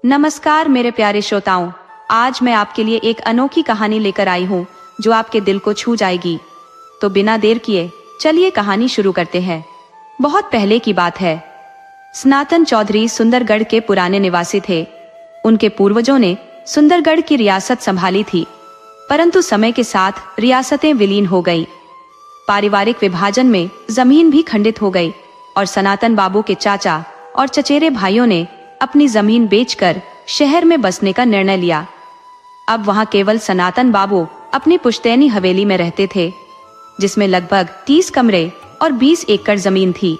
नमस्कार मेरे प्यारे श्रोताओं, आज मैं आपके लिए एक अनोखी कहानी लेकर आई हूँ जो आपके दिल को छू जाएगी। तो बिना देर किए चलिए कहानी शुरू करते हैं। बहुत पहले की बात है। सनातन चौधरी सुंदरगढ़ के पुराने निवासी थे। उनके पूर्वजों ने सुंदरगढ़ की रियासत संभाली थी, परंतु समय के साथ रियासतें विलीन हो गई। पारिवारिक विभाजन में जमीन भी खंडित हो गई और सनातन बाबू के चाचा और चचेरे भाइयों ने अपनी जमीन बेचकर शहर में बसने का निर्णय लिया। अब वहां केवल सनातन बाबू अपनी पुश्तैनी हवेली में रहते थे, जिसमें लगभग 30 कमरे और 20 एकड़ जमीन थी।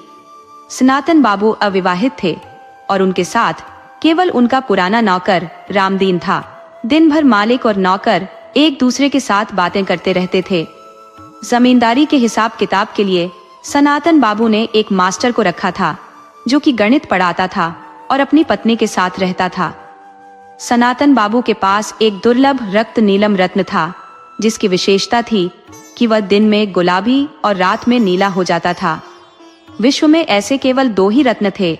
सनातन बाबू अविवाहित थे और उनके साथ केवल उनका पुराना नौकर रामदीन था। दिन भर मालिक और नौकर एक दूसरे के साथ बातें करते रहते थे। जमींदारी के हिसाब किताब के लिए सनातन बाबू ने एक मास्टर को रखा था, जो कि गणित पढ़ाता था और अपनी पत्नी के साथ रहता था। सनातन बाबू के पास एक दुर्लभ रक्त नीलम रत्न था, जिसकी विशेषता थी कि वह दिन में गुलाबी और रात में नीला हो जाता था। विश्व में ऐसे केवल 2 ही रत्न थे,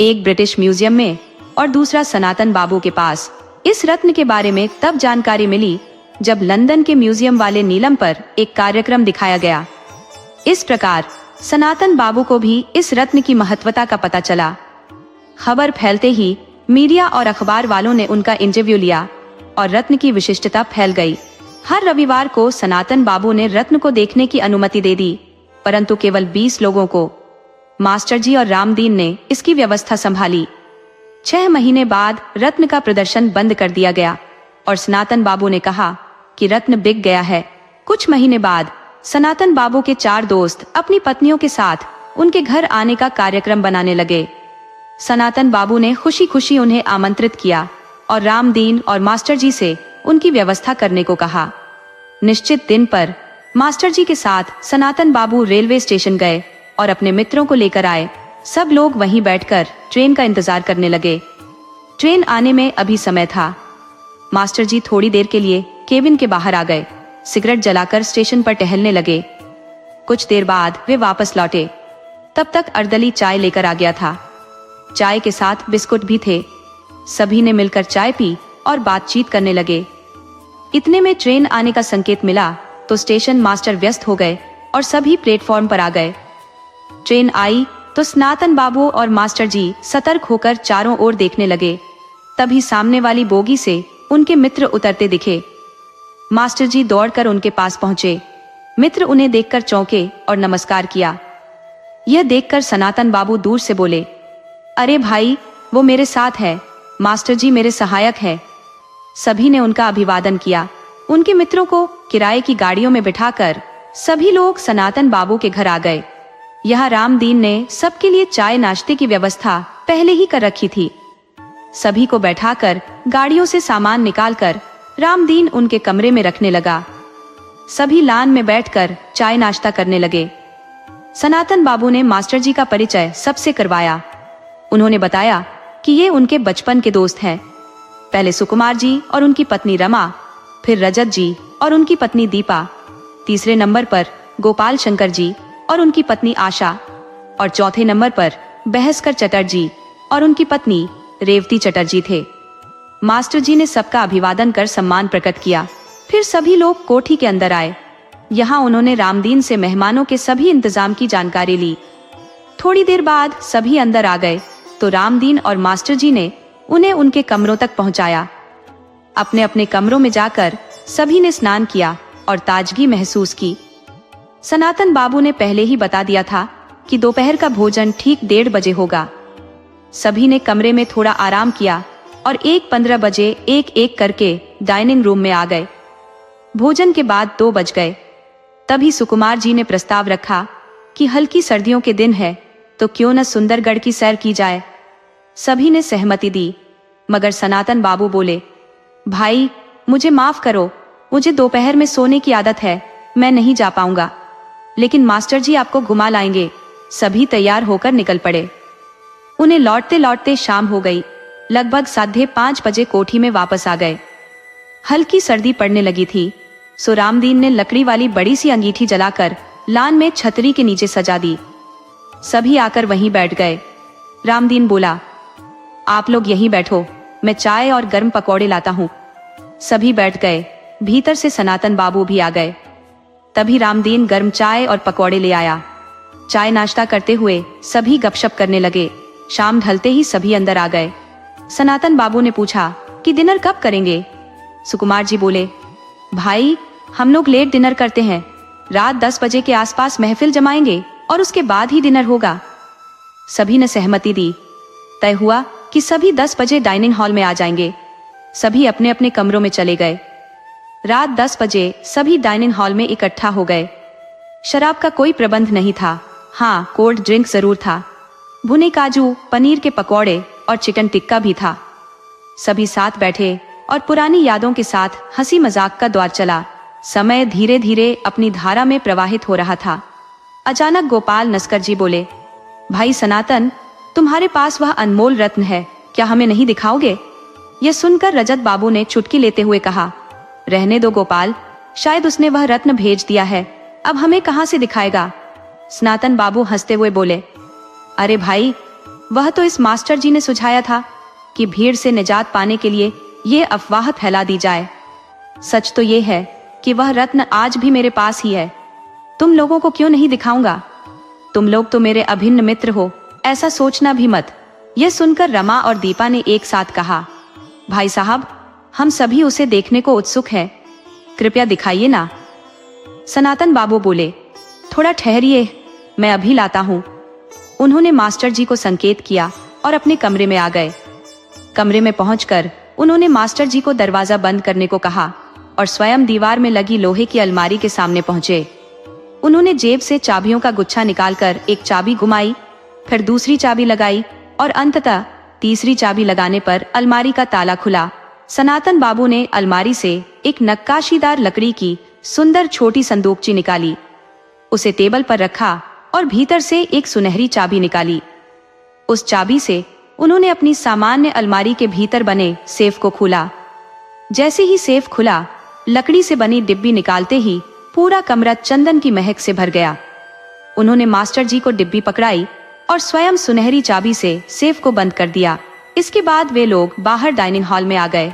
एक ब्रिटिश म्यूजियम में और दूसरा सनातन बाबू के पास। इस रत्न के बारे में तब जानकारी मिली जब लंदन के म्यूजियम वाले नीलम पर एक कार्यक्रम दिखाया गया। इस प्रकार सनातन बाबू को भी इस रत्न की महत्वता का पता चला। खबर फैलते ही मीडिया और अखबार वालों ने उनका इंटरव्यू लिया और रत्न की विशिष्टता फैल गई। हर रविवार को सनातन बाबू ने रत्न को देखने की अनुमति दे दी, परंतु केवल 20 लोगों को। मास्टर जी और रामदीन ने इसकी व्यवस्था संभाली। 6 महीने बाद रत्न का प्रदर्शन बंद कर दिया गया और सनातन बाबू ने कहा कि रत्न बिक गया है। कुछ महीने बाद सनातन बाबू के 4 दोस्त अपनी पत्नियों के साथ उनके घर आने का कार्यक्रम बनाने लगे। सनातन बाबू ने खुशी खुशी उन्हें आमंत्रित किया और रामदीन और मास्टर जी से उनकी व्यवस्था करने को कहा। निश्चित दिन पर मास्टर जी के साथ सनातन बाबू रेलवे स्टेशन गए और अपने मित्रों को लेकर आए। सब लोग वहीं बैठकर ट्रेन का इंतजार करने लगे। ट्रेन आने में अभी समय था। मास्टर जी थोड़ी देर के लिए केबिन के बाहर आ गए, सिगरेट जलाकर स्टेशन पर टहलने लगे। कुछ देर बाद वे वापस लौटे। तब तक अर्दली चाय लेकर आ गया था। चाय के साथ बिस्कुट भी थे। सभी ने मिलकर चाय पी और बातचीत करने लगे। इतने में ट्रेन आने का संकेत मिला तो स्टेशन मास्टर व्यस्त हो गए और सभी प्लेटफॉर्म पर आ गए। ट्रेन आई तो सनातन बाबू और मास्टर जी सतर्क होकर चारों ओर देखने लगे। तभी सामने वाली बोगी से उनके मित्र उतरते दिखे। मास्टर जी दौड़कर उनके पास पहुंचे। मित्र उन्हें देखकर चौंके और नमस्कार किया। यह देखकर सनातन बाबू दूर से बोले, अरे भाई, वो मेरे साथ है। मास्टर जी मेरे सहायक है। सभी ने उनका अभिवादन किया। उनके मित्रों को किराए की गाड़ियों में बिठाकर सभी लोग सनातन बाबू के घर आ गए। यहाँ रामदीन ने सबके लिए चाय नाश्ते की व्यवस्था पहले ही कर रखी थी। सभी को बैठाकर गाड़ियों से सामान निकालकर रामदीन उनके कमरे में रखने लगा। सभी लान में बैठकर चाय नाश्ता करने लगे। सनातन बाबू ने मास्टर जी का परिचय सबसे करवाया। उन्होंने बताया कि ये उनके बचपन के दोस्त हैं। पहले सुकुमार जी और उनकी पत्नी रमा, फिर रजत जी और उनकी पत्नी दीपा, तीसरे नंबर पर गोपाल शंकर जी और उनकी पत्नी आशा, और चौथे नंबर पर बहसकर चटर्जी और उनकी पत्नी रेवती चटर्जी थे। मास्टर जी ने सबका अभिवादन कर सम्मान प्रकट किया। फिर सभी लोग कोठी के अंदर आए। यहाँ उन्होंने रामदीन से मेहमानों के सभी इंतजाम की जानकारी ली। थोड़ी देर बाद सभी अंदर आ गए तो रामदीन और मास्टर जी ने उन्हें उनके कमरों तक पहुंचाया। अपने अपने कमरों में जाकर सभी ने स्नान किया और ताजगी महसूस की। सनातन बाबू ने पहले ही बता दिया था कि दोपहर का भोजन ठीक 1:30 बजे होगा। सभी ने कमरे में थोड़ा आराम किया और 1:15 बजे एक एक करके डाइनिंग रूम में आ गए। भोजन के बाद 2 बज गए। तभी सुकुमार जी ने प्रस्ताव रखा कि हल्की सर्दियों के दिन है तो क्यों न सुंदरगढ़ की सैर की जाए। सभी ने सहमति दी, मगर सनातन बाबू बोले, भाई मुझे माफ करो, मुझे दोपहर में सोने की आदत है, मैं नहीं जा पाऊंगा। लेकिन मास्टर जी आपको घुमा लाएंगे। सभी तैयार होकर निकल पड़े। उन्हें लौटते लौटते शाम हो गई। लगभग 5:30 बजे कोठी में वापस आ गए। हल्की सर्दी पड़ने लगी थी, सो रामदीन ने लकड़ी वाली बड़ी सी अंगीठी जलाकर लान में छतरी के नीचे सजा दी। सभी आकर वहीं बैठ गए। रामदीन बोला, आप लोग यहीं बैठो, मैं चाय और गर्म पकौड़े लाता हूँ। सभी बैठ गए। भीतर से सनातन बाबू भी आ गए। तभी रामदीन गर्म चाय और पकौड़े ले आया। चाय नाश्ता करते हुए सभी गपशप करने लगे। शाम ढलते ही सभी अंदर आ गए। सनातन बाबू ने पूछा कि डिनर कब करेंगे। सुकुमार जी बोले, भाई हम लोग लेट डिनर करते हैं, रात 10 बजे के आसपास महफिल जमाएंगे और उसके बाद ही डिनर होगा। सभी ने सहमति दी। तय हुआ कि सभी 10 बजे डाइनिंग हॉल में आ जाएंगे। सभी अपने अपने कमरों में चले गए। रात 10 बजे सभी डाइनिंग हॉल में इकट्ठा हो गए। शराब का कोई प्रबंध नहीं था। हाँ, कोल्ड ड्रिंक जरूर था। भुने काजू, पनीर के पकौड़े और चिकन टिक्का भी था। सभी साथ बैठे और पुरानी यादों के साथ हंसी मजाक का दौर चला। समय धीरे धीरे अपनी धारा में प्रवाहित हो रहा था। अचानक गोपाल नस्कर जी बोले, भाई सनातन, तुम्हारे पास वह अनमोल रत्न है, क्या हमें नहीं दिखाओगे? यह सुनकर रजत बाबू ने चुटकी लेते हुए कहा, रहने दो गोपाल, शायद उसने वह रत्न भेज दिया है, अब हमें कहां से दिखाएगा। सनातन बाबू हंसते हुए बोले, अरे भाई, वह तो इस मास्टर जी ने सुझाया था कि भीड़ से निजात पाने के लिए ये अफवाह फैला दी जाए। सच तो ये है कि वह रत्न आज भी मेरे पास ही है। तुम लोगों को क्यों नहीं दिखाऊंगा? तुम लोग तो मेरे अभिन्न मित्र हो, ऐसा सोचना भी मत। यह सुनकर रमा और दीपा ने एक साथ कहा, भाई साहब, हम सभी उसे देखने को उत्सुक हैं, कृपया दिखाइए ना। सनातन बाबू बोले, थोड़ा ठहरिए, मैं अभी लाता हूँ। उन्होंने मास्टर जी को संकेत किया और अपने कमरे में आ गए। कमरे में पहुंचकर उन्होंने मास्टर जी को दरवाजा बंद करने को कहा और स्वयं दीवार में लगी लोहे की अलमारी के सामने पहुंचे। उन्होंने जेब से चाबियों का गुच्छा निकालकर एक चाबी घुमाई, फिर दूसरी चाबी लगाई और अंततः तीसरी चाबी लगाने पर अलमारी का ताला खुला। सनातन बाबू ने अलमारी से एक नक्काशीदार लकड़ी की सुंदर छोटी संदूकची निकाली, उसे टेबल पर रखा और भीतर से एक सुनहरी चाबी निकाली। उस चाबी से उन्होंने अपनी सामान्य अलमारी के भीतर बने सेफ को खोला। जैसे ही सेफ खुला, लकड़ी से बनी डिब्बी निकालते ही पूरा कमरा चंदन की महक से भर गया। उन्होंने मास्टर जी को डिब्बी पकड़ाई और स्वयं सुनहरी चाबी से सेफ को बंद कर दिया। इसके बाद वे लोग बाहर डाइनिंग हॉल में आ गए।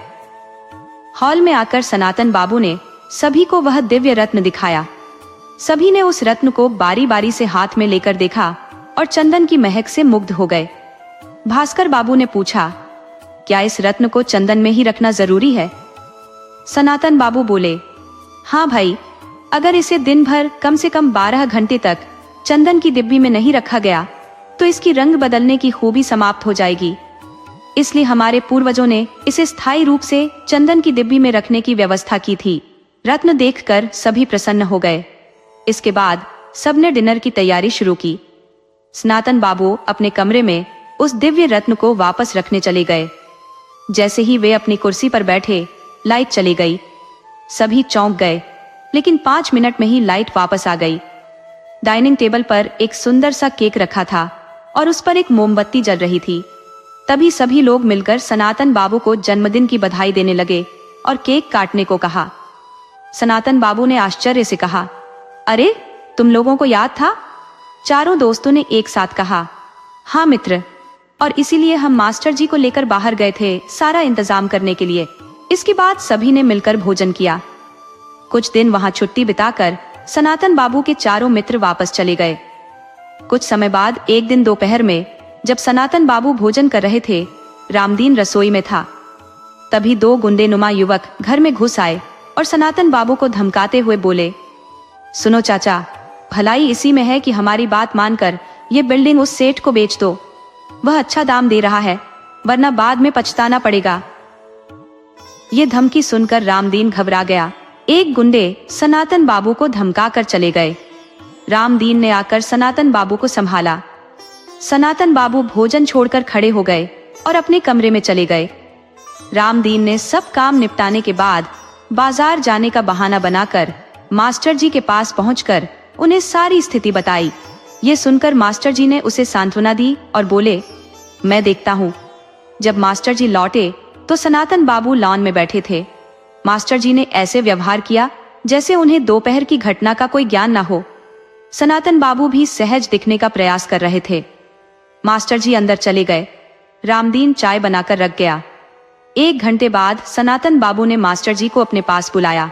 हॉल में आकर सनातन बाबू ने सभी को वह दिव्य रत्न दिखाया। सभी ने उस रत्न को बारी बारी से हाथ में लेकर देखा और चंदन की महक से मुग्ध हो गए। भास्कर बाबू ने पूछा, क्या इस रत्न को चंदन में ही रखना जरूरी है? सनातन बाबू बोले, हाँ भाई, अगर इसे दिन भर कम से कम 12 घंटे तक चंदन की डिब्बी में नहीं रखा गया तो इसकी रंग बदलने की खूबी समाप्त हो जाएगी। इसलिए हमारे पूर्वजों ने इसे स्थायी रूप से चंदन की डिब्बी में रखने की व्यवस्था की थी। रत्न देखकर सभी प्रसन्न हो गए। इसके बाद सबने डिनर की तैयारी शुरू की। सनातन बाबू अपने कमरे में उस दिव्य रत्न को वापस रखने चले गए। जैसे ही वे अपनी कुर्सी पर बैठे, लाइट चली गई। सभी चौंक गए, लेकिन 5 मिनट में ही लाइट वापस आ गई। डाइनिंग टेबल पर एक सुंदर सा केक रखा था और उस पर एक मोमबत्ती जल रही थी। तभी सभी लोग मिलकर सनातन बाबू को जन्मदिन की बधाई देने लगे और केक काटने को कहा। सनातन बाबू ने आश्चर्य से कहा, अरे, तुम लोगों को याद था? चारों दोस्तों ने एक साथ कहा, हाँ मित्र, और इसीलिए हम मास्टर जी को लेकर बाहर गए थे सारा इंतजाम करने के लिए। इसके बाद सभी ने मिलकर भोजन किया। कुछ दिन वहां छुट्टी बिताकर सनातन बाबू के चारों मित्र वापस चले गए। कुछ समय बाद एक दिन दोपहर में जब सनातन बाबू भोजन कर रहे थे, रामदीन रसोई में था। तभी 2 गुंडे नुमा युवक घर में घुस आए और सनातन बाबू को धमकाते हुए बोले, सुनो चाचा, भलाई इसी में है कि हमारी बात मानकर ये बिल्डिंग उस सेठ को बेच दो। वह अच्छा दाम दे रहा है, वरना बाद में पछताना पड़ेगा। ये धमकी सुनकर रामदीन घबरा गया। एक गुंडे सनातन बाबू को धमका कर चले गए। रामदीन ने आकर सनातन बाबू को संभाला। सनातन बाबू भोजन छोड़कर खड़े हो गए और अपने कमरे में चले गए। रामदीन ने सब काम निपटाने के बाद बाजार जाने का बहाना बनाकर मास्टर जी के पास पहुंचकर उन्हें सारी स्थिति बताई। ये सुनकर मास्टर जी ने उसे सांत्वना दी और बोले, मैं देखता हूँ। जब मास्टर जी लौटे तो सनातन बाबू लॉन में बैठे थे। मास्टर जी ने ऐसे व्यवहार किया जैसे उन्हें दोपहर की घटना का कोई ज्ञान न हो। सनातन बाबू भी सहज दिखने का प्रयास कर रहे थे। मास्टर जी अंदर चले गए। रामदीन चाय बनाकर रख गया। 1 घंटे बाद सनातन बाबू ने मास्टर जी को अपने पास बुलाया।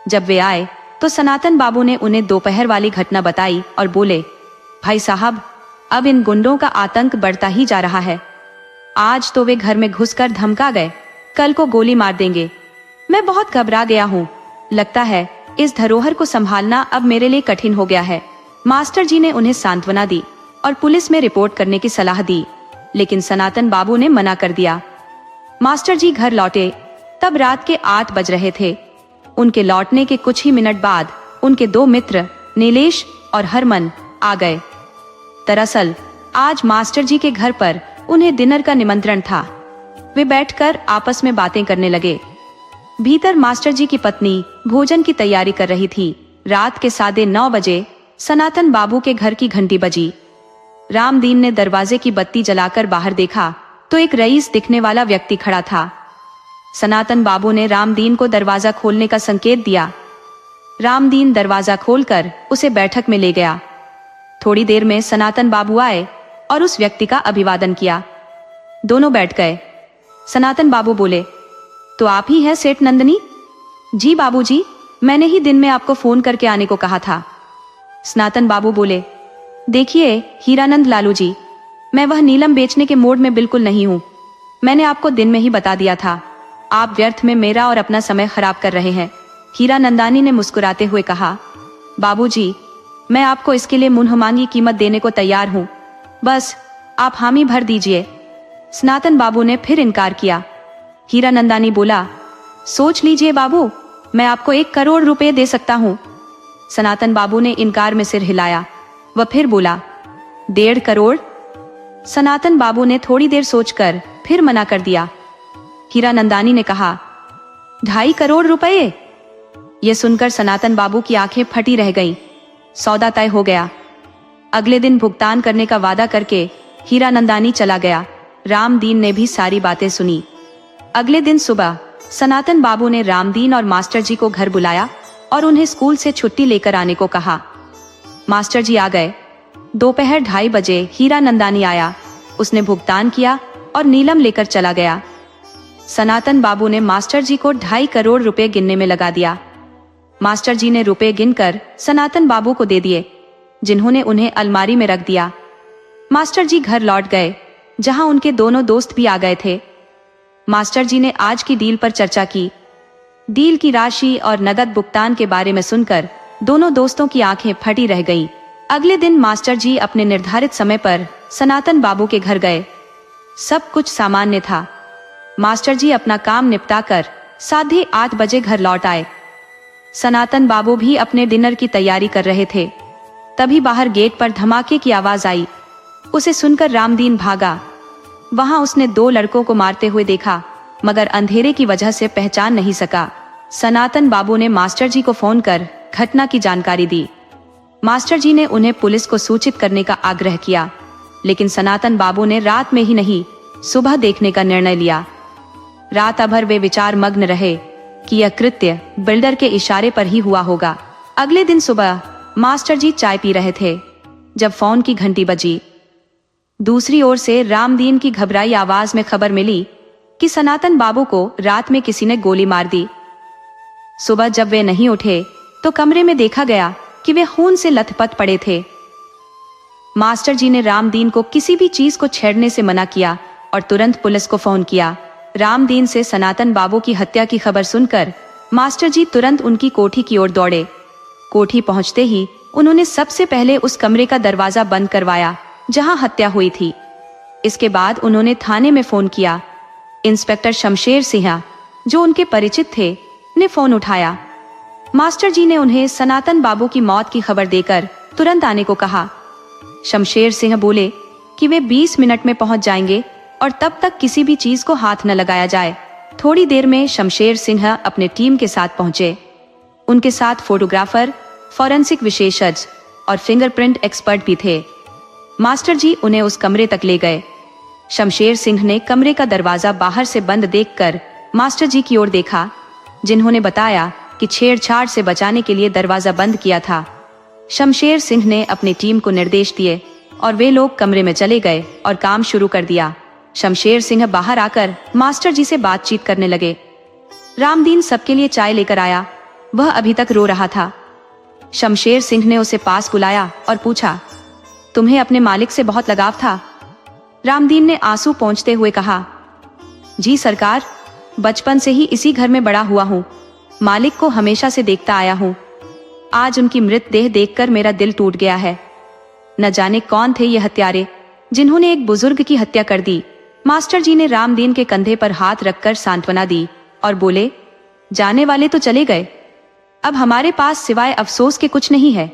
जब वे आए तो सनातन बाबू ने उन्हें दोपहर वाली घटना बताई और बोले, भाई साहब, अब इन गुंडों का आतंक बढ़ता ही जा रहा है। आज तो वे घर में घुसकर धमका गए, कल को गोली मार देंगे। मैं बहुत घबरा गया हूँ। लगता है इस धरोहर को संभालना अब मेरे लिए कठिन हो गया है। मास्टर जी ने उन्हें सांत्वना दी और पुलिस में रिपोर्ट करने की सलाह दी, लेकिन सनातन बाबू ने मना कर दिया। मास्टर जी घर लौटे तब रात के 8 बज रहे थे। उनके लौटने के कुछ ही मिनट बाद उनके 2 मित्र नीलेश और हरमन आ गए। दरअसल आज मास्टर जी के घर पर उन्हें डिनर का निमंत्रण था। वे बैठकर आपस में बातें करने लगे। भीतर मास्टर जी की पत्नी भोजन की तैयारी कर रही थी। रात के 9:15 बजे सनातन बाबू के घर की घंटी बजी। रामदीन ने दरवाजे की बत्ती जलाकर बाहर देखा तो एक रईस दिखने वाला व्यक्ति खड़ा था। सनातन बाबू ने रामदीन को दरवाजा खोलने का संकेत दिया। रामदीन दरवाजा खोलकर उसे बैठक में ले गया। थोड़ी देर में सनातन बाबू आए और उस व्यक्ति का अभिवादन किया। दोनों बैठ गए। सनातन बाबू बोले, तो आप ही हैं सेठ नंदनी? जी बाबूजी, मैंने ही दिन में आपको फोन करके आने को कहा था। सनातन बाबू बोले, देखिए हीरानंद लालू जी, मैं वह नीलम बेचने के मूड में बिल्कुल नहीं हूँ। मैंने आपको दिन में ही बता दिया था। आप व्यर्थ में मेरा और अपना समय खराब कर रहे हैं। हीरानंदानी ने मुस्कुराते हुए कहा, बाबूजी, मैं आपको इसके लिए मुंह मांगी कीमत देने को तैयार हूँ, बस आप हामी भर दीजिए। सनातन बाबू ने फिर इनकार किया। हीरानंदानी बोला, सोच लीजिए बाबू, मैं आपको 1 करोड़ रुपए दे सकता हूँ। सनातन बाबू ने इनकार में सिर हिलाया। वह फिर बोला, 1.5 करोड़? सनातन बाबू ने थोड़ी देर सोचकर फिर मना कर दिया। हीरानंदानी ने कहा, 2.5 करोड़ रुपए? यह सुनकर सनातन बाबू की आंखें फटी रह गईं। सौदा तय हो गया। अगले दिन भुगतान करने का वादा करके हीरानंदानी चला गया। रामदीन ने भी सारी बातें सुनी। अगले दिन सुबह सनातन बाबू ने रामदीन और मास्टर जी को घर बुलाया और उन्हें स्कूल से छुट्टी लेकर आने को कहा। मास्टर जी आ गए। दोपहर 2:30 बजे हीरानंदानी आया। उसने भुगतान किया और नीलम लेकर चला गया। सनातन बाबू ने मास्टर जी को 2.5 करोड़ रुपए गिनने में लगा दिया। मास्टर जी ने रुपए गिनकर सनातन बाबू को दे दिए, जिन्होंने उन्हें अलमारी में रख दिया। मास्टर जी घर लौट गए, जहां उनके दोनों दोस्त भी आ गए थे। मास्टर जी ने आज की डील पर चर्चा की। डील की राशि और नगद भुगतान के बारे में सुनकर दोनों दोस्तों की आंखें फटी रह गईं। अगले दिन मास्टर जी अपने निर्धारित समय पर सनातन बाबू के घर गए। सब कुछ सामान्य था। मास्टर जी अपना काम निपटाकर 8:30 बजे घर लौट आए। सनातन बाबू भी अपने डिनर की तैयारी कर रहे थे। तभी बाहर गेट पर धमाके की आवाज आई। उसे सुनकर रामदीन भागा। वहां उसने 2 लड़कों को मारते हुए देखा, मगर अंधेरे की वजह से पहचान नहीं सका। सनातन बाबू ने मास्टर जी को फोन कर घटना की जानकारी दी। मास्टर जी ने उन्हें पुलिस को सूचित करने का आग्रह किया, लेकिन सनातन बाबू ने रात में ही नहीं, सुबह देखने का निर्णय लिया। रात भर वे विचार मग्न रहे कि यह कृत्य बिल्डर के इशारे पर ही हुआ होगा। अगले दिन सुबह मास्टर जी चाय पी रहे थे जब फोन की घंटी बजी। दूसरी ओर से रामदीन की घबराई आवाज में खबर मिली कि सनातन बाबू को रात में किसी ने गोली मार दी। सुबह जब वे नहीं उठे तो कमरे में देखा गया कि वे खून से लथपथ पड़े थे। मास्टर जी ने रामदीन को किसी भी चीज को छेड़ने से मना किया और तुरंत पुलिस को फोन किया। रामदीन से सनातन बाबू की हत्या की खबर सुनकर मास्टर जी तुरंत उनकी कोठी की ओर दौड़े। कोठी पहुंचते ही उन्होंने सबसे पहले उस कमरे का दरवाजा बंद करवाया जहां हत्या हुई थी। इसके बाद उन्होंने थाने में फोन किया। इंस्पेक्टर शमशेर सिंह, जो उनके परिचित थे, ने फोन उठाया। मास्टर जी ने उन्हें सनातन बाबू की मौत की खबर देकर तुरंत आने को कहा। शमशेर सिंह बोले कि वे 20 मिनट में पहुंच जाएंगे और तब तक किसी भी चीज को हाथ न लगाया जाए। थोड़ी देर में शमशेर सिंह अपने टीम के साथ पहुंचे। उनके साथ फोटोग्राफर, फॉरेंसिक विशेषज्ञ और फिंगरप्रिंट एक्सपर्ट भी थे। मास्टर जी उन्हें उस कमरे तक ले गए। शमशेर सिंह ने कमरे का दरवाजा बाहर से बंद देखकर मास्टर जी की ओर देखा, जिन्होंने बताया कि छेड़छाड़ से बचाने के लिए दरवाजा बंद किया था। शमशेर सिंह ने अपनी टीम को निर्देश दिए और वे लोग कमरे में चले गए और काम शुरू कर दिया। शमशेर सिंह बाहर आकर मास्टर जी से बातचीत करने लगे। रामदीन सबके लिए चाय लेकर आया। वह अभी तक रो रहा था। शमशेर सिंह ने उसे पास बुलाया और पूछा, तुम्हें अपने मालिक से बहुत लगाव था? रामदीन ने आंसू पोंछते हुए कहा, जी सरकार, बचपन से ही इसी घर में बड़ा हुआ हूँ। मालिक को हमेशा से देखता आया हूँ। आज उनकी मृत देह देखकर मेरा दिल टूट गया है। न जाने कौन थे ये हत्यारे जिन्होंने एक बुजुर्ग की हत्या कर दी। मास्टर जी ने रामदीन के कंधे पर हाथ रखकर सांत्वना दी और बोले, जाने वाले तो चले गए, अब हमारे पास सिवाय अफसोस के कुछ नहीं है।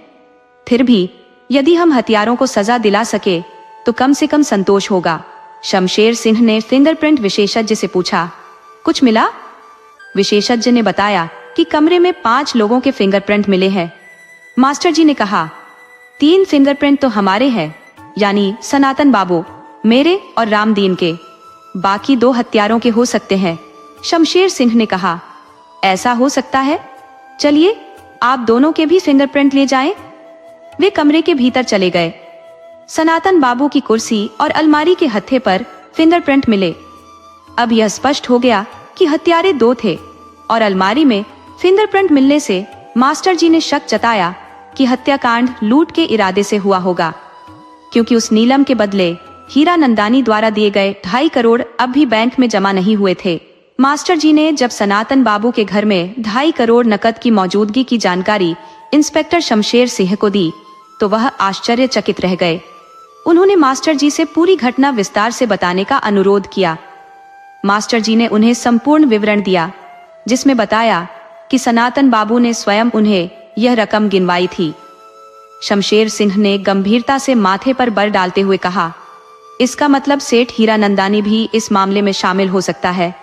फिर भी यदि हम हत्यारों को सजा दिला सके तो कम से कम संतोष होगा। शमशेर सिंह ने फिंगरप्रिंट विशेषज्ञ से पूछा, कुछ मिला? विशेषज्ञ ने बताया कि कमरे में 5 लोगों के फिंगरप्रिंट मिले हैं। मास्टर जी ने कहा, 3 फिंगरप्रिंट तो हमारे हैं, यानी सनातन बाबू, मेरे और रामदीन के। बाकी 2 हत्यारों के हो सकते हैं। शमशेर सिंह ने कहा, ऐसा हो सकता है, चलिए आप दोनों के भी फिंगरप्रिंट ले जाएं। वे कमरे के भीतर चले गए। सनातन बाबू की कुर्सी और अलमारी के हत्थे पर फिंगरप्रिंट मिले। अब यह स्पष्ट हो गया कि हत्यारे 2 थे और अलमारी में फिंगरप्रिंट मिलने से मास्टर जी ने शक जताया कि हत्याकांड लूट के इरादे से हुआ होगा, क्योंकि उस नीलम के बदले हीरा नंदानी द्वारा दिए गए 2.5 करोड़ अब भी बैंक में जमा नहीं हुए थे। मास्टर जी ने जब सनातन बाबू के घर में 2.5 करोड़ नकद की मौजूदगी की जानकारी इंस्पेक्टर शमशेर सिंह को दी तो वह आश्चर्यचकित रह गए। उन्होंने मास्टर जी से पूरी घटना विस्तार से बताने का अनुरोध किया। मास्टर जी ने उन्हें संपूर्ण विवरण दिया, जिसमें बताया कि सनातन बाबू ने स्वयं उन्हें यह रकम गिनवाई थी। शमशेर सिंह ने गंभीरता से माथे पर बल डालते हुए कहा, इसका मतलब सेठ हीरा नंदानी भी इस मामले में शामिल हो सकता है,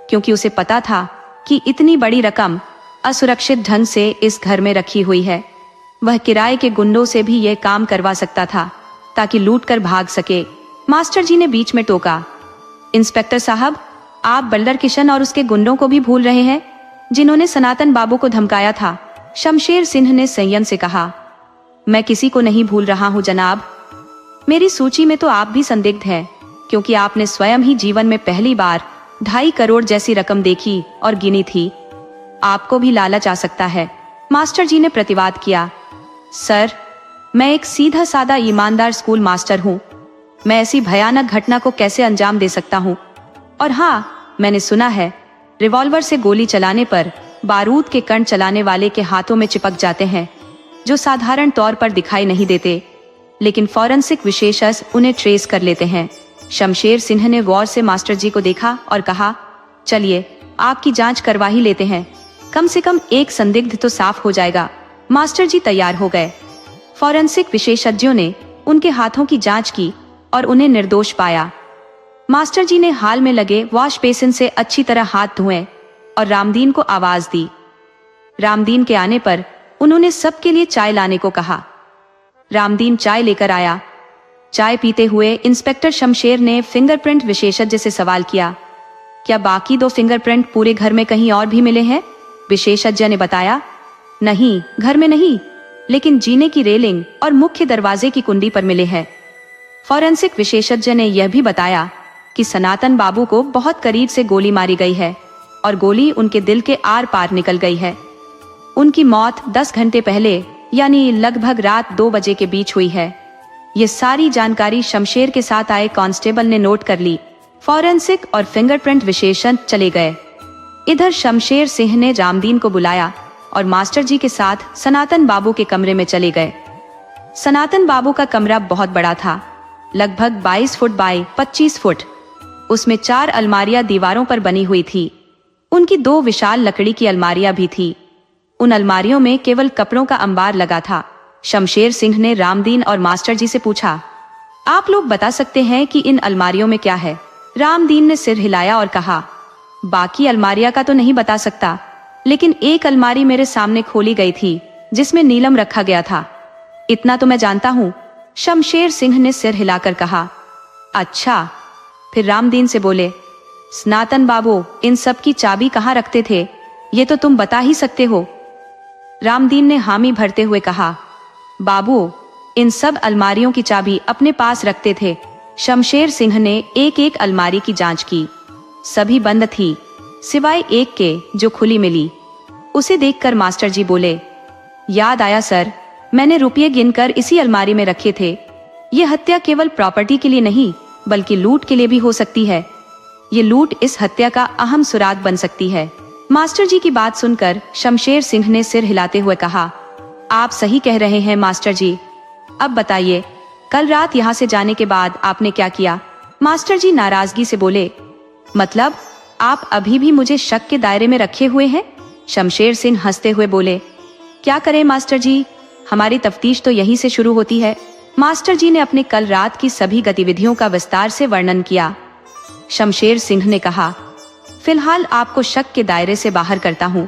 क्योंकि उसे पता था कि इतनी बड़ी रकम असुरक्षित ढंग से इस घर में रखी हुई है। वह किराए के गुंडों से भी यह काम करवा सकता था ताकि लूट कर भाग सके। मास्टर जी ने बीच में टोका, इंस्पेक्टर साहब, आप बल्लर किशन और उसके गुंडों को भी भूल रहे हैं, जिन्होंने सनातन बाबू को धमकाया था। शमशेर सिंह ने संयम से कहा, मैं किसी को नहीं भूल रहा हूं जनाब। मेरी सूची में तो आप भी संदिग्ध हैं, क्योंकि आपने स्वयं ही जीवन में पहली बार 2.5 करोड़ जैसी रकम देखी और गिनी थी। आपको भी लालच आ सकता है। मास्टर जी ने प्रतिवाद किया, सर, मैं एक सीधा सादा ईमानदार स्कूल मास्टर हूँ। मैं ऐसी भयानक घटना को कैसे अंजाम दे सकता हूँ? और हाँ, मैंने सुना है रिवॉल्वर से गोली चलाने पर बारूद के कण चलाने वाले के हाथों में चिपक जाते हैं, जो साधारण तौर पर दिखाई नहीं देते, लेकिन फॉरेंसिक विशेषज्ञ उन्हें ट्रेस कर लेते हैं। शमशेर सिंह ने गौर से मास्टर जी को देखा और कहा, चलिए आपकी जांच करवा ही लेते हैं, कम से कम एक संदिग्ध तो साफ हो जाएगा। मास्टर जी तैयार हो गए। फॉरेंसिक विशेषज्ञों ने उनके हाथों की जांच की और उन्हें निर्दोष पाया। मास्टर जी ने हाल में लगे वॉश बेसिन से अच्छी तरह हाथ धोए और रामदीन को आवाज दी। रामदीन के आने पर उन्होंने सबके लिए चाय लाने को कहा। रामदीन चाय लेकर आया। चाय पीते हुए इंस्पेक्टर शमशेर ने फिंगरप्रिंट विशेषज्ञ से सवाल किया, क्या बाकी 2 फिंगरप्रिंट पूरे घर में कहीं और भी मिले हैं? विशेषज्ञ ने बताया, नहीं, घर में नहीं, लेकिन जीने की रेलिंग और मुख्य दरवाजे की कुंडी पर मिले हैं। फॉरेंसिक विशेषज्ञ ने यह भी बताया कि सनातन बाबू को बहुत करीब से गोली मारी गई है और गोली उनके दिल के आर पार निकल गई है। उनकी मौत 10 घंटे पहले, यानी लगभग रात 2 बजे के बीच हुई है। ये सारी जानकारी शमशेर के साथ आए कांस्टेबल ने नोट कर ली। फॉरेंसिक और फिंगरप्रिंट विशेषज्ञ चले गए। इधर शमशेर सिंह ने रामदीन को बुलाया और मास्टर जी के साथ सनातन बाबू के कमरे में चले गए। सनातन बाबू का कमरा बहुत बड़ा था, लगभग 22 फुट बाय 25 फुट। उसमें 4 अलमारियां दीवारों पर बनी हुई थी। उनकी 2 विशाल लकड़ी की अलमारियां भी थी। उन अलमारियों में केवल कपड़ों का अंबार लगा था। शमशेर सिंह ने रामदीन और मास्टर जी से पूछा, आप लोग बता सकते हैं कि इन अलमारियों में क्या है? रामदीन ने सिर हिलाया और कहा, बाकी अलमारियां का तो नहीं बता सकता, लेकिन एक अलमारी मेरे सामने खोली गई थी जिसमें नीलम रखा गया था, इतना तो मैं जानता हूँ। शमशेर सिंह ने सिर हिलाकर कहा, अच्छा। फिर रामदीन से बोले, सनातन बाबू इन सब की चाबी कहाँ रखते थे, ये तो तुम बता ही सकते हो। रामदीन ने हामी भरते हुए कहा, बाबू इन सब अलमारियों की चाबी अपने पास रखते थे। शमशेर सिंह ने एक एक अलमारी की जांच की। सभी बंद थी, सिवाय एक के जो खुली मिली। उसे देखकर मास्टर जी बोले, याद आया सर, मैंने रुपये गिनकर इसी अलमारी में रखे थे। ये हत्या केवल प्रॉपर्टी के लिए नहीं बल्कि लूट के लिए भी हो सकती है। ये लूट इस हत्या का अहम सुराग बन सकती है। मास्टर जी की बात सुनकर शमशेर सिंह ने सिर हिलाते हुए कहा, आप सही कह रहे हैं मास्टर जी। अब बताइए, कल रात यहाँ से जाने के बाद आपने क्या किया? मास्टर जी नाराजगी से बोले, मतलब आप अभी भी मुझे शक के दायरे में रखे हुए हैं? शमशेर सिंह हंसते हुए बोले, क्या करें मास्टर जी, हमारी तफ्तीश तो यहीं से शुरू होती है। मास्टर जी ने अपने कल रात की सभी गतिविधियों का विस्तार से वर्णन किया। शमशेर सिंह ने कहा, फिलहाल आपको शक के दायरे से बाहर करता हूँ।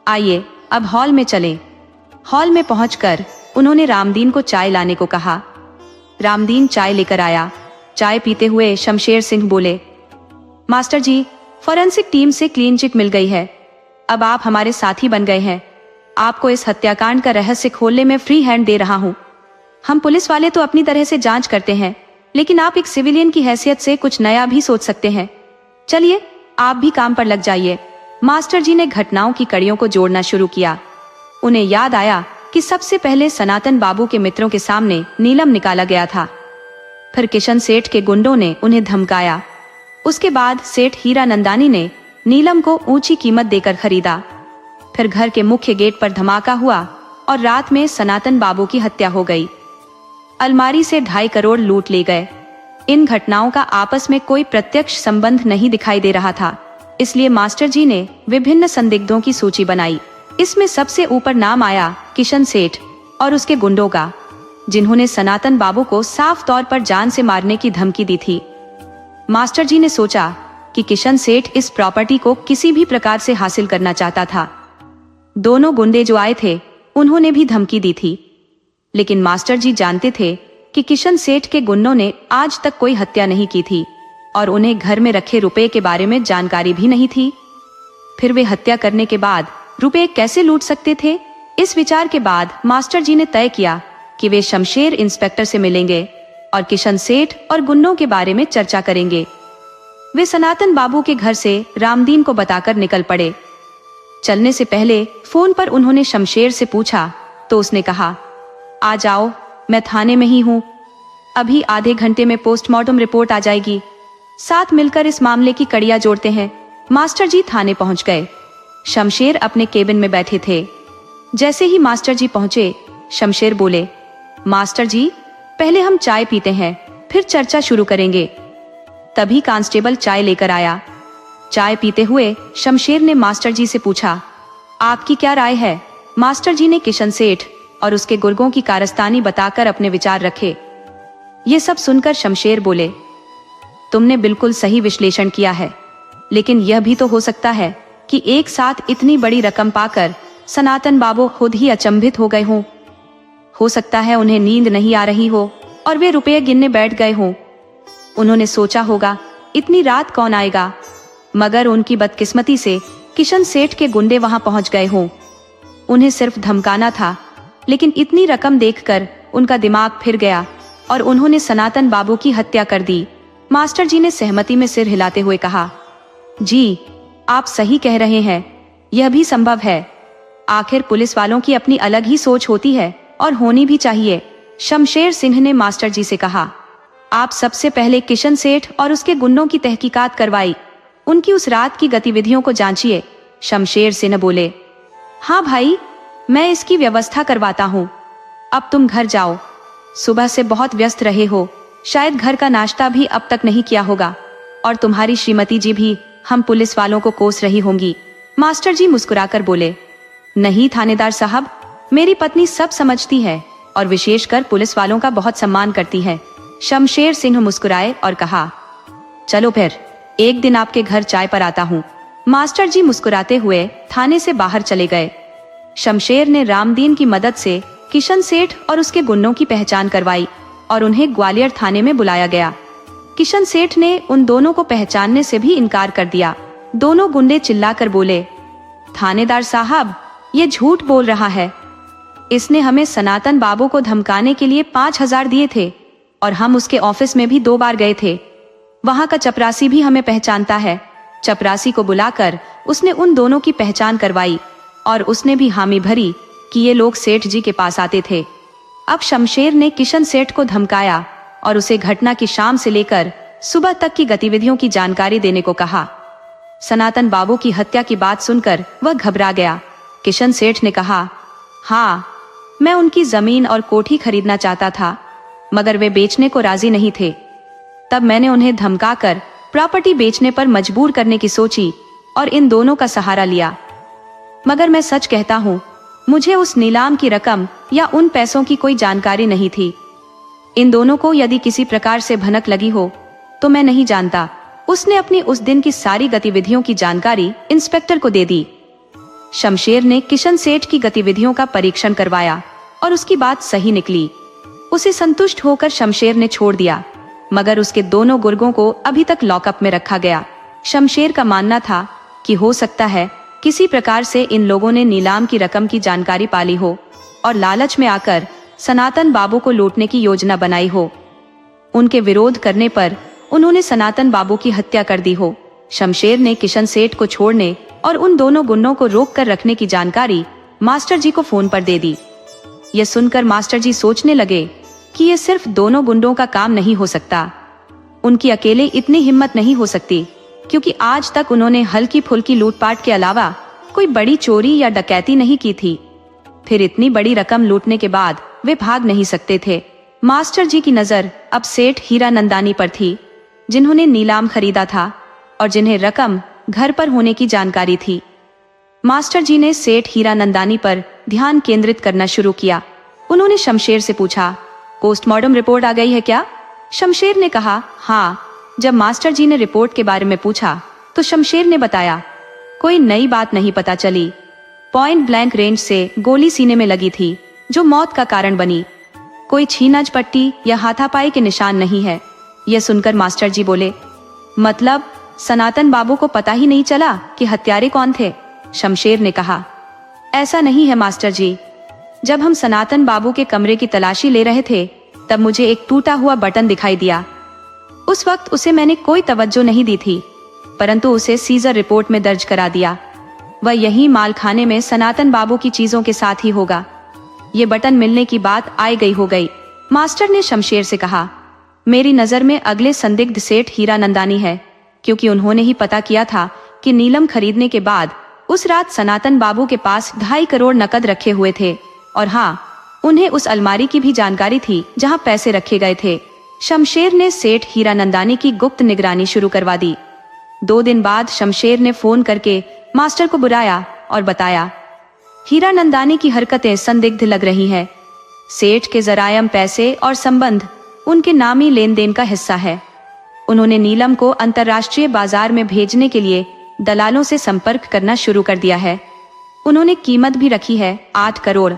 आइए अब हॉल में चलें। हॉल में पहुंचकर उन्होंने रामदीन को चाय लाने को कहा। रामदीन चाय लेकर आया। चाय पीते हुए शमशेर सिंह बोले, मास्टर जी, फॉरेंसिक टीम से क्लीन चिट मिल गई है। अब आप हमारे साथी बन गए हैं। आपको इस हत्याकांड का रहस्य खोलने में फ्री हैंड दे रहा हूँ। हम पुलिस वाले तो अपनी तरह से जांच करते हैं, लेकिन आप एक सिविलियन की हैसियत से कुछ नया भी सोच सकते हैं। चलिए आप भी काम पर लग जाइए। मास्टर जी ने घटनाओं की कड़ियों को जोड़ना शुरू किया। उन्हें याद आया कि सबसे पहले सनातन बाबू के मित्रों के सामने नीलम निकाला गया था। फिर किशन सेठ के गुंडों ने उन्हें धमकाया। उसके बाद सेठ हीरा नंदानी ने नीलम को ऊंची कीमत देकर खरीदा। फिर घर के मुख्य गेट पर धमाका हुआ और रात में सनातन बाबू की हत्या हो गई। अलमारी से 2.5 करोड़ लूट ले गए। इन घटनाओं का आपस में कोई प्रत्यक्ष संबंध नहीं दिखाई दे रहा था, इसलिए मास्टर जी ने विभिन्न संदिग्धों की सूची बनाई। इसमें सबसे ऊपर नाम आया किशन सेठ और उसके गुंडों का, जिन्होंने सनातन बाबू को साफ तौर पर जान से मारने की धमकी दी थी। मास्टर जी ने सोचा कि किशन सेठ इस प्रॉपर्टी को किसी भी प्रकार से हासिल करना चाहता था। दोनों गुंडे जो आए थे उन्होंने भी धमकी दी थी, लेकिन मास्टर जी जानते थे कि किशन सेठ के गुंडों ने आज तक कोई हत्या नहीं की थी और उन्हें घर में रखे रुपए के बारे में जानकारी भी नहीं थी। फिर वे हत्या करने के बाद रुपए कैसे लूट सकते थे? इस विचार के बाद मास्टर जी ने तय किया कि वे शमशेर इंस्पेक्टर से मिलेंगे और किशन सेठ और गुंडों के बारे में चर्चा करेंगे। वे सनातन बाबू के घर से रामदीन को बताकर निकल पड़े। चलने से पहले फोन पर उन्होंने शमशेर से पूछा तो उसने कहा, आ जाओ, मैं थाने में ही हूँ। अभी आधे घंटे में पोस्टमार्टम रिपोर्ट आ जाएगी। साथ मिलकर इस मामले की कड़ियां जोड़ते हैं। मास्टर जी थाने पहुंच गए। शमशेर अपने केबिन में बैठे थे। जैसे ही मास्टर जी पहुंचे, शमशेर बोले, मास्टर जी, पहले हम चाय पीते हैं, फिर चर्चा शुरू करेंगे। तभी कांस्टेबल चाय लेकर आया। चाय पीते हुए शमशेर ने मास्टर जी से पूछा, आपकी क्या राय है? मास्टर जी ने किशन सेठ और उसके गुर्गों की कारस्तानी बताकर अपने विचार रखे। ये सब सुनकर शमशेर बोले, तुमने बिल्कुल सही विश्लेषण किया है, लेकिन यह भी तो हो सकता है कि एक साथ इतनी बड़ी रकम पाकर सनातन बाबू खुद ही अचंभित हो गए हों। हो सकता है उन्हें नींद नहीं आ रही हो और वे रुपये गिनने बैठ गए हों। उन्होंने सोचा होगा, इतनी रात कौन आएगा, मगर उनकी बदकिस्मती से किशन सेठ के गुंडे वहां पहुंच गए हों। उन्हें सिर्फ धमकाना था, लेकिन इतनी रकम देखकर उनका दिमाग फिर गया और उन्होंने सनातन बाबू की हत्या कर दी। मास्टर जी ने सहमति में सिर हिलाते हुए कहा, जी आप सही कह रहे हैं, यह भी संभव है। आखिर पुलिस वालों की अपनी अलग ही सोच होती है और होनी भी चाहिए। शमशेर सिंह ने मास्टर जी से कहा, आप सबसे पहले किशन सेठ और उसके गुंडों की तहकीकात करवाई, उनकी उस रात की गतिविधियों को जांचिए। शमशेर सिंह बोले, हाँ भाई, मैं इसकी व्यवस्था करवाता हूँ। अब तुम घर जाओ, सुबह से बहुत व्यस्त रहे हो, शायद घर का नाश्ता भी अब तक नहीं किया होगा, और तुम्हारी श्रीमती जी भी हम पुलिस वालों को कोस रही होंगी। मास्टर जी मुस्कुराकर बोले, नहीं थानेदार साहब, मेरी पत्नी सब समझती है और विशेषकर पुलिस वालों का बहुत सम्मान करती है। शमशेर सिंह मुस्कुराए और कहा, चलो फिर एक दिन आपके घर चाय पर आता हूँ। मास्टर जी मुस्कुराते हुए थाने से बाहर चले गए। शमशेर ने रामदीन की मदद से किशन सेठ और उसके गुंडों की पहचान करवाई और उन्हें ग्वालियर थाने में बुलाया गया। किशन सेठ ने उन दोनों को पहचानने से भी इनकार कर दिया। दोनों गुंडे चिल्लाकर बोले, थानेदार साहब, ये झूठ बोल रहा है। इसने हमें सनातन बाबू को धमकाने के लिए 5,000 दिए थे। और हम उसके ऑफिस में भी 2 बार गए थे। वहां का चपरासी भी हमें पहचानता है। चपरासी को बुलाकर उसने उन दोनों की पहचान करवाई और उसने भी हामी भरी कि ये लोग सेठ जी के पास आते थे। अब शमशेर ने किशन सेठ को धमकाया और उसे घटना की शाम से लेकर सुबह तक की गतिविधियों की जानकारी देने को कहा। सनातन बाबू की हत्या की बात सुनकर वह घबरा गया। किशन सेठ ने कहा, हाँ, मैं उनकी जमीन और कोठी खरीदना चाहता था, मगर वे बेचने को राजी नहीं थे। तब मैंने उन्हें धमकाकर प्रॉपर्टी बेचने पर मजबूर करने की सोची और इन दोनों का सहारा लिया। मगर मैं सच कहता हूँ, मुझे उस नीलाम की रकम या उन पैसों की कोई जानकारी नहीं थी। इन दोनों को यदि किसी प्रकार से भनक लगी हो तो मैं नहीं जानता। उसने अपनी उस दिन की सारी गतिविधियों की जानकारी इंस्पेक्टर को दे दी। शमशेर ने किशन सेठ की गतिविधियों का परीक्षण करवाया और उसकी बात सही निकली। उसे संतुष्ट होकर शमशेर ने छोड़ दिया, मगर उसके दोनों गुर्गों को अभी तक लॉकअप में रखा गया। शमशेर का मानना था कि हो सकता है किसी प्रकार से इन लोगों ने नीलाम की रकम की जानकारी पाली हो और लालच में आकर सनातन बाबू को लूटने की योजना बनाई हो। उनके विरोध करने पर उन्होंने सनातन बाबू की हत्या कर दी हो। शमशेर ने किशन सेठ को छोड़ने और उन दोनों गुंडों को रोक कर रखने की जानकारी मास्टर जी को फोन पर दे दी। यह सुनकर मास्टर जी सोचने लगे कि ये सिर्फ दोनों गुंडों का काम नहीं हो सकता। उनकी अकेले इतनी हिम्मत नहीं हो सकती, क्योंकि आज तक उन्होंने हल्की फुल्की लूटपाट के अलावा कोई बड़ी चोरी या डकैती नहीं की थी। फिर इतनी बड़ी रकम लूटने के बाद वे भाग नहीं सकते थे। मास्टर जी की नजर अब सेठ हीरानंदानी पर थी, जिन्होंने नीलाम खरीदा था और जिन्हें रकम घर पर होने की जानकारी थी। मास्टर जी ने सेठ हीरानंदानी पर ध्यान केंद्रित करना शुरू किया। उन्होंने शमशेर से पूछा, पोस्टमार्टम रिपोर्ट आ गई है क्या? शमशेर ने कहा, हाँ। जब मास्टर जी ने रिपोर्ट के बारे में पूछा तो शमशेर ने बताया, कोई नई बात नहीं पता चली। पॉइंट ब्लैंक रेंज से गोली सीने में लगी थी, जो मौत का कारण बनी। कोई छीनाज पट्टी या हाथापाई के निशान नहीं है। यह सुनकर मास्टर जी बोले, मतलब सनातन बाबू को पता ही नहीं चला कि हत्यारे कौन थे? शमशेर ने कहा, ऐसा नहीं है मास्टर जी। जब हम सनातन बाबू के कमरे की तलाशी ले रहे थे तब मुझे एक टूटा हुआ बटन दिखाई दिया। उस वक्त उसे मैंने कोई तवज्जो नहीं दी थी, परंतु उसे सीजर रिपोर्ट में दर्ज करा दिया। वह यही मालखाने में सनातन बाबू की चीजों के साथ ही होगा। ये बटन मिलने की बात आई गई हो गई। मास्टर ने शमशेर से कहा, मेरी नजर में अगले संदिग्ध सेठ हीरानंदानी है, क्योंकि उन्होंने ही पता किया था कि नीलम खरीदने के बाद उस रात सनातन बाबू के पास 2.5 करोड़ नकद रखे हुए थे, और हाँ, उन्हें उस अलमारी की भी जानकारी थी जहां पैसे रखे गए थे। शमशेर ने सेठ हीरानंदानी की गुप्त निगरानी शुरू करवा दी। 2 दिन बाद शमशेर ने फोन करके मास्टर को बुलाया और बताया, हीरानंदानी की हरकतें संदिग्ध लग रही हैं। सेठ के जरायम पैसे और संबंध उनके नामी लेन देन का हिस्सा है। उन्होंने नीलम को अंतर्राष्ट्रीय बाजार में भेजने के लिए दलालों से संपर्क करना शुरू कर दिया है। उन्होंने कीमत भी रखी है 8 करोड़।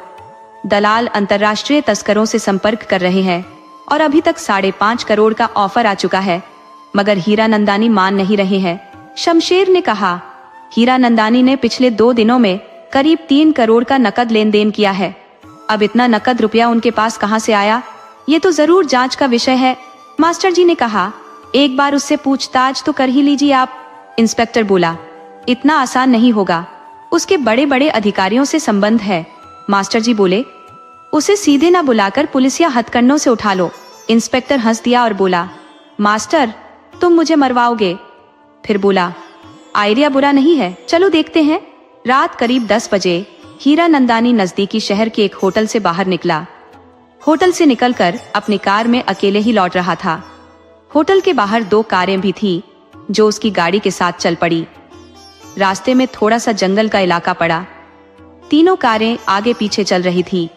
दलाल अंतर्राष्ट्रीय तस्करों से संपर्क कर रहे हैं और अभी तक 5.5 करोड़ का ऑफर आ चुका है, मगर हीरानंदानी मान नहीं रहे हैं। शमशेर ने कहा, हीरानंदानी ने पिछले 2 दिनों में करीब 3 करोड़ का नकद लेन देन किया है। अब इतना नकद रुपया उनके पास कहां से आया, ये तो जरूर जांच का विषय है। मास्टर जी ने कहा, एक बार उससे पूछताछ तो कर ही लीजिए आप। इंस्पेक्टर बोला, इतना आसान नहीं होगा, उसके बड़े बड़े अधिकारियों से संबंध है। मास्टर जी बोले, उसे सीधे ना बुलाकर पुलिसिया हथकंडों से उठा लो। इंस्पेक्टर हंस दिया और बोला, मास्टर तुम मुझे मरवाओगे? फिर बोला, आइडिया बुरा नहीं है, चलो देखते हैं। रात करीब 10 बजे हीरानंदानी नजदीकी शहर के एक होटल से बाहर निकला। होटल से निकलकर अपनी कार में अकेले ही लौट रहा था। होटल के बाहर 2 कारें भी थी जो उसकी गाड़ी के साथ चल पड़ी। रास्ते में थोड़ा सा जंगल का इलाका पड़ा। तीनों कारें आगे पीछे चल रही थी।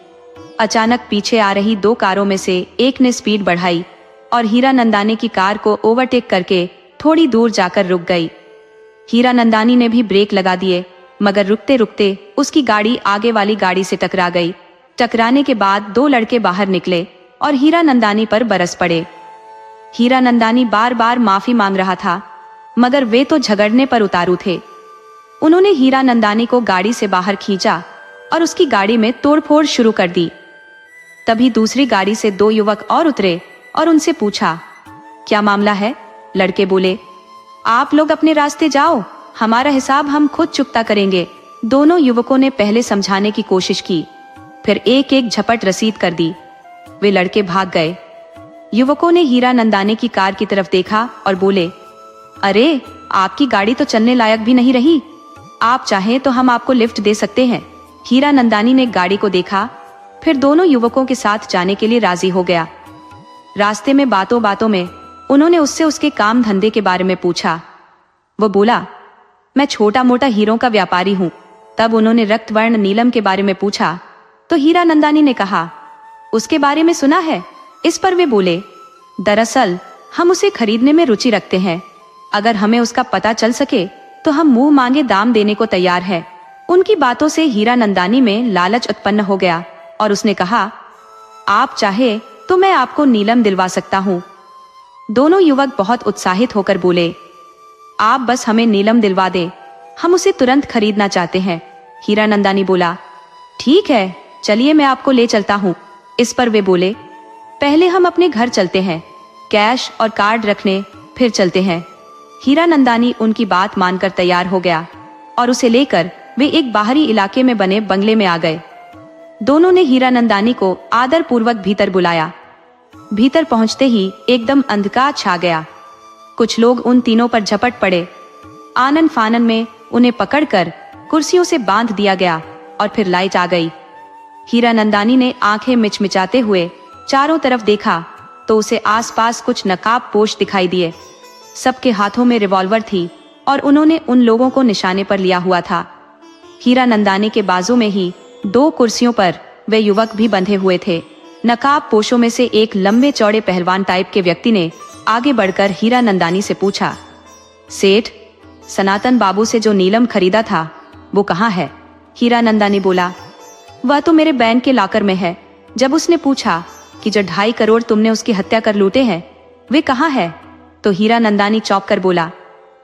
अचानक पीछे आ रही 2 कारों में से एक ने स्पीड बढ़ाई और हीरानंदानी की कार को ओवरटेक करके थोड़ी दूर जाकर रुक गई। हीरानंदानी ने भी ब्रेक लगा दिए, मगर रुकते रुकते उसकी गाड़ी आगे वाली गाड़ी से टकरा गई। टकराने के बाद 2 लड़के बाहर निकले और हीरानंदानी पर बरस पड़े। हीरानंदानी बार बार माफी मांग रहा था, मगर वे तो झगड़ने पर उतारू थे। उन्होंने हीरानंदानी को गाड़ी से बाहर खींचा और उसकी गाड़ी में तोड़फोड़ शुरू कर दी। तभी दूसरी गाड़ी से 2 युवक और उतरे और उनसे पूछा, क्या मामला है? लड़के बोले, आप लोग अपने रास्ते जाओ, हमारा हिसाब हम खुद चुकता करेंगे। दोनों युवकों ने पहले समझाने की कोशिश की, फिर एक एक झपट रसीद कर दी। वे लड़के भाग गए। युवकों ने हीरा नंदानी की कार की तरफ देखा और बोले, अरे आपकी गाड़ी तो चलने लायक भी नहीं रही, आप चाहें तो हम आपको लिफ्ट दे सकते हैं। हीरा नंदानी ने गाड़ी को देखा, फिर दोनों युवकों के साथ जाने के लिए राजी हो गया। रास्ते में बातों बातों में उन्होंने उससे उसके काम धंधे के बारे में पूछा। वो बोला, मैं छोटा मोटा हीरों का व्यापारी हूँ। तब उन्होंने रक्तवर्ण नीलम के बारे में पूछा तो हीरा नंदानी ने कहा, उसके बारे में सुना है। इस पर वे बोले, दरअसल हम उसे खरीदने में रुचि रखते हैं, अगर हमें उसका पता चल सके तो हम मुंह मांगे दाम देने को तैयार हैं। उनकी बातों से हीरा नंदानी में लालच उत्पन्न हो गया और उसने कहा, आप चाहे तो मैं आपको नीलम दिलवा सकता हूँ। दोनों युवक बहुत उत्साहित होकर बोले, आप बस हमें नीलम दिलवा दे, हम उसे तुरंत खरीदना चाहते हैं। हीरा नंदानी बोला, ठीक है, चलिए मैं आपको ले चलता हूँ। इस पर वे बोले, पहले हम अपने घर चलते हैं, कैश और कार्ड रखने, फिर चलते हैं। हीरा नंदानी उनकी बात मानकर तैयार हो गया और उसे लेकर वे एक बाहरी इलाके में बने बंगले में आ गए। दोनों ने हीरा नंदानी को आदर पूर्वक भीतर बुलाया। भीतर पहुंचते ही एकदम अंधकार छा गया। कुछ लोग उन तीनों पर झपट पड़े। आनन फानन में उन्हें पकड़कर कुर्सियों से बांध दिया गया और फिर लाइट आ गई। हीरा नंदानी ने आंखें मिचमिचाते हुए चारों तरफ देखा तो उसे आसपास कुछ नकाबपोश दिखाई दिए। सबके हाथों में रिवॉल्वर थी और उन्होंने उन लोगों को निशाने पर लिया हुआ था। हीरा नंदानी के बाजू में ही 2 कुर्सियों पर वे युवक भी बंधे हुए थे। नकाबपोशों में से एक लंबे चौड़े पहलवान टाइप के व्यक्ति ने आगे बढ़कर हीरा नंदानी से पूछा, सेठ, सनातन बाबू से जो नीलम खरीदा था वो कहाँ है? हीरा नंदानी बोला, वह तो मेरे बैंक के लॉकर में है। जब उसने पूछा कि जो 2.5 करोड़ तुमने उसकी हत्या कर लूटे हैं वे कहाँ है, तो हीरा नंदानी चौंक कर बोला,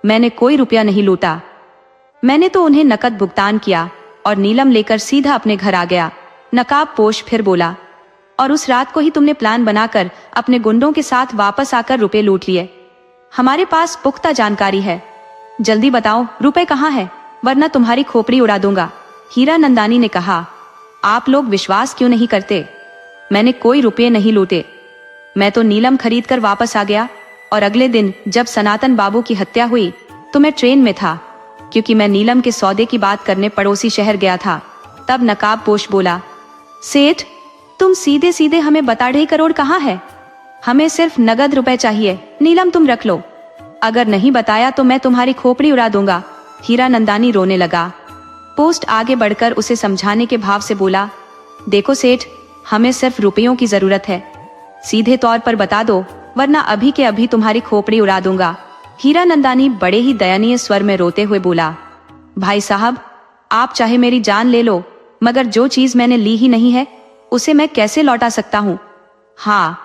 मैंने कोई रुपया नहीं लूटा, मैंने तो उन्हें नकद भुगतान किया और नीलम लेकर सीधा अपने घर आ गया। नकाबपोश फिर बोला, और उस रात को ही तुमने प्लान बनाकर अपने गुंडों के साथ वापस आकर रुपए लूट लिए। हमारे पास पुख्ता जानकारी है, जल्दी बताओ रुपए कहाँ है, वरना तुम्हारी खोपड़ी उड़ा दूंगा। हीरा नंदानी ने कहा, आप लोग विश्वास क्यों नहीं करते? मैंने कोई रुपये नहीं लूटे, मैं तो नीलम खरीद कर वापस आ गया और अगले दिन जब सनातन बाबू की हत्या हुई तो मैं ट्रेन में था, क्योंकि मैं नीलम के सौदे की बात करने पड़ोसी शहर गया था। तब नकाबपोश बोला, सेठ, तुम सीधे सीधे हमें बता 2.5 करोड़ कहाँ है? हमें सिर्फ नगद रुपए चाहिए, नीलम तुम रख लो, अगर नहीं बताया तो मैं तुम्हारी खोपड़ी उड़ा दूंगा। हीरा नंदानी रोने लगा। पोस्ट आगे बढ़कर उसे समझाने के भाव से बोला, देखो सेठ, हमें सिर्फ रुपयों की जरूरत है, सीधे तौर पर बता दो, वरना अभी के अभी तुम्हारी खोपड़ी उड़ा दूंगा। हीरा नंदानी बड़े ही दयनीय स्वर में रोते हुए बोला, भाई साहब, आप चाहे मेरी जान ले लो, मगर जो चीज मैंने ली ही नहीं है उसे मैं कैसे लौटा सकता हूँ? हाँ,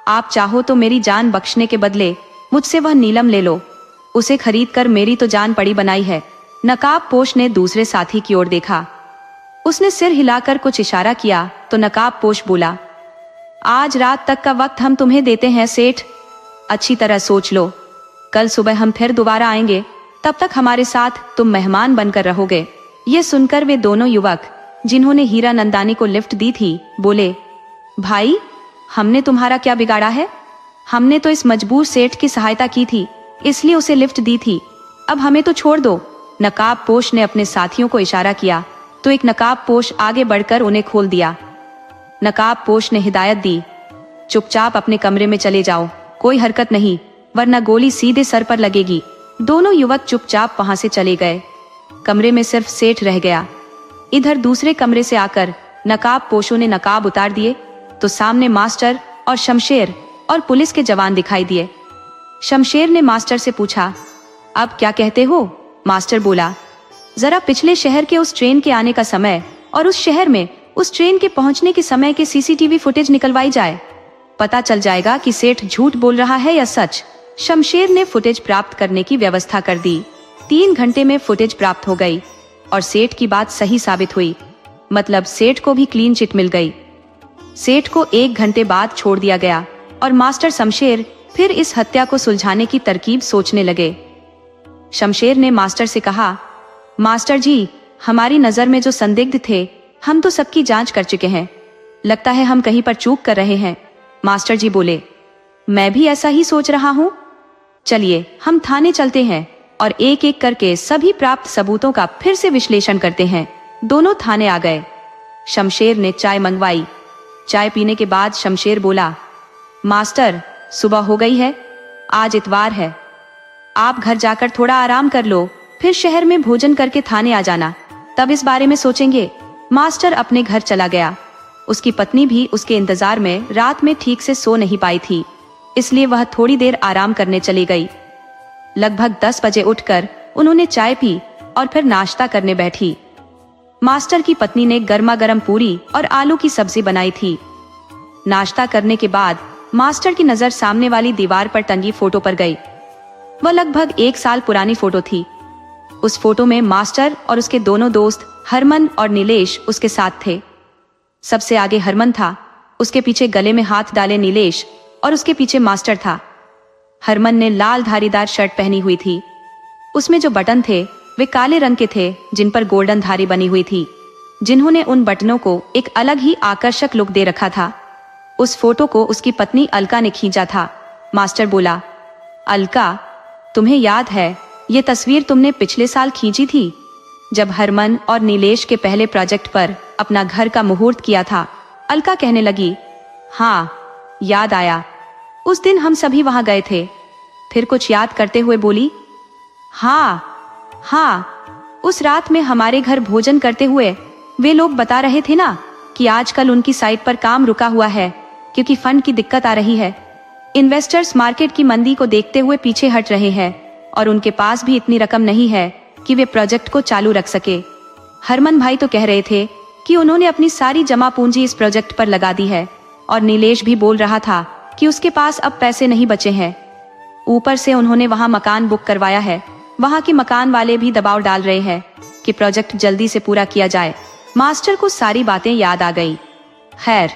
आप चाहो तो मेरी जान बख्शने के बदले मुझसे वह नीलम ले लो, उसे खरीद कर मेरी तो जान पड़ी बनाई है। नकाबपोश ने दूसरे साथी की ओर देखा। उसने सिर हिलाकर कुछ इशारा किया तो नकाबपोश बोला, आज रात तक का वक्त हम तुम्हें देते हैं सेठ, अच्छी तरह सोच लो, कल सुबह हम फिर दोबारा आएंगे, तब तक हमारे साथ तुम मेहमान बनकर रहोगे। ये सुनकर वे दोनों युवक जिन्होंने हीरा नंदानी को लिफ्ट दी थी बोले, भाई, हमने तुम्हारा क्या बिगाड़ा है? हमने तो इस मजबूर सेठ की सहायता की थी, इसलिए उसे लिफ्ट दी थी, अब हमें तो छोड़ दो। नकाबपोश ने अपने साथियों को इशारा किया तो एक नकाबपोश आगे बढ़कर उन्हें खोल दिया। नकाबपोश ने हिदायत दी, चुपचाप अपने कमरे में चले जाओ, कोई हरकत नहीं, वरना गोली सीधे सर पर लगेगी। दोनों युवक चुपचाप वहां से चले गए। कमरे में सिर्फ सेठ रह गया। इधर दूसरे कमरे से आकर नकाबपोशों ने नकाब उतार दिए तो सामने मास्टर और शमशेर और पुलिस के जवान दिखाई दिए। शमशेर ने मास्टर से पूछा, अब क्या कहते हो? मास्टर बोला, जरा पिछले शहर के उस ट्रेन के आने का समय और उस शहर में उस ट्रेन के पहुंचने के समय के सीसीटीवी फुटेज निकलवाई जाए, पता चल जाएगा कि सेठ झूठ बोल रहा है या सच। शमशेर ने फुटेज प्राप्त करने की व्यवस्था कर दी। 3 घंटे में फुटेज प्राप्त हो गई और सेठ की बात सही साबित हुई, मतलब सेठ को भी क्लीन चिट मिल गई। सेठ को 1 घंटे बाद छोड़ दिया गया। और मास्टर शमशेर फिर इस हत्या को सुलझाने की तरकीब सोचने लगे। शमशेर ने मास्टर से कहा, मास्टर जी, हमारी नजर में जो संदिग्ध थे हम तो सबकी जांच कर चुके हैं, लगता है हम कहीं पर चूक कर रहे हैं। मास्टर जी बोले, मैं भी ऐसा ही सोच रहा हूँ। चलिए हम थाने चलते हैं और एक एक करके सभी प्राप्त सबूतों का फिर से विश्लेषण करते हैं। दोनों थाने आ गए। शमशेर ने चाय मंगवाई। चाय पीने के बाद शमशेर बोला, मास्टर, सुबह हो गई है, आज इतवार है, आप घर जाकर थोड़ा आराम कर लो, फिर शहर में भोजन करके थाने आ जाना, तब इस बारे में सोचेंगे। मास्टर अपने घर चला गया। उसकी पत्नी भी उसके इंतजार में रात में ठीक से सो नहीं पाई थी, इसलिए वह थोड़ी देर आराम करने चली गई। लगभग 10 बजे उठकर उन्होंने चाय पी और फिर नाश्ता करने बैठी। मास्टर की पत्नी ने गर्मा गर्म पूरी और आलू की सब्जी बनाई थी। नाश्ता करने के बाद मास्टर की नजर सामने वाली दीवार पर टंगी फोटो पर गई। वह लगभग 1 साल पुरानी फोटो थी। उस फोटो में मास्टर और उसके दोनों दोस्त हरमन और नीलेश उसके साथ थे। सबसे आगे हरमन था, उसके पीछे गले में हाथ डाले नीलेश और उसके पीछे मास्टर था। हरमन ने लाल धारीदार शर्ट पहनी हुई थी। उसमें जो बटन थे वे काले रंग के थे, जिन पर गोल्डन धारी बनी हुई थी, जिन्होंने उन बटनों को एक अलग ही आकर्षक लुक दे रखा था। उस फोटो को उसकी पत्नी अलका ने खींचा था। मास्टर बोला, अलका, तुम्हें याद है ये तस्वीर तुमने पिछले साल खींची थी, जब हरमन और नीलेश के पहले प्रोजेक्ट पर अपना घर का मुहूर्त किया था। अलका कहने लगी, हाँ याद आया, उस दिन हम सभी वहां गए थे। फिर कुछ याद करते हुए बोली, हाँ, उस रात में हमारे घर भोजन करते हुए वे लोग बता रहे थे ना कि आजकल उनकी साइट पर काम रुका हुआ है क्योंकि फंड की दिक्कत आ रही है। इन्वेस्टर्स मार्केट की मंदी को देखते हुए पीछे हट रहे हैं और उनके पास भी इतनी रकम नहीं है कि वे प्रोजेक्ट को चालू रख सके। हरमन भाई तो कह रहे थे कि उन्होंने अपनी सारी जमा पूंजी इस प्रोजेक्ट पर लगा दी है, और नीलेश भी बोल रहा था कि उसके पास अब पैसे नहीं बचे हैं। ऊपर से उन्होंने वहां मकान बुक करवाया है। वहां के मकान वाले भी दबाव डाल रहे हैं कि प्रोजेक्ट जल्दी से पूरा किया जाए। मास्टर को सारी बातें याद आ गई। खैर,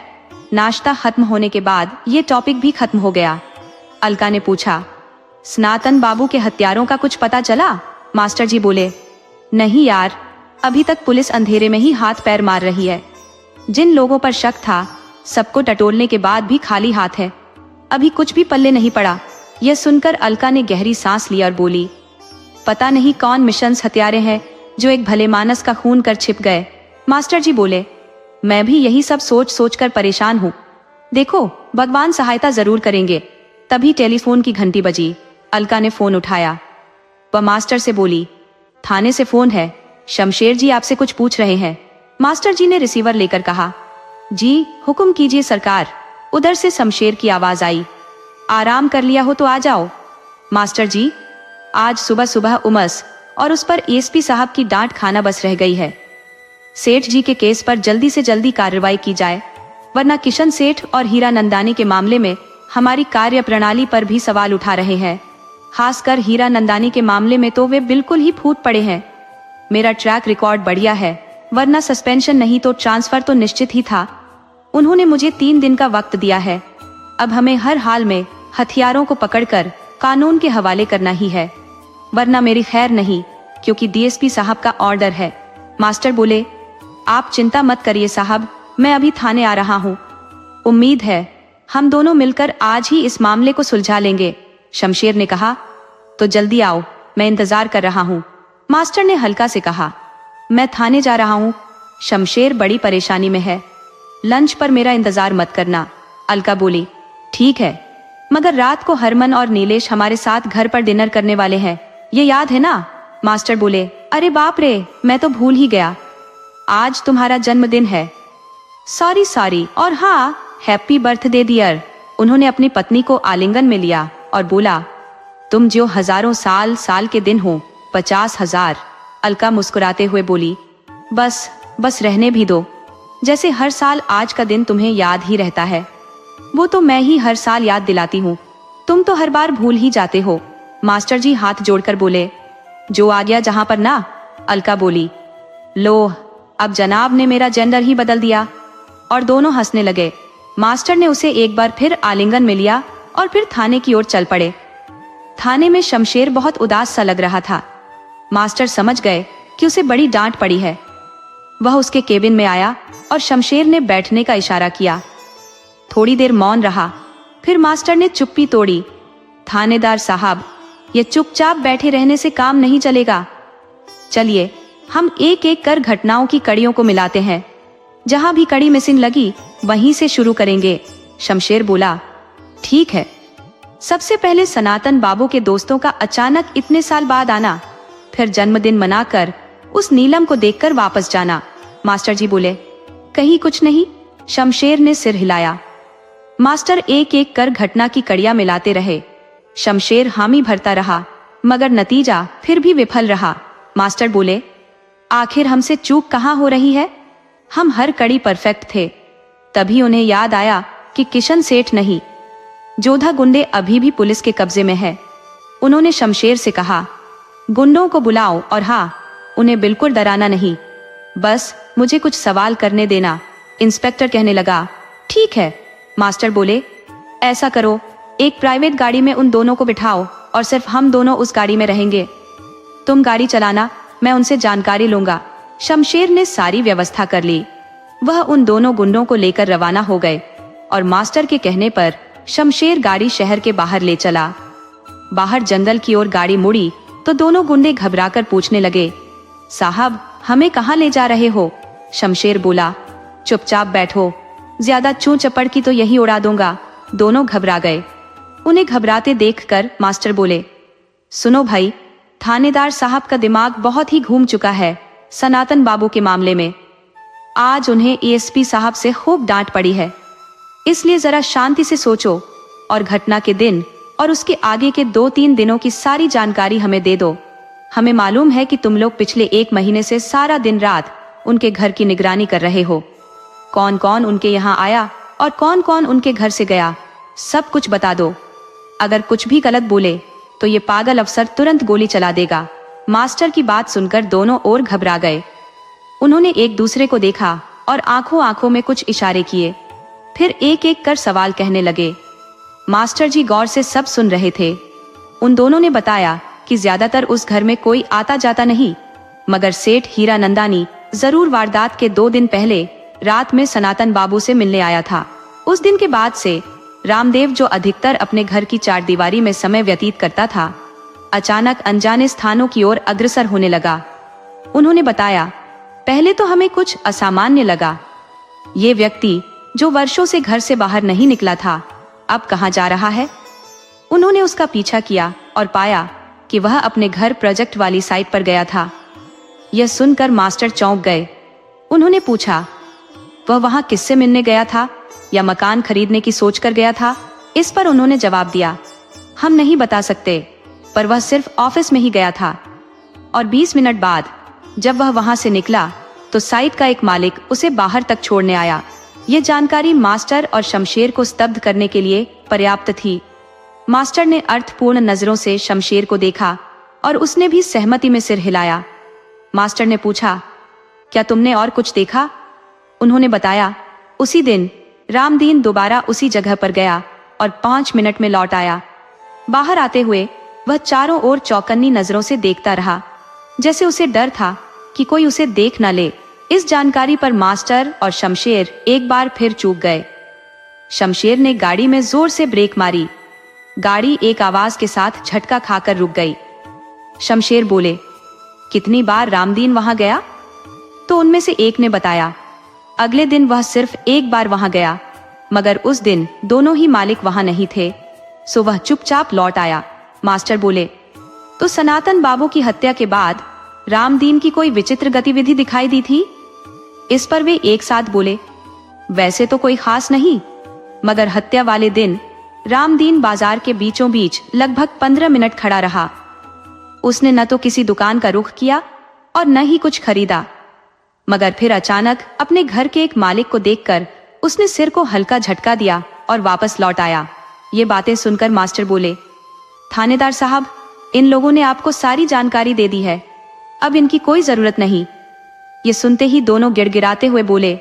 नाश्ता खत्म होने के बाद ये टॉपिक भी खत्म हो गया। अलका ने पूछा, सनातन बाबू के हत्यारों का कुछ पता चला? मास्टर जी बोले, नहीं यार, अभी तक पुलिस अंधेरे में ही हाथ पैर मार रही है। जिन लोगों पर शक था सबको टटोलने के बाद भी खाली हाथ है, अभी कुछ भी पल्ले नहीं पड़ा। यह सुनकर अलका ने गहरी सांस ली और बोली, पता नहीं कौन मिशंस हत्यारे हैं जो एक भले मानस का खून कर छिप गए। मास्टर जी बोले, मैं भी यही सब सोच सोच कर परेशान हूँ। देखो, भगवान सहायता जरूर करेंगे। तभी टेलीफोन की घंटी बजी। अलका ने फोन उठाया। वह मास्टर से बोली, थाने से फोन है, शमशेर जी आपसे कुछ पूछ रहे हैं। मास्टर जी ने रिसीवर लेकर कहा, जी हुक्म कीजिए सरकार। उधर से शमशेर की आवाज आई, आराम कर लिया हो तो आ जाओ। मास्टर जी, आज सुबह सुबह उमस और उस पर एसपी साहब की डांट खाना बस रह गई है। सेठ जी के केस पर जल्दी से जल्दी कार्रवाई की जाए, वरना किशन सेठ और हीरा नंदानी के मामले में हमारी कार्य प्रणाली पर भी सवाल उठा रहे हैं। खासकर हीरा नंदानी के मामले में तो वे बिल्कुल ही फूट पड़े हैं। मेरा ट्रैक रिकॉर्ड बढ़िया है, वरना सस्पेंशन नहीं तो ट्रांसफर तो निश्चित ही था। उन्होंने मुझे 3 दिन का वक्त दिया है। अब हमें हर हाल में हथियारों को पकड़कर कानून के हवाले करना ही है, वरना मेरी खैर नहीं, क्योंकि डीएसपी साहब का ऑर्डर है। मास्टर बोले, आप चिंता मत करिए साहब, मैं अभी थाने आ रहा हूँ। उम्मीद है हम दोनों मिलकर आज ही इस मामले को सुलझा लेंगे। शमशेर ने कहा, तो जल्दी आओ, मैं इंतजार कर रहा हूँ। मास्टर ने हल्का से कहा, मैं थाने जा रहा हूँ। शमशेर बड़ी परेशानी में है, लंच पर मेरा इंतजार मत करना। अलका बोली, ठीक है, मगर रात को हरमन और नीलेश हमारे साथ घर पर डिनर करने वाले हैं, ये याद है ना? मास्टर बोले, अरे बाप रे, मैं तो भूल ही गया, आज तुम्हारा जन्मदिन है। सॉरी, और हाँ, हैप्पी बर्थडे डियर। उन्होंने अपनी पत्नी को आलिंगन में लिया और बोला, तुम जो हजारों साल के दिन हो, 50,000। अलका मुस्कुराते हुए बोली, बस रहने भी दो, जैसे हर साल आज का दिन तुम्हें याद ही रहता है। वो तो मैं ही हर साल याद दिलाती हूँ, तुम तो हर बार भूल ही जाते हो। मास्टर जी हाथ जोड़कर बोले, जो आ गया जहां पर ना। अलका बोली, लो, अब जनाब ने मेरा जेंडर ही बदल दिया। और दोनों हंसने लगे। मास्टर ने उसे एक बार फिर आलिंगन में लिया और फिर थाने की ओर चल पड़े। थाने में शमशेर बहुत उदास सा लग रहा था। मास्टर समझ गए कि उसे बड़ी डांट पड़ी है। वह उसके केबिन में आया और शमशेर ने बैठने का इशारा किया। थोड़ी देर मौन रहा, फिर मास्टर ने चुप्पी तोड़ी। थानेदार साहब, ये चुपचाप बैठे रहने से काम नहीं चलेगा। चलिए हम एक एक कर घटनाओं की कड़ियों को मिलाते हैं। जहां भी कड़ी मिसिंग लगी वहीं से शुरू करेंगे। शमशेर बोला, ठीक है। सबसे पहले सनातन बाबू के दोस्तों का अचानक इतने साल बाद आना, फिर जन्मदिन मनाकर उस नीलम को देखकर वापस जाना। मास्टर जी बोले, कहीं कुछ नहीं। शमशेर ने सिर हिलाया। मास्टर एक एक कर घटना की कड़ियां मिलाते रहे। शमशेर हामी भरता रहा, मगर नतीजा फिर भी विफल रहा। मास्टर बोले, आखिर हमसे चूक कहाँ हो रही है? हम हर कड़ी परफेक्ट थे। तभी उन्हें याद आया कि किशन सेठ नहीं, जोधा गुंडे अभी भी पुलिस के कब्जे में है। उन्होंने शमशेर से कहा, गुंडों को बुलाओ और हाँ, उन्हें बिल्कुल डराना नहीं, बस मुझे कुछ सवाल करने देना। इंस्पेक्टर कहने लगा, ठीक है। मास्टर बोले, ऐसा करो, एक प्राइवेट गाड़ी में उन दोनों को बिठाओ और सिर्फ हम दोनों उस गाड़ी में रहेंगे। तुम गाड़ी चलाना, मैं उनसे जानकारी लूंगा। शमशेर ने सारी व्यवस्था कर ली। वह उन दोनों गुंडों को लेकर रवाना हो गए और मास्टर के कहने पर शमशेर गाड़ी शहर के बाहर ले चला। बाहर जंगल की ओर गाड़ी मुड़ी तो दोनों गुंडे घबराकर पूछने लगे, साहब हमें कहाँ ले जा रहे हो? शमशेर बोला, चुपचाप बैठो, ज्यादा चूं चपड़ की तो यही उड़ा दूंगा। दोनों घबरा गए। उन्हें घबराते देखकर मास्टर बोले, सुनो भाई, थानेदार साहब का दिमाग बहुत ही घूम चुका है सनातन बाबू के मामले में। आज उन्हें एएसपी साहब से खूब डांट पड़ी है, इसलिए जरा शांति से सोचो और घटना के दिन और उसके आगे के 2-3 दिनों की सारी जानकारी हमें दे दो। हमें मालूम है कि तुम लोग पिछले 1 महीने से सारा दिन रात उनके घर की निगरानी कर रहे हो। कौन कौन उनके यहाँ आया और कौन कौन उनके घर से गया, सब कुछ बता दो। अगर कुछ भी गलत बोले तो ये पागल अफसर तुरंत गोली चला देगा। मास्टर की बात सुनकर दोनों और घबरा गए। उन्होंने एक दूसरे को देखा और आंखों आंखों में कुछ इशारे किए, फिर एक एक कर सवाल कहने लगे। मास्टर जी गौर से सब सुन रहे थे। उन दोनों ने बताया कि ज्यादातर उस घर में कोई आता जाता नहीं, मगर सेठ हीरा नंदानी जरूर वारदात के 2 दिन पहले रात में सनातन बाबू से मिलने आया था। उस दिन के बाद से रामदेव, जो अधिकतर अपने घर की चारदीवारी में समय व्यतीत करता था, अचानक अनजाने स्थानों की ओर अग्रसर होने लगा। उन्होंने बताया, पहले तो हमें कुछ असामान्य लगा। ये व्यक्ति जो वर्षों से घर से बाहर नहीं निकला था, अब कहाँ जा रहा है? उन्होंने उसका पीछा किया और पाया कि वह अपने घर प्रोजेक्ट वाली साइट पर गया था। यह सुनकर मास्टर चौंक गए। उन्होंने पूछा, वह वहां किससे मिलने गया था या मकान खरीदने की सोच कर गया था? इस पर उन्होंने जवाब दिया, हम नहीं बता सकते, पर वह सिर्फ ऑफिस में ही गया था। और 20 मिनट बाद जब वह वहां से निकला तो साइट का एक मालिक उसे बाहर तक छोड़ने आया। ये जानकारी मास्टर और शमशेर को स्तब्ध करने के लिए पर्याप्त थी। मास्टर ने अर्थपूर्ण नजरों से शमशेर को देखा और उसने भी सहमति में सिर हिलाया। मास्टर ने पूछा, क्या तुमने और कुछ देखा? उन्होंने बताया, उसी दिन रामदीन दोबारा उसी जगह पर गया और 5 मिनट में लौट आया। बाहर आते हुए वह चारों ओर चौकन्नी नजरों से देखता रहा, जैसे उसे डर था कि कोई उसे देख न ले। इस जानकारी पर मास्टर और शमशेर एक बार फिर चूक गए। शमशेर ने गाड़ी में जोर से ब्रेक मारी। गाड़ी एक आवाज के साथ झटका खाकर रुक गई। शमशेर बोले, कितनी बार रामदीन वहां गया? तो उनमें से एक ने बताया, अगले दिन वह सिर्फ एक बार वहां गया, मगर उस दिन दोनों ही मालिक वहां नहीं थे, सो वह चुपचाप लौट आया। मास्टर बोले, तो सनातन बाबू की हत्या के बाद रामदीन की कोई विचित्र गतिविधि दिखाई दी थी? इस पर वे एक साथ बोले, वैसे तो कोई खास नहीं, मगर हत्या वाले दिन रामदीन बाजार के बीचों बीच लगभग 15 मिनट खड़ा रहा। उसने न तो किसी दुकान का रुख किया और न ही कुछ खरीदा, मगर फिर अचानक अपने घर के एक मालिक को देखकर उसने सिर को हल्का झटका दिया और वापस लौट आया। ये बातें सुनकर मास्टर बोले, थानेदार साहब, इन लोगों ने आपको सारी जानकारी दे दी है, अब इनकी कोई जरूरत नहीं। ये सुनते ही दोनों गिड़गिड़ाते हुए बोले,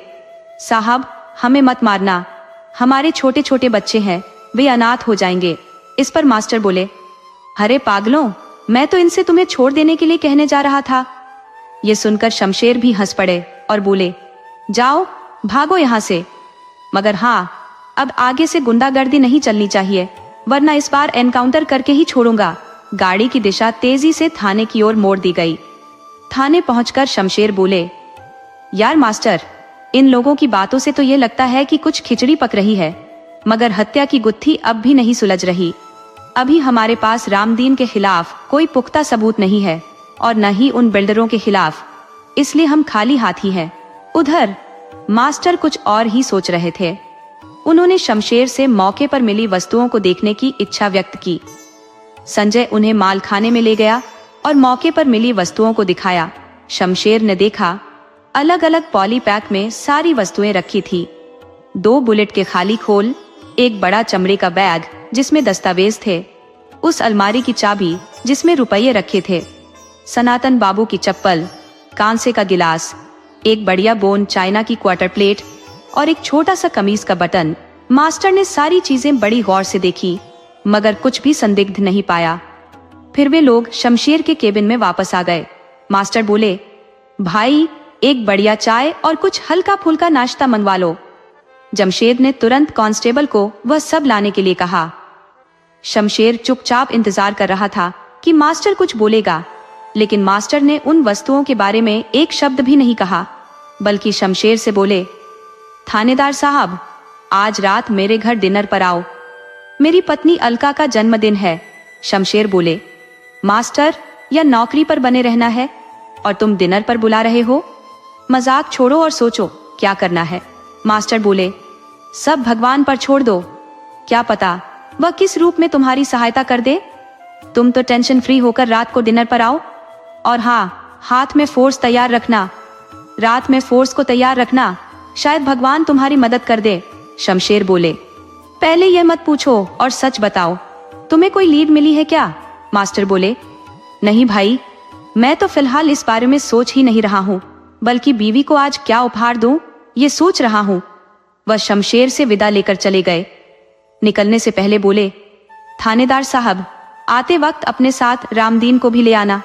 साहब हमें मत मारना, हमारे छोटे छोटे बच्चे हैं, वे अनाथ हो जाएंगे। इस पर मास्टर बोले, अरे पागलों, मैं तो इनसे तुम्हें छोड़ देने के लिए कहने जा रहा था। ये सुनकर शमशेर भी हंस पड़े और बोले, जाओ भागो यहाँ से, मगर हाँ, अब आगे से गुंडागर्दी नहीं चलनी चाहिए, वरना इस बार एनकाउंटर करके ही छोड़ूंगा। गाड़ी की दिशा तेजी से थाने की ओर मोड़ दी गई। थाने पहुंचकर शमशेर बोले, यार मास्टर, इन लोगों की बातों से तो ये लगता है कि कुछ खिचड़ी पक रही है, मगर हत्या की गुत्थी अब भी नहीं सुलझ रही। अभी हमारे पास रामदीन के खिलाफ कोई पुख्ता सबूत नहीं है और न ही उन बिल्डरों के खिलाफ, इसलिए हम खाली हाथ ही हैं। उधर मास्टर कुछ और ही सोच रहे थे। उन्होंने शमशेर से मौके पर मिली वस्तुओं को देखने की इच्छा व्यक्त की। संजय उन्हें मालखाने में ले गया और मौके पर मिली वस्तुओं को दिखाया। शमशेर ने देखा, अलग अलग पॉलीपैक में सारी वस्तुएं रखी थी। 2 बुलेट के खाली खोल, एक बड़ा चमड़े का बैग जिसमें दस्तावेज थे, उस अलमारी की चाबी जिसमें रुपये रखे थे, सनातन बाबू की चप्पल, कांसे का गिलास, एक बढ़िया बोन चाइना की क्वार्टर प्लेट और एक छोटा सा कमीज का बटन। मास्टर ने सारी चीजें बड़ी गौर से देखी, मगर कुछ भी संदिग्ध नहीं पाया। फिर वे लोग शमशेर के केबिन में वापस आ गए। मास्टर बोले, भाई, एक बढ़िया चाय और कुछ हल्का फुल्का नाश्ता मंगवा लो। जमशेद ने तुरंत कांस्टेबल को वह सब लाने के लिए कहा। शमशेर चुपचाप इंतजार कर रहा था कि मास्टर कुछ बोलेगा, लेकिन मास्टर ने उन वस्तुओं के बारे में एक शब्द भी नहीं कहा, बल्कि शमशेर से बोले, थानेदार साहब, आज रात मेरे घर डिनर पर आओ, मेरी पत्नी अलका का जन्मदिन है। शमशेर बोले, मास्टर, या नौकरी पर बने रहना है और तुम डिनर पर बुला रहे हो? मजाक छोड़ो और सोचो क्या करना है। मास्टर बोले, सब भगवान पर छोड़ दो, क्या पता वह किस रूप में तुम्हारी सहायता कर दे। तुम तो टेंशन फ्री होकर रात को डिनर पर आओ, और हाँ, हाथ में फोर्स तैयार रखना, रात में फोर्स को तैयार रखना, शायद भगवान तुम्हारी मदद कर दे। शमशेर बोले, पहले यह मत पूछो और सच बताओ, तुम्हें कोई लीड मिली है क्या? मास्टर बोले, नहीं भाई, मैं तो फिलहाल इस बारे में सोच ही नहीं रहा हूँ, बल्कि बीवी को आज क्या उपहार दूं ये सोच रहा हूँ। वह शमशेर से विदा लेकर चले गए। निकलने से पहले बोले, थानेदार साहब, आते वक्त अपने साथ रामदीन को भी ले आना,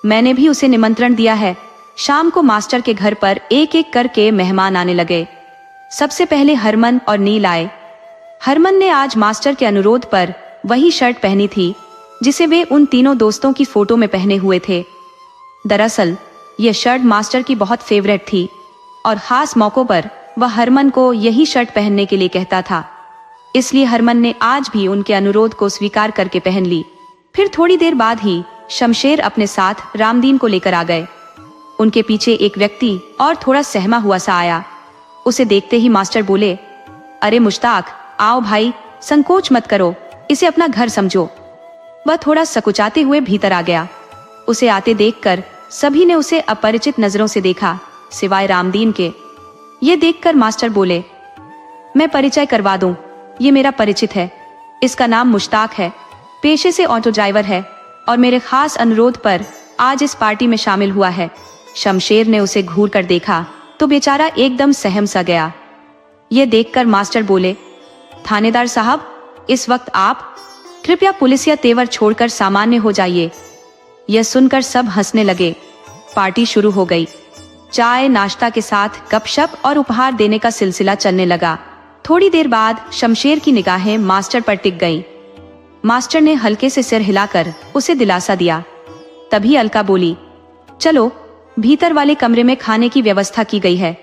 मैंने भी उसे निमंत्रण दिया है। शाम को मास्टर के घर पर एक एक करके मेहमान आने लगे। सबसे पहले हरमन और नील आए। हरमन ने आज मास्टर के अनुरोध पर वही शर्ट पहनी थी जिसे वे उन तीनों दोस्तों की फोटो में पहने हुए थे। दरअसल यह शर्ट मास्टर की बहुत फेवरेट थी और खास मौकों पर वह हरमन को यही शर्ट पहनने के लिए कहता था, इसलिए हरमन ने आज भी उनके अनुरोध को स्वीकार करके पहन ली। फिर थोड़ी देर बाद ही शमशेर अपने साथ रामदीन को लेकर आ गए। उनके पीछे एक व्यक्ति और थोड़ा सहमा हुआ सा आया। उसे देखते ही मास्टर बोले, अरे मुश्ताक, आओ भाई, संकोच मत करो, इसे अपना घर समझो। वह थोड़ा सकुचाते हुए भीतर आ गया। उसे आते देखकर सभी ने उसे अपरिचित नजरों से देखा, सिवाय रामदीन के। ये देखकर मास्टर बोले, मैं परिचय करवा दूं, ये मेरा परिचित है, इसका नाम मुश्ताक है, पेशे से ऑटो ड्राइवर है और मेरे खास अनुरोध पर आज इस पार्टी में शामिल हुआ है। शमशेर ने उसे घूर कर देखा तो बेचारा एकदम सहम सा गया। ये देखकर मास्टर बोले, थानेदार साहब, इस वक्त आप कृपया पुलिस या तेवर छोड़कर सामान्य हो जाइए। यह सुनकर सब हंसने लगे। पार्टी शुरू हो गई। चाय नाश्ता के साथ गपशप और उपहार देने का सिलसिला चलने लगा। थोड़ी देर बाद शमशेर की निगाहें मास्टर पर टिक गईं। मास्टर ने हल्के से सिर हिलाकर उसे दिलासा दिया। तभी अलका बोली, चलो, भीतर वाले कमरे में खाने की व्यवस्था की गई है।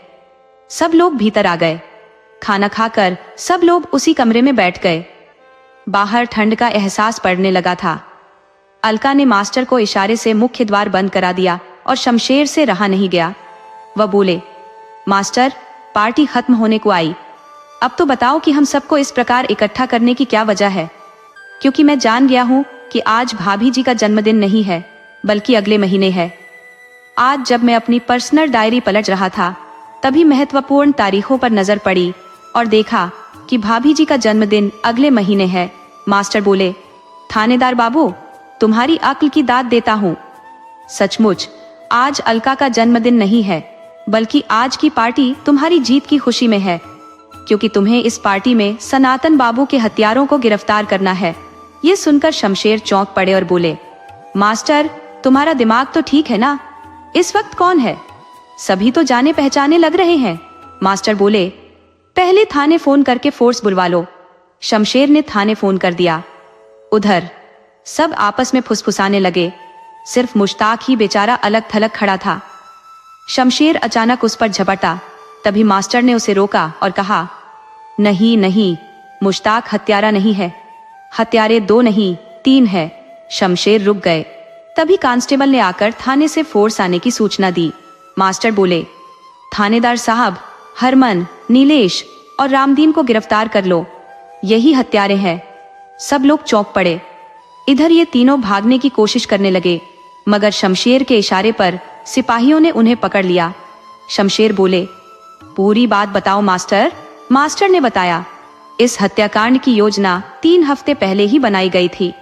सब लोग भीतर आ गए। खाना खाकर सब लोग उसी कमरे में बैठ गए। बाहर ठंड का एहसास पड़ने लगा था। अलका ने मास्टर को इशारे से मुख्य द्वार बंद करा दिया और शमशेर से रहा नहीं गया। वह बोले, मास्टर, पार्टी खत्म होने को आई, अब तो बताओ कि हम सबको इस प्रकार इकट्ठा करने की क्या वजह है? क्योंकि मैं जान गया हूं कि आज भाभी जी का जन्मदिन नहीं है, बल्कि अगले महीने है। आज जब मैं अपनी पर्सनल डायरी पलट रहा था, तभी महत्वपूर्ण तारीखों पर नजर पड़ी और देखा कि भाभी जी का जन्मदिन अगले महीने है। मास्टर बोले, थानेदार बाबू, तुम्हारी अक्ल की दाद देता हूँ। सचमुच आज अलका का जन्मदिन नहीं है, बल्कि आज की पार्टी तुम्हारी जीत की खुशी में है। क्योंकि तुम्हें इस पार्टी में सनातन बाबू के हत्यारों को गिरफ्तार करना है। ये सुनकर शमशेर चौंक पड़े और बोले, मास्टर, तुम्हारा दिमाग तो ठीक है ना? इस वक्त कौन है? सभी तो जाने पहचाने लग रहे हैं। मास्टर बोले, पहले थाने फोन करके फोर्स बुलवा लो। शमशेर ने थाने फोन कर दिया। उधर सब आपस में फुसफुसाने लगे। सिर्फ मुश्ताक ही बेचारा अलग थलग खड़ा था। शमशेर अचानक उस पर झपटा। तभी मास्टर ने उसे रोका और कहा, नहीं नहीं, मुश्ताक हत्यारा नहीं है। हत्यारे 2 नहीं 3 है। शमशेर रुक गए। तभी कांस्टेबल ने आकर थाने से फोर्स आने की सूचना दी। मास्टर बोले, थानेदार साहब, हरमन, नीलेश और रामदीन को गिरफ्तार कर लो, यही हत्यारे हैं। सब लोग चौंक पड़े। इधर ये तीनों भागने की कोशिश करने लगे, मगर शमशेर के इशारे पर सिपाहियों ने उन्हें पकड़ लिया। शमशेर बोले, पूरी बात बताओ मास्टर। मास्टर ने बताया, इस हत्याकांड की योजना 3 हफ्ते पहले ही बनाई गई थी।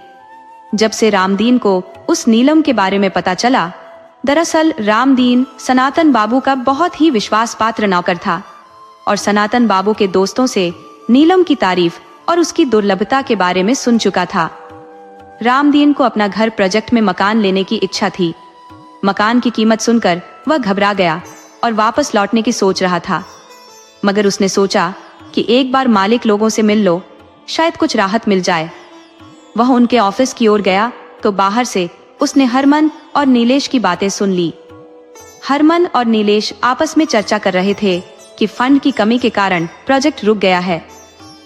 जब से रामदीन को उस नीलम के बारे में पता चला, दरअसल रामदीन सनातन बाबू का बहुत ही विश्वास पात्र नौकर था और सनातन बाबू के दोस्तों से नीलम की तारीफ और उसकी दुर्लभता के बारे में सुन चुका था। रामदीन को अपना घर प्रोजेक्ट में मकान लेने की इच्छा थी। मकान की कीमत सुनकर वह घबरा गया और वापस लौटने की सोच रहा था, मगर उसने सोचा कि एक बार मालिक लोगों से मिल लो, शायद कुछ राहत मिल जाए। वह उनके ऑफिस की ओर गया तो बाहर से उसने हरमन और नीलेश की बातें सुन ली। हरमन और नीलेश आपस में चर्चा कर रहे थे कि फंड की कमी के कारण प्रोजेक्ट रुक गया है।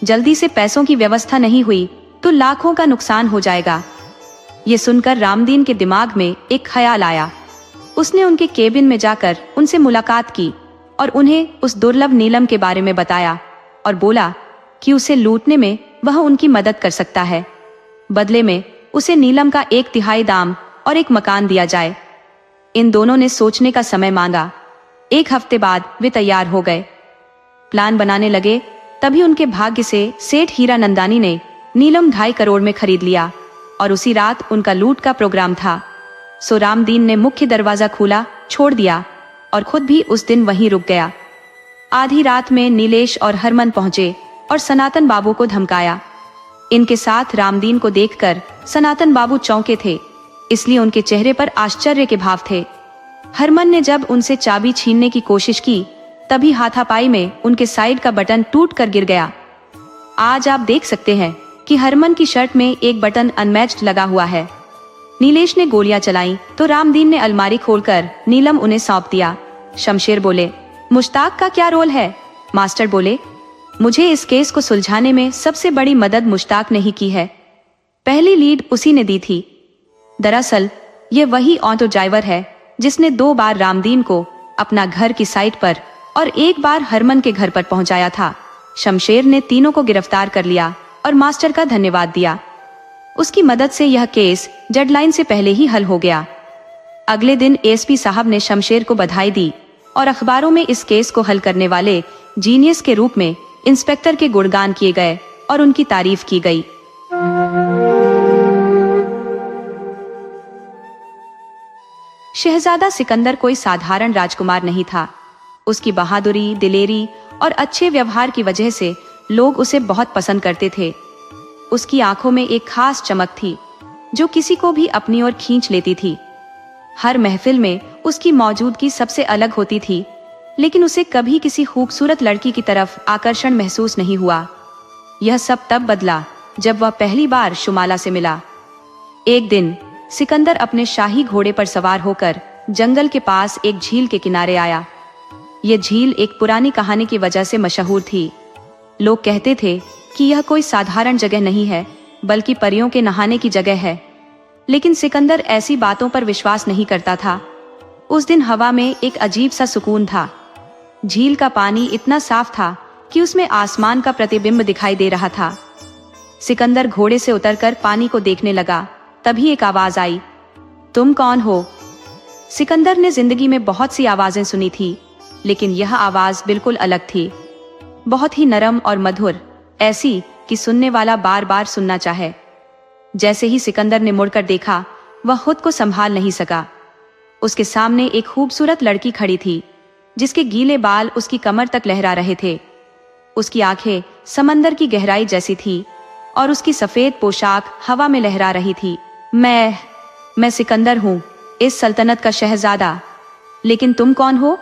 जल्दी से पैसों की व्यवस्था नहीं हुई तो लाखों का नुकसान हो जाएगा। ये सुनकर रामदीन के दिमाग में एक ख्याल आया। उसने उनके केबिन में जाकर उनसे मुलाकात की और उन्हें उस दुर्लभ नीलम के बारे में बताया और बोला कि उसे लूटने में वह उनकी मदद कर सकता है। बदले में उसे नीलम का 1/3 दाम और एक मकान दिया जाए। इन दोनों ने सोचने का समय मांगा। 1 हफ्ते बाद वे तैयार हो गए, प्लान बनाने लगे। तभी उनके भाग्य से सेठ हीरा नंदानी ने नीलम 2.5 करोड़ में खरीद लिया और उसी रात उनका लूट का प्रोग्राम था। सो रामदीन ने मुख्य दरवाजा खुला छोड़ दिया और खुद भी उस दिन वहीं रुक गया। आधी रात में नीलेश और हरमन पहुंचे और सनातन बाबू को धमकाया। इनके साथ रामदीन को देखकर सनातन बाबू चौंके थे, इसलिए उनके चेहरे पर आश्चर्य के भाव थे। हरमन ने जब उनसे चाबी छीनने की कोशिश की, तभी हाथापाई में उनके साइड का बटन टूट कर गिर गया। आज आप देख सकते हैं कि हरमन की शर्ट में एक बटन अनमैच्ड लगा हुआ है। नीलेश ने गोलियां चलाई तो रामदीन ने अलमारी खोलकर नीलम उन्हें सौंप दिया। शमशेर बोले, मुश्ताक का क्या रोल है? मास्टर बोले, मुझे इस केस को सुलझाने में सबसे बड़ी मदद मुश्ताक ने ही की है। पहली लीड उसी ने दी थी। दरअसल ये वही ऑटो ड्राइवर है जिसने 2 बार रामदीन को अपना घर की साइट पर और 1 बार हरमन के घर पर पहुंचाया था। शमशेर ने तीनों को गिरफ्तार कर लिया और मास्टर का धन्यवाद दिया। उसकी मदद से यह केस डेडलाइन से पहले ही हल हो गया। अगले दिन एसपी साहब ने शमशेर को बधाई दी और अखबारों में इस केस को हल करने वाले जीनियस के रूप में इंस्पेक्टर के गुणगान किए गए और उनकी तारीफ की गई। शहजादा सिकंदर कोई साधारण राजकुमार नहीं था। उसकी बहादुरी, दिलेरी और अच्छे व्यवहार की वजह से लोग उसे बहुत पसंद करते थे। उसकी आंखों में एक खास चमक थी जो किसी को भी अपनी ओर खींच लेती थी। हर महफिल में उसकी मौजूदगी सबसे अलग होती थी, लेकिन उसे कभी किसी खूबसूरत लड़की की तरफ आकर्षण महसूस नहीं हुआ। यह सब तब बदला जब वह पहली बार शुमाला से मिला। एक दिन सिकंदर अपने शाही घोड़े पर सवार होकर जंगल के पास एक झील के किनारे आया। यह झील एक पुरानी कहानी की वजह से मशहूर थी। लोग कहते थे कि यह कोई साधारण जगह नहीं है, बल्कि परियों के नहाने की जगह है। लेकिन सिकंदर ऐसी बातों पर विश्वास नहीं करता था। उस दिन हवा में एक अजीब सा सुकून था। झील का पानी इतना साफ था कि उसमें आसमान का प्रतिबिंब दिखाई दे रहा था। सिकंदर घोड़े से उतरकर पानी को देखने लगा। तभी एक आवाज आई, तुम कौन हो? सिकंदर ने जिंदगी में बहुत सी आवाजें सुनी थी, लेकिन यह आवाज बिल्कुल अलग थी। बहुत ही नरम और मधुर, ऐसी कि सुनने वाला बार बार सुनना चाहे। जैसे ही सिकंदर ने मुड़कर देखा, वह खुद को संभाल नहीं सका। उसके सामने एक खूबसूरत लड़की खड़ी थी, जिसके गीले बाल उसकी कमर तक लहरा रहे थे। उसकी आंखें समंदर की गहराई जैसी थी और उसकी सफेद पोशाक हवा में लहरा रही थी। मैं सिकंदर हूँ, इस सल्तनत का शहजादा। लेकिन तुम कौन हो?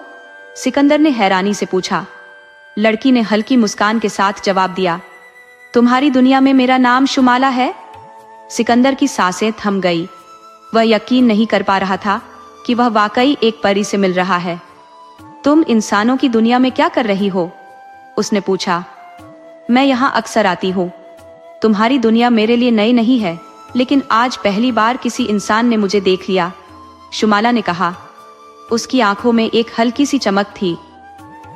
सिकंदर ने हैरानी से पूछा। लड़की ने हल्की मुस्कान के साथ जवाब दिया, तुम्हारी दुनिया में मेरा नाम शुमाला है। सिकंदर की सांसें थम गई। वह यकीन नहीं कर पा रहा था कि वह वाकई एक परी से मिल रहा है। तुम इंसानों की दुनिया में क्या कर रही हो? उसने पूछा। मैं यहाँ अक्सर आती हूँ। तुम्हारी दुनिया मेरे लिए नई नहीं है, लेकिन आज पहली बार किसी इंसान ने मुझे देख लिया, शुमाला ने कहा। उसकी आंखों में एक हल्की सी चमक थी।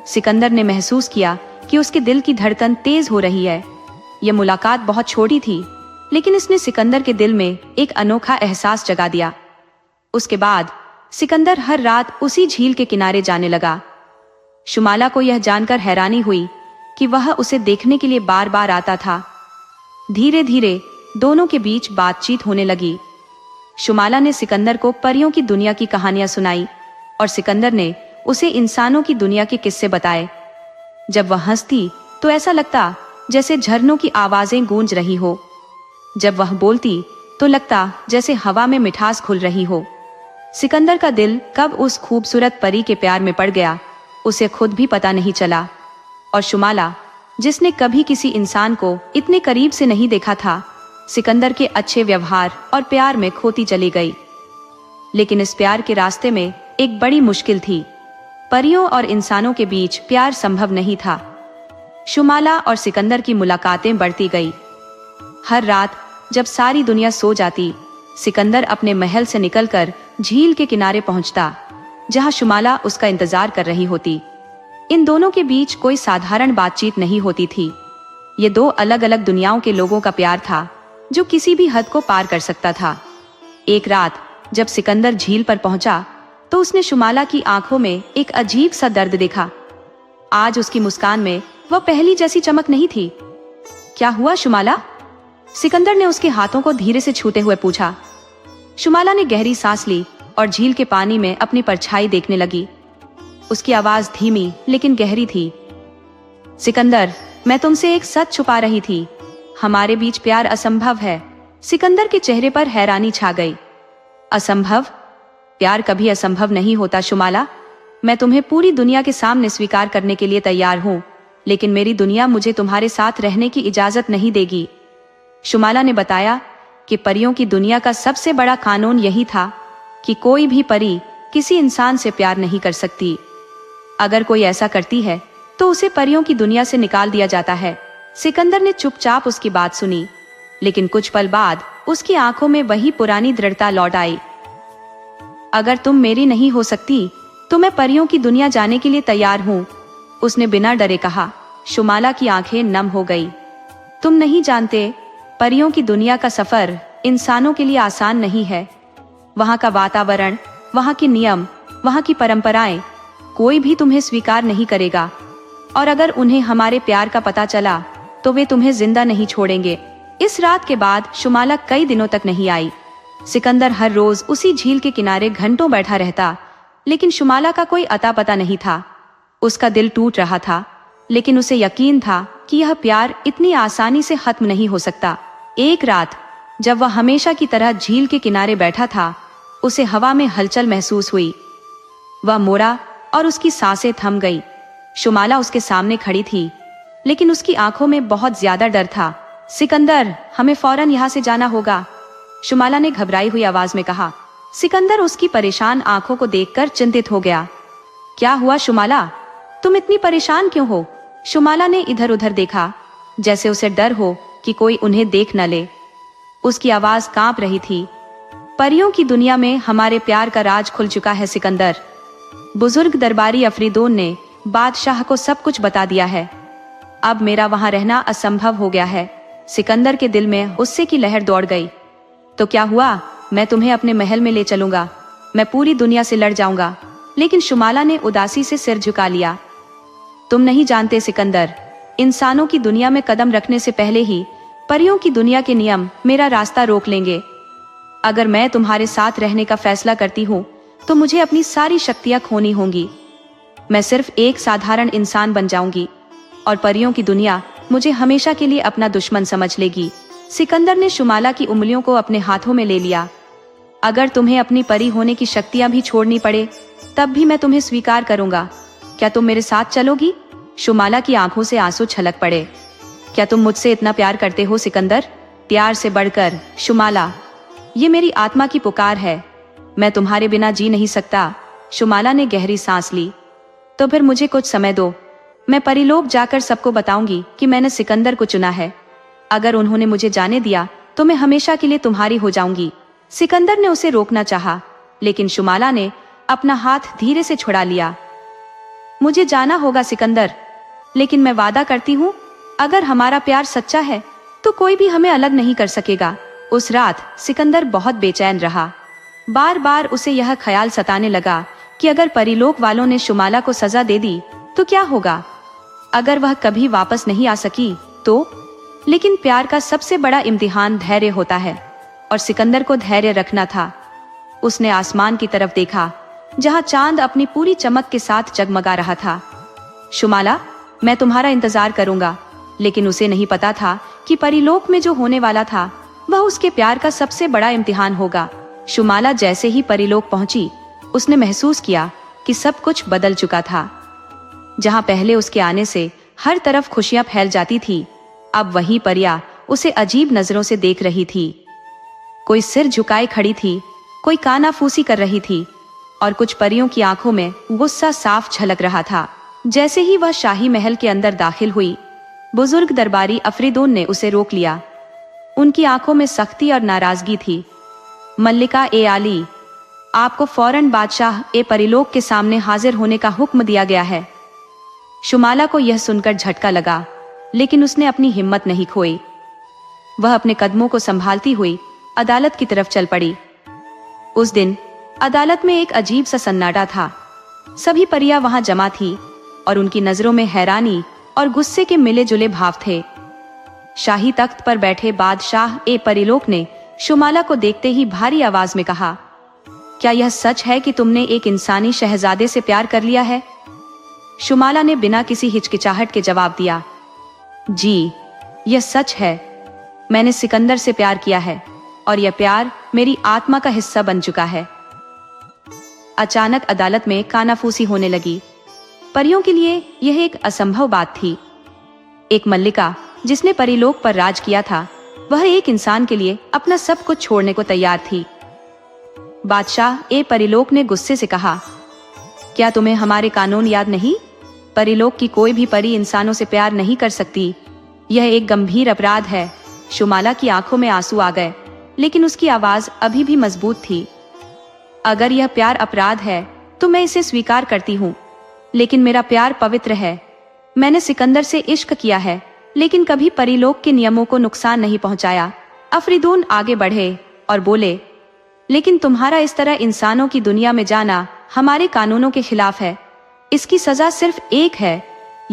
सिकंदर ने महसूस किया कि उसके दिल की धड़कन तेज हो रही है। यह मुलाकात बहुत छोटी थी, लेकिन इसने सिकंदर के दिल में एक अनोखा एहसास जगा दिया। उसके बाद सिकंदर हर रात उसी झील के किनारे जाने लगा। शुमाला को यह जानकर हैरानी हुई कि वह उसे देखने के लिए बार बार आता था। धीरे धीरे दोनों के बीच बातचीत होने लगी। शुमाला ने सिकंदर को परियों की दुनिया की कहानियां सुनाई और सिकंदर ने उसे इंसानों की दुनिया के किस्से बताए। जब वह हंसती तो ऐसा लगता जैसे झरनों की आवाजें गूंज रही हो। जब वह बोलती तो लगता जैसे हवा में मिठास घुल रही हो। सिकंदर का दिल कब उस खूबसूरत परी के प्यार में पड़ गया, उसे खुद भी पता नहीं चला। और शुमाला, जिसने कभी किसी इंसान को इतने करीब से नहीं देखा था, सिकंदर के अच्छे व्यवहार और प्यार में खोती चली गई। लेकिन इस प्यार के रास्ते में एक बड़ी मुश्किल थी। परियों और इंसानों के बीच प्यार संभव नहीं था। शुमाला और सिकंदर की मुलाकातें बढ़ती गई। हर रात जब सारी दुनिया सो जाती, सिकंदर अपने महल से निकलकर झील के किनारे पहुंचता, जहां शुमाला उसका इंतजार कर रही होती। इन दोनों के बीच कोई साधारण बातचीत नहीं होती थी। ये दो अलग अलग दुनियाओं के लोगों का प्यार था, जो किसी भी हद को पार कर सकता था। एक रात जब सिकंदर झील पर पहुंचा, तो उसने शुमाला की आंखों में एक अजीब सा दर्द देखा। आज उसकी मुस्कान में वह पहली जैसी चमक नहीं थी। क्या हुआ शुमाला? सिकंदर ने उसके हाथों को धीरे से छूते हुए पूछा। शुमाला ने गहरी सांस ली और झील के पानी में अपनी परछाई देखने लगी। उसकी आवाज धीमी लेकिन गहरी थी। सिकंदर, मैं तुमसे एक सच छुपा रही थी। हमारे बीच प्यार असंभव है। सिकंदर के चेहरे पर हैरानी छा गई। असंभव? प्यार कभी असंभव नहीं होता शुमाला। मैं तुम्हें पूरी दुनिया के सामने स्वीकार करने के लिए तैयार हूँ, लेकिन मेरी दुनिया मुझे तुम्हारे साथ रहने की इजाजत नहीं देगी। शुमाला ने बताया कि परियों की दुनिया का सबसे बड़ा कानून यही था कि कोई भी परी किसी इंसान से प्यार नहीं कर सकती। अगर कोई ऐसा करती है तो उसे परियों की दुनिया से निकाल दिया जाता है। सिकंदर ने चुपचाप उसकी बात सुनी, लेकिन कुछ पल बाद उसकी आंखों में वही पुरानी दृढ़ता लौट आई। अगर तुम मेरी नहीं हो सकती तो मैं परियों की दुनिया जाने के लिए तैयार हूँ, उसने बिना डरे कहा। शुमाला की आंखें नम हो गई। तुम नहीं जानते, परियों की दुनिया का सफर इंसानों के लिए आसान नहीं है। वहाँ का वातावरण, वहाँ के नियम, वहाँ की परंपराएं, कोई भी तुम्हें स्वीकार नहीं करेगा। और अगर उन्हें हमारे प्यार का पता चला तो वे तुम्हें जिंदा नहीं छोड़ेंगे। इस रात के बाद शुमाला कई दिनों तक नहीं आई। सिकंदर हर रोज उसी झील के किनारे घंटों बैठा रहता, लेकिन शुमाला का कोई अता पता नहीं था। उसका दिल टूट रहा था, लेकिन उसे यकीन था कि यह प्यार इतनी आसानी से खत्म नहीं हो सकता। एक रात जब वह हमेशा की तरह झील के किनारे बैठा था, उसे हवा में हलचल महसूस हुई। वह मुड़ा और उसकी सांसें थम गई। शुमाला उसके सामने खड़ी थी, लेकिन उसकी आंखों में बहुत ज्यादा डर था। सिकंदर, हमें फौरन यहाँ से जाना होगा, शुमाला ने घबराई हुई आवाज में कहा। सिकंदर उसकी परेशान आंखों को देखकर चिंतित हो गया। क्या हुआ शुमाला, तुम इतनी परेशान क्यों हो? शुमाला ने इधर उधर देखा, जैसे उसे डर हो कि कोई उन्हें देख न ले। उसकी आवाज कांप रही थी। परियों की दुनिया में हमारे प्यार का राज खुल चुका है सिकंदर। बुजुर्ग दरबारी अफरीदोन ने बादशाह को सब कुछ बता दिया है। अब मेरा वहां रहना असंभव हो गया है। सिकंदर के दिल में गुस्से की लहर दौड़ गई। तो क्या हुआ? मैं तुम्हें अपने महल में ले चलूंगा, मैं पूरी दुनिया से लड़ जाऊंगा। लेकिन शुमाला ने उदासी से सिर झुका लिया। तुम नहीं जानते सिकंदर, इंसानों की दुनिया में कदम रखने से पहले ही परियों की दुनिया के नियम मेरा रास्ता रोक लेंगे। अगर मैं तुम्हारे साथ रहने का फैसला करती हूँ तो मुझे अपनी सारी शक्तियां खोनी होंगी। मैं सिर्फ एक साधारण इंसान बन जाऊंगी। और परियों की दुनिया मुझे हमेशा के लिए अपना दुश्मन समझ लेगी। सिकंदर ने शुमाला की उंगलियों को अपने हाथों में ले लिया। अगर तुम्हें अपनी परी होने की शक्तियां भी छोड़नी पड़े तब भी मैं तुम्हें स्वीकार करूंगा। क्या तुम मेरे साथ चलोगी? शुमाला की आंखों से आंसू छलक पड़े। क्या तुम मुझसे इतना प्यार करते हो सिकंदर? प्यार से बढ़कर शुमाला, ये मेरी आत्मा की पुकार है। मैं तुम्हारे बिना जी नहीं सकता। शुमाला ने गहरी सांस ली। तो फिर मुझे कुछ समय दो। मैं परीलोक जाकर सबको बताऊंगी कि मैंने सिकंदर को चुना है। अगर उन्होंने मुझे जाने दिया तो मैं हमेशा के लिए तुम्हारी हो जाऊंगी। सिकंदर ने उसे रोकना चाहा, लेकिन शुमाला ने अपना हाथ धीरे से छुड़ा लिया। मुझे जाना होगा सिकंदर, लेकिन मैं वादा करती हूँ, अगर हमारा प्यार सच्चा है तो कोई भी हमें अलग नहीं कर सकेगा। उस रात सिकंदर बहुत बेचैन रहा। बार बार उसे यह ख्याल सताने लगा कि अगर परीलोक वालों ने शुमाला को सजा दे दी तो क्या होगा? अगर वह कभी वापस नहीं आ सकी तो? लेकिन प्यार का सबसे बड़ा इम्तिहान धैर्य होता है, और सिकंदर को धैर्य रखना था। उसने आसमान की तरफ देखा, जहां चांद अपनी पूरी चमक के साथ जगमगा रहा था। शुमाला, मैं तुम्हारा इंतजार करूंगा। लेकिन उसे नहीं पता था कि परीलोक में जो होने वाला था वह उसके प्यार का सबसे बड़ा इम्तिहान होगा। शुमाला जैसे ही परीलोक पहुंची, उसने महसूस किया कि सब कुछ बदल चुका था। जहां पहले उसके आने से हर तरफ खुशियां फैल जाती थी, अब वही परियां उसे अजीब नजरों से देख रही थी। कोई सिर झुकाए खड़ी थी, कोई कानाफूसी कर रही थी, और कुछ परियों की आंखों में गुस्सा साफ झलक रहा था। जैसे ही वह शाही महल के अंदर दाखिल हुई, बुजुर्ग दरबारी अफरीदून ने उसे रोक लिया। उनकी आंखों में सख्ती और नाराजगी थी। मल्लिका ए आली, आपको फौरन बादशाह ए परीलोक के सामने हाजिर होने का हुक्म दिया गया है। शुमाला को यह सुनकर झटका लगा, लेकिन उसने अपनी हिम्मत नहीं खोई। वह अपने कदमों को संभालती हुई अदालत की तरफ चल पड़ी। उस दिन अदालत में एक अजीब सा सन्नाटा था। सभी परियां वहां जमा थी और उनकी नजरों में हैरानी और गुस्से के मिले जुले भाव थे। शाही तख्त पर बैठे बादशाह ए परीलोक ने शुमाला को देखते ही भारी आवाज में कहा, क्या यह सच है कि तुमने एक इंसानी शहजादे से प्यार कर लिया है? शुमाला ने बिना किसी हिचकिचाहट के जवाब दिया, जी, यह सच है। मैंने सिकंदर से प्यार किया है और यह प्यार मेरी आत्मा का हिस्सा बन चुका है। अचानक अदालत में कानाफूसी होने लगी। परियों के लिए यह एक असंभव बात थी। एक मल्लिका जिसने परीलोक पर राज किया था, वह एक इंसान के लिए अपना सब कुछ छोड़ने को तैयार थी। बादशाह ए परीलोक ने गुस्से से कहा, क्या तुम्हें हमारे कानून याद नहीं? परीलोक की कोई भी परी इंसानों से प्यार नहीं कर सकती। यह एक गंभीर अपराध है। शुमाला की आंखों में आंसू आ गए, लेकिन उसकी आवाज अभी भी मजबूत थी। अगर यह प्यार अपराध है तो मैं इसे स्वीकार करती हूँ, लेकिन मेरा प्यार पवित्र है। मैंने सिकंदर से इश्क किया है, लेकिन कभी परीलोक के नियमों को नुकसान नहीं पहुंचाया। अफरीदून आगे बढ़े और बोले, लेकिन तुम्हारा इस तरह इंसानों की दुनिया में जाना हमारे कानूनों के खिलाफ है। इसकी सजा सिर्फ एक है,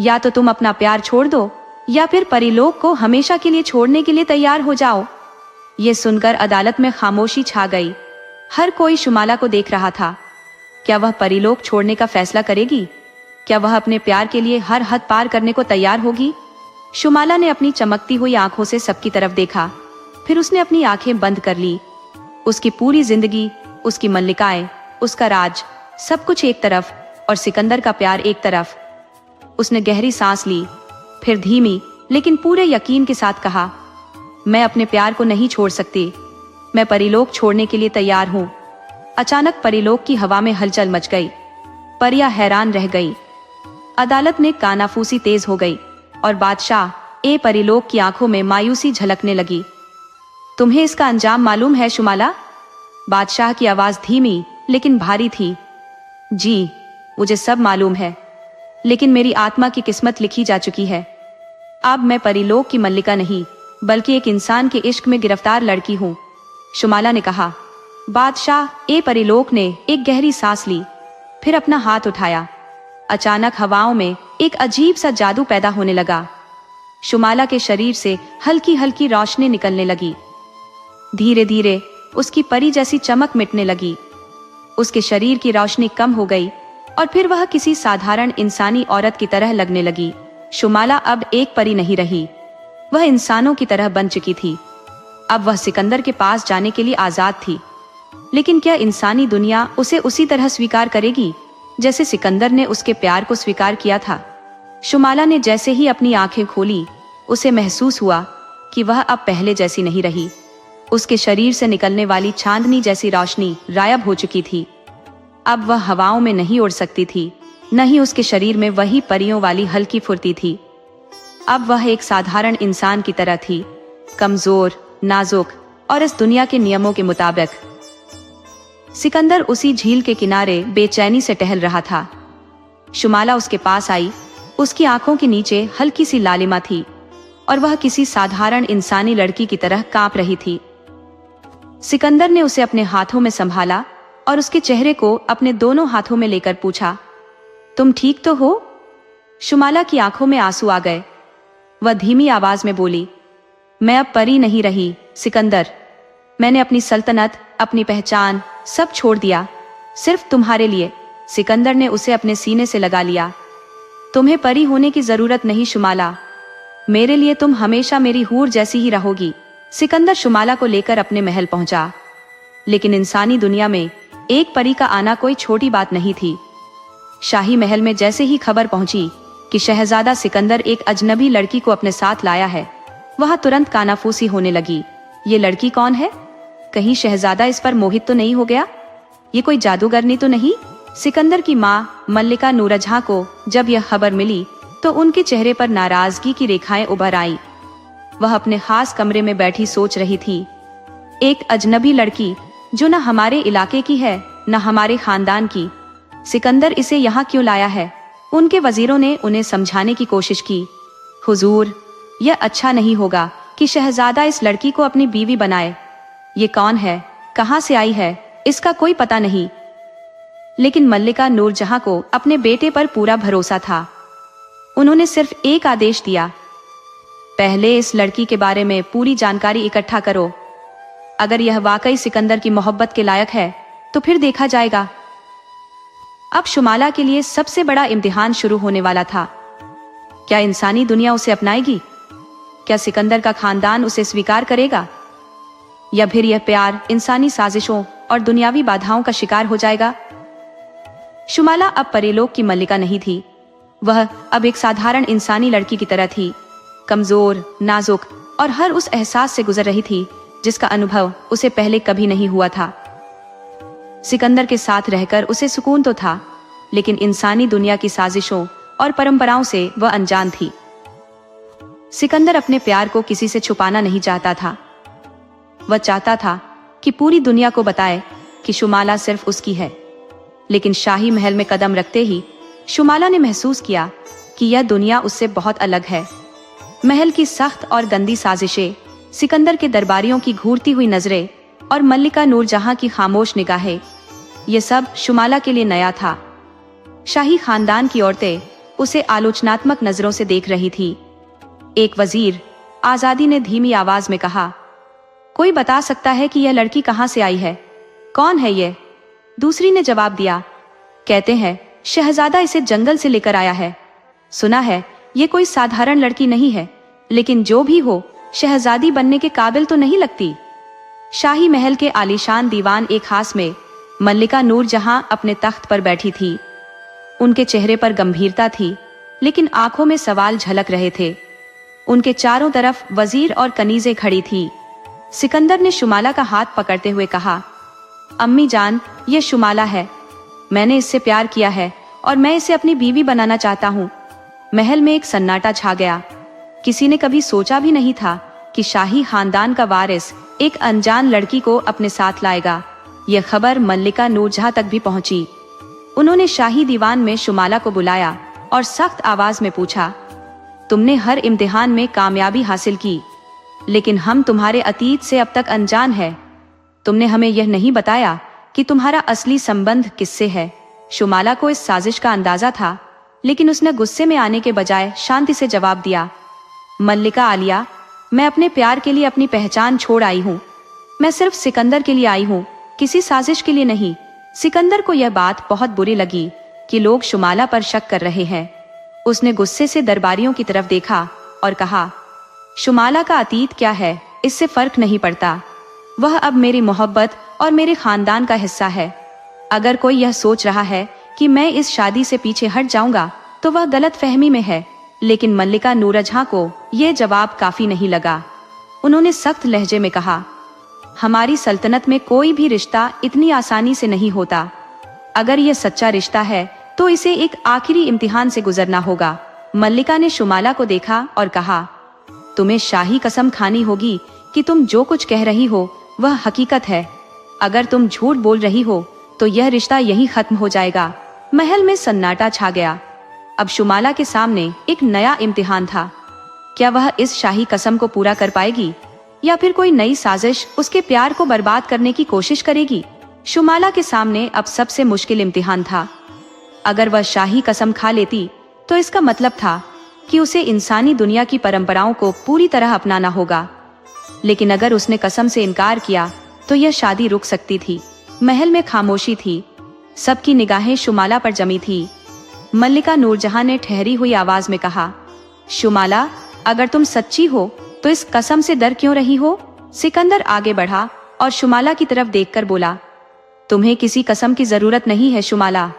या तो तुम अपना प्यार छोड़ दो या फिर परीलोक को हमेशा के लिए छोड़ने के लिए तैयार हो जाओ। ये सुनकर अदालत में खामोशी छा गई। हर कोई शुमाला को देख रहा था। क्या वह परीलोक छोड़ने का फैसला करेगी? क्या वह अपने प्यार के लिए हर हद पार करने को तैयार होगी? शुमाला ने अपनी चमकती हुई आंखों से सबकी तरफ देखा, फिर उसने अपनी आंखें बंद कर ली। उसकी पूरी जिंदगी, उसकी मल्लिकाएं, उसका राज, सब कुछ एक तरफ और सिकंदर का प्यार एक तरफ। उसने गहरी सांस ली, फिर धीमी लेकिन पूरे यकीन के साथ कहा, मैं अपने प्यार को नहीं छोड़ सकती। मैं परीलोक छोड़ने के लिए तैयार हूँ। अचानक परीलोक की हवा में हलचल मच गई। परियां हैरान रह गई। अदालत में कानाफूसी तेज हो गई और बादशाह ए परीलोक की आंखों में मायूसी झलकने लगी। तुम्हें इसका अंजाम मालूम है शुमाला? बादशाह की आवाज धीमी लेकिन भारी थी। जी, मुझे सब मालूम है, लेकिन मेरी आत्मा की किस्मत लिखी जा चुकी है। अब मैं परीलोक की मल्लिका नहीं, बल्कि एक इंसान के इश्क में गिरफ्तार लड़की हूँ, शुमाला ने कहा। बादशाह ए परीलोक ने एक गहरी सांस ली, फिर अपना हाथ उठाया। अचानक हवाओं में एक अजीब सा जादू पैदा होने लगा। शुमाला के शरीर से हल्की हल्की रोशनी निकलने लगी। धीरे धीरे उसकी परी जैसी चमक मिटने लगी। उसके शरीर की रोशनी कम हो गई और फिर वह किसी साधारण इंसानी औरत की तरह लगने लगी। शुमाला अब एक परी नहीं रही, वह इंसानों की तरह बन चुकी थी। अब वह सिकंदर के पास जाने के लिए आजाद थी, लेकिन क्या इंसानी दुनिया उसे उसी तरह स्वीकार करेगी जैसे सिकंदर ने उसके प्यार को स्वीकार किया था? शुमाला ने जैसे ही अपनी आंखें खोली, उसे महसूस हुआ कि वह अब पहले जैसी नहीं रही। उसके शरीर से निकलने वाली चांदनी जैसी रोशनी गायब हो चुकी थी। अब वह हवाओं में नहीं उड़ सकती थी, न ही उसके शरीर में वही परियों वाली हल्की फुर्ती थी। अब वह एक साधारण इंसान की तरह थी, कमजोर, नाजुक और इस दुनिया के नियमों के मुताबिक। सिकंदर उसी झील के किनारे बेचैनी से टहल रहा था। शुमाला उसके पास आई। उसकी आंखों के नीचे हल्की सी लालिमा थी और वह किसी साधारण इंसानी लड़की की तरह कांप रही थी। सिकंदर ने उसे अपने हाथों में संभाला और उसके चेहरे को अपने दोनों हाथों में लेकर पूछा, तुम ठीक तो हो? शुमाला की आंखों में आंसू आ गए। वह धीमी आवाज में बोली, मैं अब परी नहीं रही सिकंदर। मैंने अपनी सल्तनत, अपनी पहचान सब छोड़ दिया, सिर्फ तुम्हारे लिए। सिकंदर ने उसे अपने सीने से लगा लिया। तुम्हें परी होने की जरूरत नहीं शुमाला, मेरे लिए तुम हमेशा मेरी हूर जैसी ही रहोगी। सिकंदर शुमाला को लेकर अपने महल पहुंचा, लेकिन इंसानी दुनिया में एक परी का आना कोई छोटी बात नहीं थी। शाही महल में जैसे ही खबर पहुंची कि शहजादा सिकंदर एक अजनबी लड़की को अपने साथ लाया है, वहां तुरंत कानाफूसी होने लगी। ये लड़की कौन है? कहीं शहजादा इस पर मोहित तो नहीं हो गया? ये कोई जादूगरनी तो नहीं? सिकंदर की माँ मल्लिका नूरजहां को जब यह खबर मिली तो उनके चेहरे पर नाराजगी की रेखाएं उभर आईं। वह अपने खास कमरे में बैठी सोच रही थी, एक अजनबी लड़की जो न हमारे इलाके की है न हमारे खानदान की, सिकंदर इसे यहाँ क्यों लाया है? उनके वजीरों ने उन्हें समझाने की कोशिश की, हुजूर, यह अच्छा नहीं होगा कि शहजादा इस लड़की को अपनी बीवी बनाए। ये कौन है, कहाँ से आई है, इसका कोई पता नहीं। लेकिन मल्लिका नूरजहां को अपने बेटे पर पूरा भरोसा था। उन्होंने सिर्फ एक आदेश दिया, पहले इस लड़की के बारे में पूरी जानकारी इकट्ठा करो। अगर यह वाकई सिकंदर की मोहब्बत के लायक है तो फिर देखा जाएगा। अब शुमाला के लिए सबसे बड़ा इम्तिहान शुरू होने वाला था। क्या इंसानी दुनिया उसे अपनाएगी? क्या सिकंदर का खानदान उसे स्वीकार करेगा? या फिर यह प्यार इंसानी साजिशों और दुनियावी बाधाओं का शिकार हो जाएगा? शुमाला अब परेलोक की मल्लिका नहीं थी। वह अब एक साधारण इंसानी लड़की की तरह थी, कमजोर, नाजुक और हर उस एहसास से गुजर रही थी जिसका अनुभव उसे पहले कभी नहीं हुआ था। सिकंदर के साथ रहकर उसे सुकून तो था, लेकिन इंसानी दुनिया की साजिशों और परंपराओं से वह अनजान थी। सिकंदर अपने प्यार को किसी से छुपाना नहीं चाहता था। वह चाहता था कि पूरी दुनिया को बताए कि शुमाला सिर्फ उसकी है। लेकिन शाही महल में कदम रखते ही शुमाला ने महसूस किया कि यह दुनिया उससे बहुत अलग है। महल की सख्त और गंदी साजिशें, सिकंदर के दरबारियों की घूरती हुई नजरें और मल्लिका नूरजहां की खामोश निगाहें, ये सब शुमाला के लिए नया था। शाही खानदान की औरतें उसे आलोचनात्मक नजरों से देख रही थी। एक वजीर, आजादी ने धीमी आवाज में कहा, कोई बता सकता है कि यह लड़की कहाँ से आई है? कौन है ये? दूसरी ने जवाब दिया, कहते हैं शहजादा इसे जंगल से लेकर आया है। सुना है ये कोई साधारण लड़की नहीं है, लेकिन जो भी हो, शहजादी बनने के काबिल तो नहीं लगती। शाही महल के आलीशान दीवान एक खास में मल्लिका नूरजहां अपने तख्त पर बैठी थी। उनके चेहरे पर गंभीरता थी, लेकिन आंखों में सवाल झलक रहे थे। उनके चारों तरफ वजीर और कनीजें खड़ी थी। सिकंदर ने शुमाला का हाथ पकड़ते हुए कहा, अम्मी जान, ये शुमाला है। मैंने इससे प्यार किया है और मैं इसे अपनी बीवी बनाना चाहता हूँ। महल में एक सन्नाटा छा गया। किसी ने कभी सोचा भी नहीं था कि शाही खानदान का वारिस एक अनजान लड़की को अपने साथ लाएगा। यह खबर मल्लिका नूरजहां तक भी पहुंची। उन्होंने शाही दीवान में शुमाला को बुलाया और सख्त आवाज में पूछा, तुमने हर इम्तिहान में कामयाबी हासिल की, लेकिन हम तुम्हारे अतीत से अब तक अनजान है। तुमने हमें यह नहीं बताया कि तुम्हारा असली संबंध किससे है। शुमाला को इस साजिश का अंदाजा था, लेकिन उसने गुस्से में आने के बजाय शांति से जवाब दिया, मल्लिका आलिया, मैं अपने प्यार के लिए अपनी पहचान छोड़ आई हूँ। मैं सिर्फ सिकंदर के लिए आई हूँ, किसी साजिश के लिए नहीं। सिकंदर को यह बात बहुत बुरी लगी कि लोग शुमाला पर शक कर रहे हैं। उसने गुस्से से दरबारियों की तरफ देखा और कहा, शुमाला का अतीत क्या है, इससे फर्क नहीं पड़ता। वह अब मेरी मोहब्बत और मेरे खानदान का हिस्सा है। अगर कोई यह सोच रहा है कि मैं इस शादी से पीछे हट जाऊंगा तो वह गलत फहमी में है। लेकिन मल्लिका नूरजहां को यह जवाब काफी नहीं लगा। उन्होंने सख्त लहजे में कहा, हमारी सल्तनत में कोई भी रिश्ता इतनी आसानी से नहीं होता। अगर यह सच्चा रिश्ता है तो इसे एक आखिरी इम्तिहान से गुजरना होगा। मल्लिका ने शुमाला को देखा और कहा, तुम्हें शाही कसम खानी होगी कि तुम जो कुछ कह रही हो वह हकीकत है। अगर तुम झूठ बोल रही हो तो यह रिश्ता यहीं खत्म हो जाएगा। महल में सन्नाटा छा गया। अब शुमाला के सामने एक नया इम्तिहान था। क्या वह इस शाही कसम को पूरा कर पाएगी या फिर कोई नई साजिश उसके प्यार को बर्बाद करने की कोशिश करेगी? शुमाला के सामने अब सबसे मुश्किल इम्तिहान था। अगर वह शाही कसम खा लेती तो इसका मतलब था कि उसे इंसानी दुनिया की परंपराओं को पूरी तरह अपनाना होगा। लेकिन अगर उसने कसम से इनकार किया तो यह शादी रुक सकती थी। महल में खामोशी थी। सबकी निगाहें शुमाला पर जमी थी। मल्लिका नूरजहां ने ठहरी हुई आवाज में कहा, शुमाला, अगर तुम सच्ची हो तो इस कसम से डर क्यों रही हो? सिकंदर आगे बढ़ा और शुमाला की तरफ देखकर बोला, तुम्हें किसी कसम की जरूरत नहीं है शुमाला।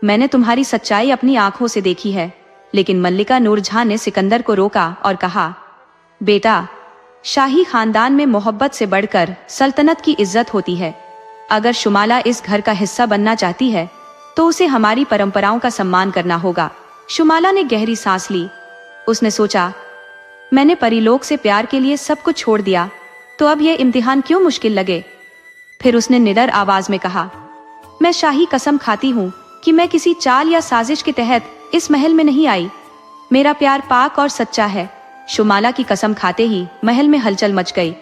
मैंने तुम्हारी सच्चाई अपनी आंखों से देखी है। लेकिन मल्लिका नूरजहां ने सिकंदर को रोका और कहा, बेटा, शाही खानदान में मोहब्बत से बढ़कर सल्तनत की इज्जत होती है। अगर शुमाला इस घर का हिस्सा बनना चाहती है तो उसे हमारी परंपराओं का सम्मान करना होगा। शुमाला ने गहरी सांस ली। उसने सोचा, मैंने परिलोक से प्यार के लिए सब कुछ छोड़ दिया, तो अब यह इम्तिहान क्यों मुश्किल लगे? फिर उसने निडर आवाज में कहा, मैं शाही कसम खाती हूँ कि मैं किसी चाल या साजिश के तहत इस महल में नहीं आई। मेरा प्यार पाक और सच्चा है। शुमाला की कसम खाते ही महल में हलचल मच गई।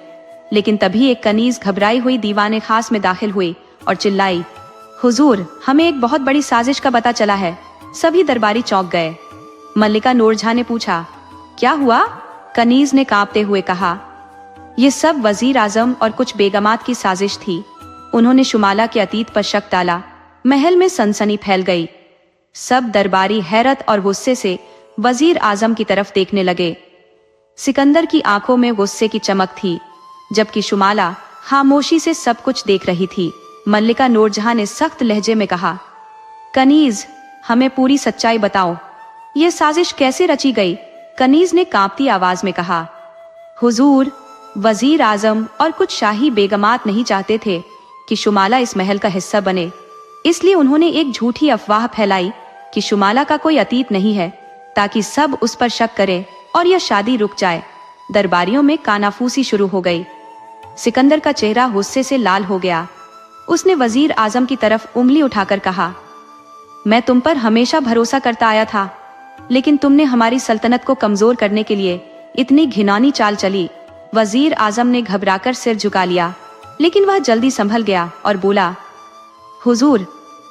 लेकिन तभी एक कनीज घबराई हुई दीवाने खास में दाखिल हुई और चिल्लाई, हुजूर, हमें एक बहुत बड़ी साजिश का पता चला है। सभी दरबारी चौंक गए। मल्लिका नूरजहां ने पूछा, क्या हुआ? कनीज ने कांपते हुए कहा, ये सब वजीर आजम और कुछ बेगमात की साजिश थी। उन्होंने शुमाला के अतीत पर शक डाला। महल में सनसनी फैल गई। सब दरबारी हैरत और गुस्से से वजीर आजम की तरफ देखने लगे। सिकंदर की आंखों में गुस्से की चमक थी, जबकि शुमाला खामोशी से सब कुछ देख रही थी। मल्लिका नूरजहां ने सख्त लहजे में कहा, कनीज, हमें पूरी सच्चाई बताओ। ये साजिश कैसे रची गई? कनीज ने कांपती आवाज में कहा, हुजूर, वजीर आजम और कुछ शाही बेगमात नहीं चाहते थे कि शुमाला इस महल का हिस्सा बने। इसलिए उन्होंने एक झूठी अफवाह फैलाई कि शुमाला का कोई अतीत नहीं है, ताकि सब उस पर शक करें और यह शादी रुक जाए। दरबारियों में कानाफूसी शुरू हो गई। सिकंदर का चेहरा गुस्से से लाल हो गया। उसने वजीर आजम की तरफ उंगली उठाकर कहा, मैं तुम पर हमेशा भरोसा करता आया था, लेकिन तुमने हमारी सल्तनत को कमजोर करने के लिए इतनी घिनौनी चाल चली। वजीर आजम ने घबराकर सिर झुका लिया, लेकिन वह जल्दी संभल गया और बोला, हुजूर,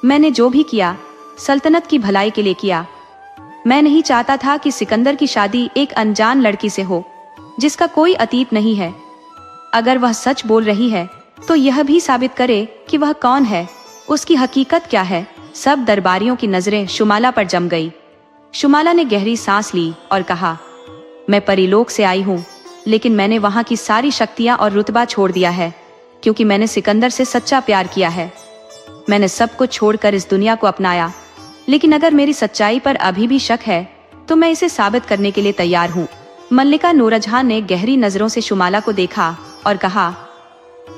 मैंने जो भी किया सल्तनत की भलाई के लिए किया। मैं नहीं चाहता था कि सिकंदर की शादी एक अनजान लड़की से हो जिसका कोई अतीत नहीं है। अगर वह सच बोल रही है तो यह भी साबित करे कि वह कौन है, उसकी हकीकत क्या है। सब दरबारियों की नजरें शुमाला पर जम गई। शुमाला ने गहरी सांस ली और कहा, मैं परिलोक से आई हूँ, लेकिन मैंने वहाँ की सारी शक्तियाँ और रुतबा छोड़ दिया है, क्योंकि मैंने सिकंदर से सच्चा प्यार किया है। मैंने सब कुछ छोड़कर इस दुनिया को अपनाया। लेकिन अगर मेरी सच्चाई पर अभी भी शक है तो मैं इसे साबित करने के लिए तैयार हूँ। मल्लिका नूरजहां ने गहरी नजरों से शुमाला को देखा और कहा,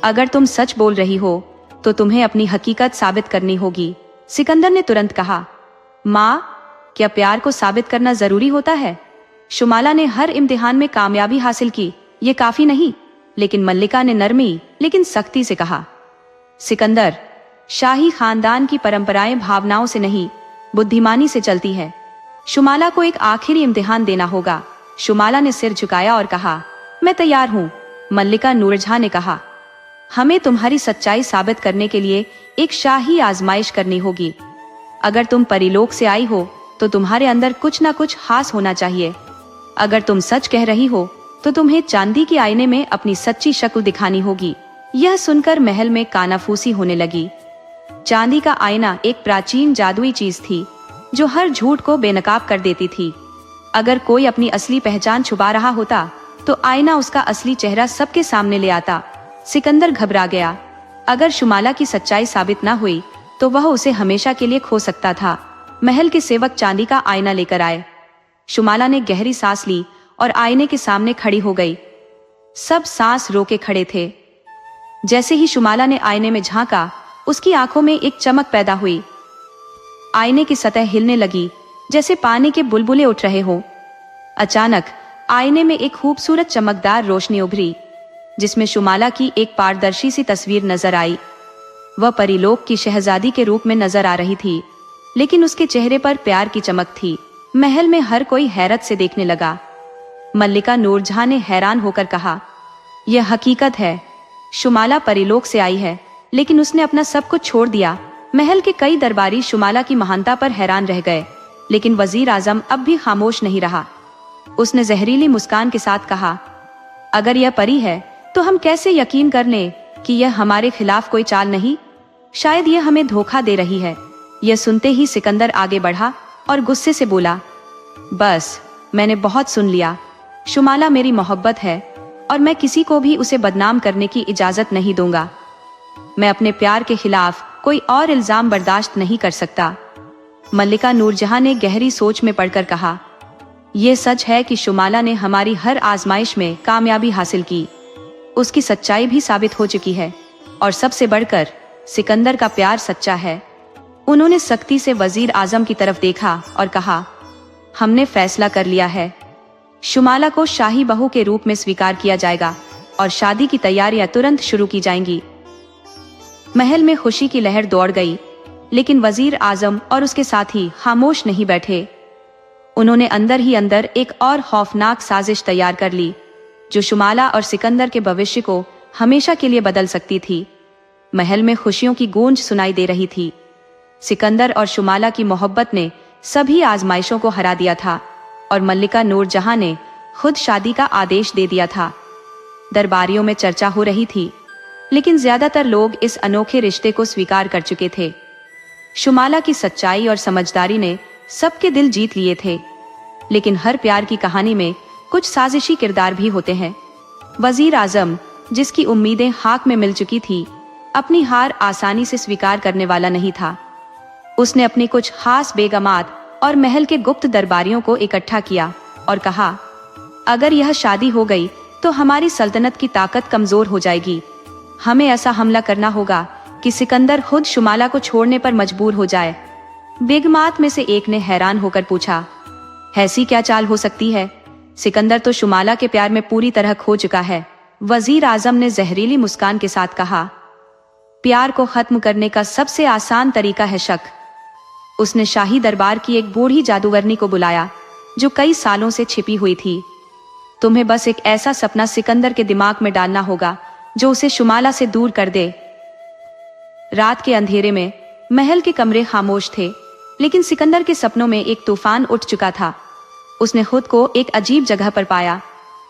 अगर तुम सच बोल रही हो तो तुम्हें अपनी हकीकत साबित करनी होगी। सिकंदर ने तुरंत कहा, माँ, क्या प्यार को साबित करना जरूरी होता है? शुमाला ने हर इम्तिहान में कामयाबी हासिल की, ये काफी नहीं। लेकिन मल्लिका ने नरमी लेकिन सख्ती से कहा, सिकंदर, शाही खानदान की परंपराएं भावनाओं से नहीं, बुद्धिमानी से चलती है। शुमाला को एक आखिरी इम्तिहान देना होगा। शुमाला ने सिर झुकाया और कहा, मैं तैयार हूँ। मल्लिका नूरजहां ने कहा, हमें तुम्हारी सच्चाई साबित करने के लिए एक शाही आजमाइश करनी होगी। अगर तुम परिलोक से आई हो तो तुम्हारे अंदर कुछ ना कुछ खास होना चाहिए। अगर तुम सच कह रही हो तो तुम्हें चांदी के आईने में अपनी सच्ची शक्ल दिखानी होगी। यह सुनकर महल में कानाफूसी होने लगी। चांदी का आईना एक प्राचीन जादुई चीज थी। जो हर झूठ को बेनकाब कर देती थी। अगर कोई अपनी असली पहचान छुपा रहा होता तो आईना उसका असली चेहरा सबके सामने ले आता। सिकंदर घबरा गया। अगर शुमाला की सच्चाई साबित न हुई तो वह उसे हमेशा के लिए खो सकता था। महल के सेवक चांदी का आईना लेकर आए। शुमाला ने गहरी सांस ली और आईने के सामने खड़ी हो गई। सब सांस रोके खड़े थे। जैसे ही शुमाला ने आईने में झांका, उसकी आंखों में एक चमक पैदा हुई। आईने की सतह हिलने लगी जैसे पानी के बुलबुले उठ रहे हो। अचानक आईने में एक खूबसूरत चमकदार रोशनी उभरी, जिसमें शुमाला की एक पारदर्शी सी तस्वीर नजर आई। वह परीलोक की शहजादी के रूप में नजर आ रही थी, लेकिन उसके चेहरे पर प्यार की चमक थी। महल में हर कोई हैरत से देखने लगा। मल्लिका नूरजहां ने हैरान होकर कहा, यह हकीकत है, शुमाला परीलोक से आई है, लेकिन उसने अपना सब कुछ छोड़ दिया। महल के कई दरबारी शुमाला की महानता पर हैरान रह गए, लेकिन वजीर आजम अब भी खामोश नहीं रहा। उसने जहरीली मुस्कान के साथ कहा, अगर यह परी है तो हम कैसे यकीन कर लें कि यह हमारे खिलाफ कोई चाल नहीं? शायद यह हमें धोखा दे रही है। यह सुनते ही सिकंदर आगे बढ़ा और गुस्से से बोला, बस, मैंने बहुत सुन लिया। शुमाला मेरी मोहब्बत है और मैं किसी को भी उसे बदनाम करने की इजाजत नहीं दूंगा। मैं अपने प्यार के खिलाफ कोई और इल्जाम बर्दाश्त नहीं कर सकता। मल्लिका नूरजहां ने गहरी सोच में पड़कर कहा, यह सच है कि शुमाला ने हमारी हर आजमाइश में कामयाबी हासिल की। उसकी सच्चाई भी साबित हो चुकी है, और सबसे बढ़कर सिकंदर का प्यार सच्चा है। उन्होंने सख्ती से वजीर आजम की तरफ देखा और कहा, हमने फैसला कर लिया है। शुमाला को शाही बहू के रूप में स्वीकार किया जाएगा और शादी की तैयारियां तुरंत शुरू की जाएंगी। महल में खुशी की लहर दौड़ गई, लेकिन वजीर आजम और उसके साथी खामोश नहीं बैठे। उन्होंने अंदर ही अंदर एक और खौफनाक साजिश तैयार कर ली, जो शुमाला और सिकंदर के भविष्य को हमेशा के लिए बदल सकती थी। महल में खुशियों की गूंज सुनाई दे रही थी। सिकंदर और शुमाला की मोहब्बत ने सभी आजमाइशों को हरा दिया था और मल्लिका नूरजहां ने खुद शादी का आदेश दे दिया था। दरबारियों में चर्चा हो रही थी, लेकिन ज्यादातर लोग इस अनोखे रिश्ते को स्वीकार कर चुके थे। शुमाला की सच्चाई और समझदारी ने सबके दिल जीत लिए थे, लेकिन हर प्यार की कहानी में कुछ साजिशी किरदार भी होते हैं। वजीर आजम, जिसकी उम्मीदें खाक में मिल चुकी थी, अपनी हार आसानी से स्वीकार करने वाला नहीं था। उसने अपनी कुछ खास बेगमात और महल के गुप्त दरबारियों को इकट्ठा किया और कहा, अगर यह शादी हो गई तो हमारी सल्तनत की ताकत कमजोर हो जाएगी। हमें ऐसा हमला करना होगा कि सिकंदर खुद शुमाला को छोड़ने पर मजबूर हो जाए। बेगमात में से एक ने हैरान होकर पूछा, ऐसी क्या चाल हो सकती है? सिकंदर तो शुमाला के प्यार में पूरी तरह खो चुका है। वजीर आजम ने जहरीली मुस्कान के साथ कहा, प्यार को खत्म करने का सबसे आसान तरीका है शक। उसने शाही दरबार की एक बूढ़ी जादूगरनी को बुलाया, जो कई सालों से छिपी हुई थी। तुम्हें बस एक ऐसा सपना सिकंदर के दिमाग में डालना होगा जो उसे शुमाला से दूर कर दे। रात के अंधेरे में महल के कमरे खामोश थे, लेकिन सिकंदर के सपनों में एक तूफान उठ चुका था। उसने खुद को एक अजीब जगह पर पाया,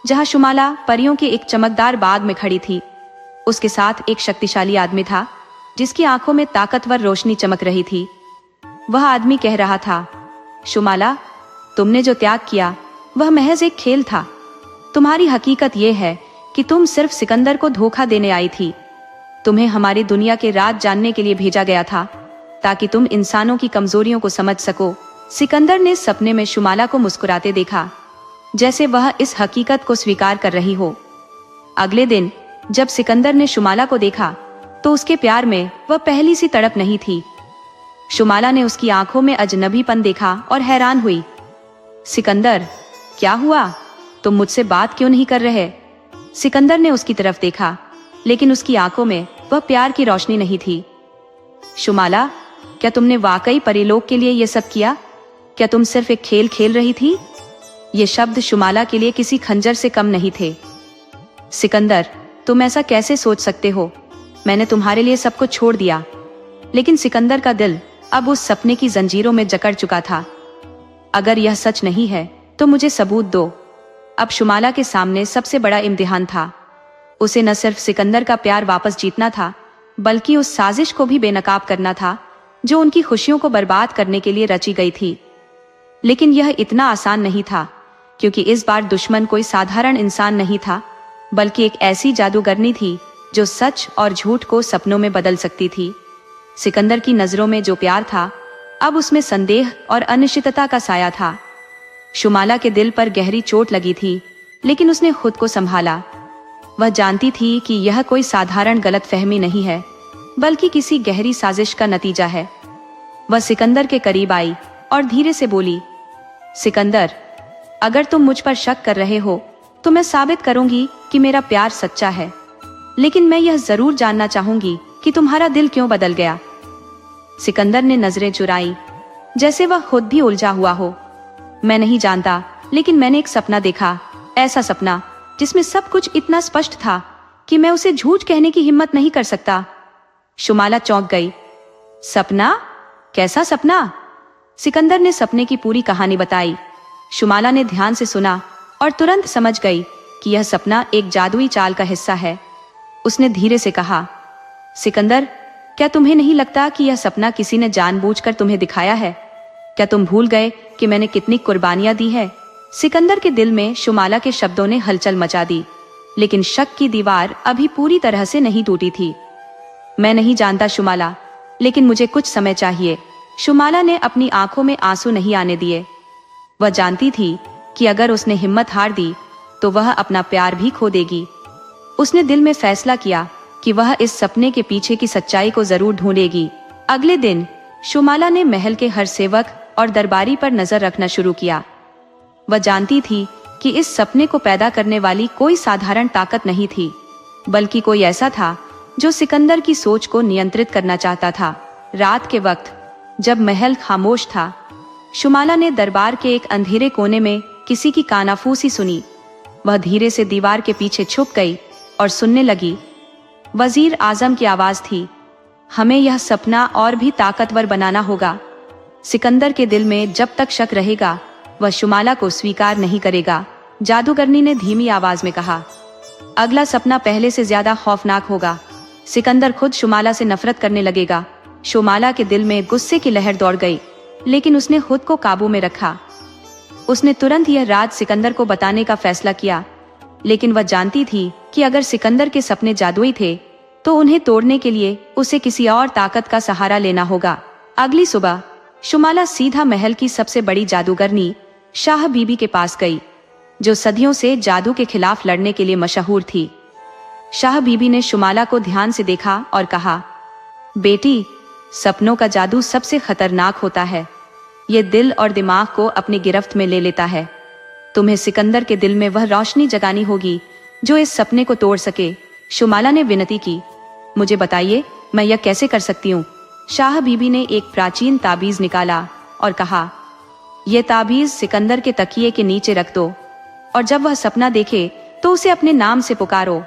जहां शुमाला परियों के एक चमकदार बाग में खड़ी थी। उसके साथ एक शक्तिशाली आदमी था, जिसकी आंखों में ताकतवर रोशनी चमक रही थी। वह आदमी कह रहा था, शुमाला, तुमने जो त्याग किया वह महज एक खेल था। तुम्हारी हकीकत यह है कि तुम सिर्फ सिकंदर को धोखा देने आई थी। तुम्हें हमारी दुनिया के राज जानने के लिए भेजा गया था, ताकि तुम इंसानों की कमजोरियों को समझ सको। सिकंदर ने सपने में शुमाला को मुस्कुराते देखा, जैसे वह इस हकीकत को स्वीकार कर रही हो। अगले दिन जब सिकंदर ने शुमाला को देखा, तो उसके प्यार में वह पहली सी तड़प नहीं थी। शुमाला ने उसकी आंखों में अजनबीपन देखा और हैरान हुई। सिकंदर, क्या हुआ? तुम मुझसे बात क्यों नहीं कर रहे? सिकंदर ने उसकी तरफ देखा, लेकिन उसकी आंखों में वह प्यार की रोशनी नहीं थी। शुमाला, क्या तुमने वाकई परीलोक के लिए यह सब किया? क्या तुम सिर्फ एक खेल खेल रही थी? ये शब्द शुमाला के लिए किसी खंजर से कम नहीं थे। सिकंदर, तुम ऐसा कैसे सोच सकते हो? मैंने तुम्हारे लिए सब कुछ छोड़ दिया। लेकिन सिकंदर का दिल अब उस सपने की जंजीरों में जकड़ चुका था। अगर यह सच नहीं है तो मुझे सबूत दो। अब शुमाला के सामने सबसे बड़ा इम्तिहान था। उसे न सिर्फ सिकंदर का प्यार वापस जीतना था, बल्कि उस साजिश को भी बेनकाब करना था जो उनकी खुशियों को बर्बाद करने के लिए रची गई थी। लेकिन यह इतना आसान नहीं था, क्योंकि इस बार दुश्मन कोई साधारण इंसान नहीं था, बल्कि एक ऐसी जादूगरनी थी जो सच और झूठ को सपनों में बदल सकती थी। सिकंदर की नजरों में जो प्यार था, अब उसमें संदेह और अनिश्चितता का साया था। शुमाला के दिल पर गहरी चोट लगी थी, लेकिन उसने खुद को संभाला। वह जानती थी कि यह कोई साधारण गलतफहमी नहीं है, बल्कि किसी गहरी साजिश का नतीजा है। वह सिकंदर के करीब आई और धीरे से बोली, सिकंदर, अगर तुम मुझ पर शक कर रहे हो तो मैं साबित करूंगी कि मेरा प्यार सच्चा है। लेकिन मैं यह जरूर जानना चाहूंगी कि तुम्हारा दिल क्यों बदल गया। सिकंदर ने नजरें चुराई, जैसे वह खुद भी उलझा हुआ हो। मैं नहीं जानता, लेकिन मैंने एक सपना देखा, ऐसा सपना जिसमें सब कुछ इतना स्पष्ट था कि मैं उसे झूठ कहने की हिम्मत नहीं कर सकता। शुमाला चौंक गई। सपना? कैसा सपना? सिकंदर ने सपने की पूरी कहानी बताई। शुमाला ने ध्यान से सुना और तुरंत समझ गई कि यह सपना एक जादुई चाल का हिस्सा है। उसने धीरे से कहा, सिकंदर, क्या तुम्हें नहीं लगता कि यह सपना किसी ने जानबूझकर तुम्हें दिखाया है? क्या तुम भूल गए कि मैंने कितनी कुर्बानियां दी है? सिकंदर के दिल में शुमाला के शब्दों ने हलचल मचा दी, लेकिन शक की दीवार अभी पूरी तरह से नहीं टूटी थी। मैं नहीं जानता शुमाला, लेकिन मुझे कुछ समय चाहिए। शुमाला ने अपनी आंखों में आंसू नहीं आने दिए। वह जानती थी कि अगर उसने हिम्मत हार दी तो वह अपना प्यार भी खो देगी। उसने दिल में फैसला किया कि वह इस सपने के पीछे की सच्चाई को जरूर ढूंढेगी। अगले दिन शुमाला ने महल के हर सेवक और दरबारी पर नजर रखना शुरू किया। वह जानती थी कि इस सपने को पैदा करने वाली कोई साधारण ताकत नहीं थी, बल्कि कोई ऐसा था जो सिकंदर की सोच को नियंत्रित करना चाहता था। रात के वक्त जब महल खामोश था, शुमाला ने दरबार के एक अंधेरे कोने में किसी की कानाफूसी सुनी। वह धीरे से दीवार के पीछे छुप गई और सुनने लगी। वजीर आजम की आवाज थी, हमें यह सपना और भी ताकतवर बनाना होगा। सिकंदर के दिल में जब तक शक रहेगा, वह शुमाला को स्वीकार नहीं करेगा। जादूगरनी ने धीमी आवाज में कहा, अगला सपना पहले से ज्यादा खौफनाक होगा। सिकंदर खुद शुमाला से नफरत करने लगेगा। शुमाला के दिल में गुस्से की लहर दौड़ गई, लेकिन उसने खुद को काबू में रखा। उसने तुरंत यह राज सिकंदर को बताने का फैसला किया, लेकिन वह जानती थी कि अगर सिकंदर के सपने जादुई थे तो उन्हें तोड़ने के लिए उसे किसी और ताकत का सहारा लेना होगा। अगली सुबह शुमाला सीधा महल की सबसे बड़ी जादूगरनी शाह बीबी के पास गई, जो सदियों से जादू के खिलाफ लड़ने के लिए मशहूर थी। शाह बीबी ने शुमाला को ध्यान से देखा और कहा, बेटी, सपनों का जादू सबसे खतरनाक होता है। ये दिल और दिमाग को अपनी गिरफ्त में ले लेता है। तुम्हें सिकंदर के दिल में वह रोशनी जगानी होगी जो इस सपने को तोड़ सके। शुमाला ने विनती की, मुझे बताइए, मैं यह कैसे कर सकती हूँ? शाह बीबी ने एक प्राचीन ताबीज निकाला और कहा, यह ताबीज सिकंदर के तकिए के नीचे रख दो, और जब वह सपना देखे तो उसे अपने नाम से पुकारो।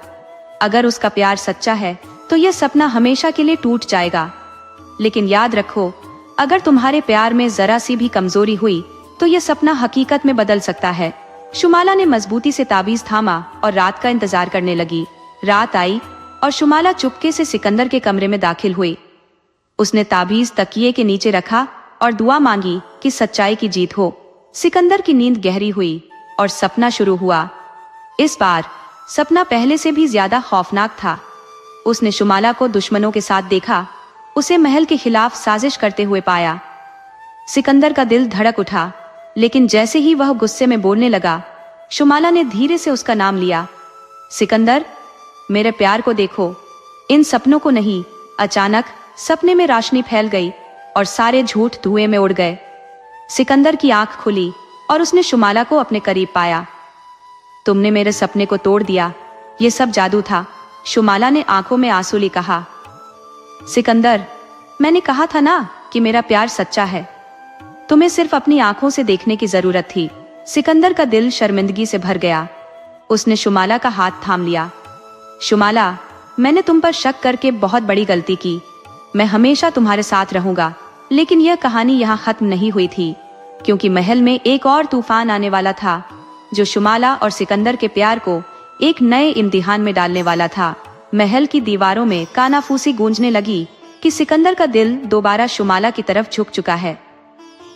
अगर उसका प्यार सच्चा है तो यह सपना हमेशा के लिए टूट जाएगा। लेकिन याद रखो, अगर तुम्हारे प्यार में जरा सी भी कमजोरी हुई तो यह सपना हकीकत में बदल सकता है। शुमाला ने मजबूती से ताबीज थामा और रात का इंतजार करने लगी। रात आई और शुमाला चुपके से सिकंदर के कमरे में दाखिल हुई। उसने ताबीज तकिए के नीचे रखा और दुआ मांगी कि सच्चाई की जीत हो। सिकंदर की नींद गहरी हुई और सपना शुरू हुआ। इस बार सपना पहले से भी ज्यादा खौफनाक था। उसने शुमाला को दुश्मनों के साथ देखा, उसे महल के खिलाफ साजिश करते हुए पाया। सिकंदर का दिल धड़क उठा, लेकिन जैसे ही वह गुस्से में बोलने लगा, शुमाला ने धीरे से उसका नाम लिया। सिकंदर, मेरे प्यार को देखो, इन सपनों को नहीं। अचानक सपने में रोशनी फैल गई और सारे झूठ धुएं में उड़ गए। सिकंदर की आंख खुली और उसने शुमाला को अपने करीब पाया। तुमने मेरे सपने को तोड़ दिया, ये सब जादू था। शुमाला ने आंखों में आंसू लिए कहा, सिकंदर, मैंने कहा था ना कि मेरा प्यार सच्चा है। तुम्हें सिर्फ अपनी आंखों से देखने की जरूरत थी। सिकंदर का दिल शर्मिंदगी से भर गया। उसने शुमाला का हाथ थाम लिया। शुमाला, मैंने तुम पर शक करके बहुत बड़ी गलती की। मैं हमेशा तुम्हारे साथ रहूंगा। लेकिन यह कहानी यहाँ खत्म नहीं हुई थी, क्योंकि महल में एक और तूफान आने वाला था, जो शुमाला और सिकंदर के प्यार को एक नए इम्तिहान में डालने वाला था। महल की दीवारों में कानाफूसी गूंजने लगी, कि सिकंदर का दिल दोबारा शुमाला की तरफ झुक चुका है।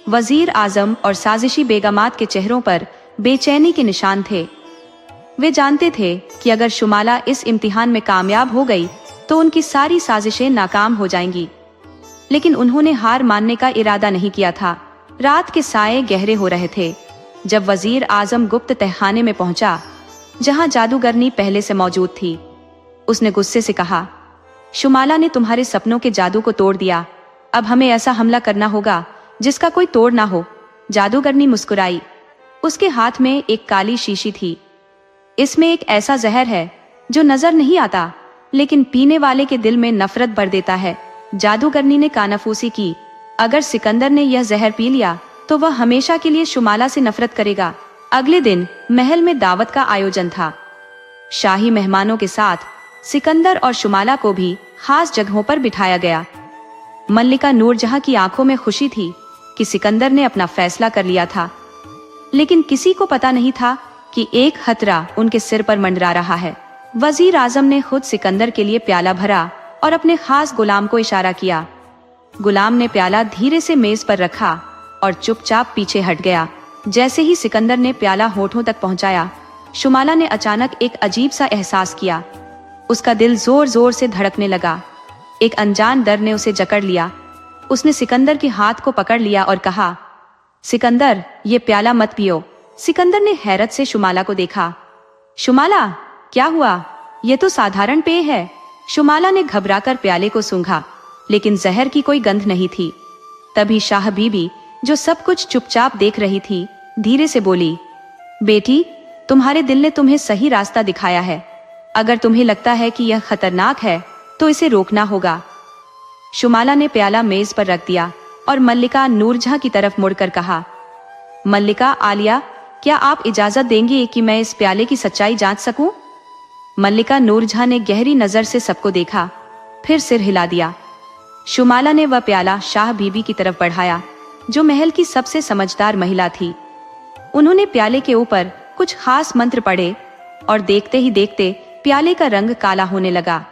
वजीर आजम और साजिशी बेगमात के चेहरों पर बेचैनी के निशान थे। वे जानते थे कि अगर शुमाला इस इम्तिहान में कामयाब हो गई तो उनकी सारी साजिशें नाकाम हो जाएंगी, लेकिन उन्होंने हार मानने का इरादा नहीं किया था। रात के साए गहरे हो रहे थे जब वजीर आजम गुप्त तहखाने में पहुंचा, जहां जादूगरनी पहले से मौजूद थी। उसने गुस्से से कहा, शुमाला ने तुम्हारे सपनों के जादू को तोड़ दिया। अब हमें ऐसा हमला करना होगा जिसका कोई तोड़ ना हो। जादूगरनी मुस्कुराई। उसके हाथ में एक काली शीशी थी। इसमें एक ऐसा जहर है जो नजर नहीं आता, लेकिन पीने वाले के दिल में नफरत भर देता है। जादूगरनी ने कानाफूसी की। अगर सिकंदर ने यह जहर पी लिया तो वह हमेशा के लिए शुमाला से नफरत करेगा। अगले दिन महल में दावत का आयोजन था। शाही मेहमानों के साथ सिकंदर और शुमाला को भी खास जगहों पर बिठाया गया। मल्लिका नूरजहां की आंखों में खुशी थी कि सिकंदर ने अपना फैसला कर लिया था, लेकिन किसी को पता नहीं था कि एक खतरा उनके सिर पर मंडरा रहा है। वजीर आजम ने खुद सिकंदर के लिए प्याला भरा और अपने खास गुलाम को इशारा किया। गुलाम ने प्याला धीरे से मेज पर रखा और चुपचाप पीछे हट गया। जैसे ही सिकंदर ने प्याला होठों तक पहुंचाया, शुमाला ने अचानक एक अजीब सा एहसास किया। उसका दिल जोर जोर से धड़कने लगा। एक अनजान डर ने उसे जकड़ लिया। उसने सिकंदर के हाथ को पकड़ लिया और कहा, सिकंदर, ये प्याला मत पियो। सिकंदर ने हैरत से शुमाला को देखा। शुमाला, क्या हुआ? ये तो साधारण पेय है। शुमाला ने घबराकर प्याले को सूंघा, लेकिन जहर की कोई गंध नहीं थी। तभी शाह बीबी, जो सब कुछ चुपचाप देख रही थी, धीरे से बोली, बेटी, तुम्हारे दिल ने तुम्हें सही रास्ता दिखाया है। अगर तुम्हें लगता है कि यह खतरनाक है तो इसे रोकना होगा। शुमाला ने प्याला मेज पर रख दिया और मल्लिका नूरजहां की तरफ मुड़कर कहा, मल्लिका आलिया, क्या आप इजाजत देंगी कि मैं इस प्याले की सच्चाई जांच सकूं? मल्लिका नूरजहां ने गहरी नजर से सबको देखा, फिर सिर हिला दिया। शुमाला ने वह प्याला शाह बीबी की तरफ बढ़ाया, जो महल की सबसे समझदार महिला थी। उन्होंने प्याले के ऊपर कुछ खास मंत्र पढ़े और देखते ही देखते प्याले का रंग काला होने लगा।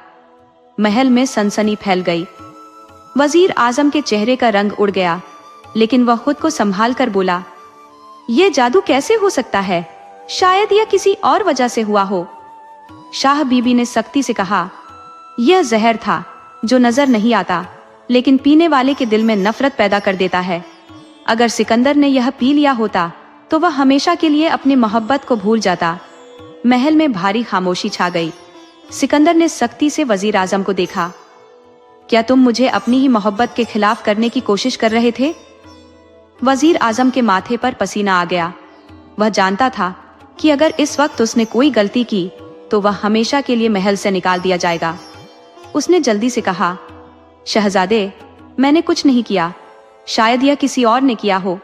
महल में सनसनी फैल गई। वजीर आजम के चेहरे का रंग उड़ गया, लेकिन वह खुद को संभाल कर बोला, यह जादू कैसे हो सकता है? शायद यह किसी और वजह से हुआ हो। शाह बीबी ने सख्ती से कहा, यह जहर था जो नजर नहीं आता, लेकिन पीने वाले के दिल में नफरत पैदा कर देता है। अगर सिकंदर ने यह पी लिया होता तो वह हमेशा के लिए अपनी मोहब्बत को भूल जाता। महल में भारी खामोशी छा गई। सिकंदर ने सख्ती से वजीर आजम को देखा। क्या तुम मुझे अपनी ही मोहब्बत के खिलाफ करने की कोशिश कर रहे थे? वजीर आजम के माथे पर पसीना आ गया। वह जानता था कि अगर इस वक्त उसने कोई गलती की तो वह हमेशा के लिए महल से निकाल दिया जाएगा। उसने जल्दी से कहा, शहजादे, मैंने कुछ नहीं किया। शायद यह किसी और ने किया हो।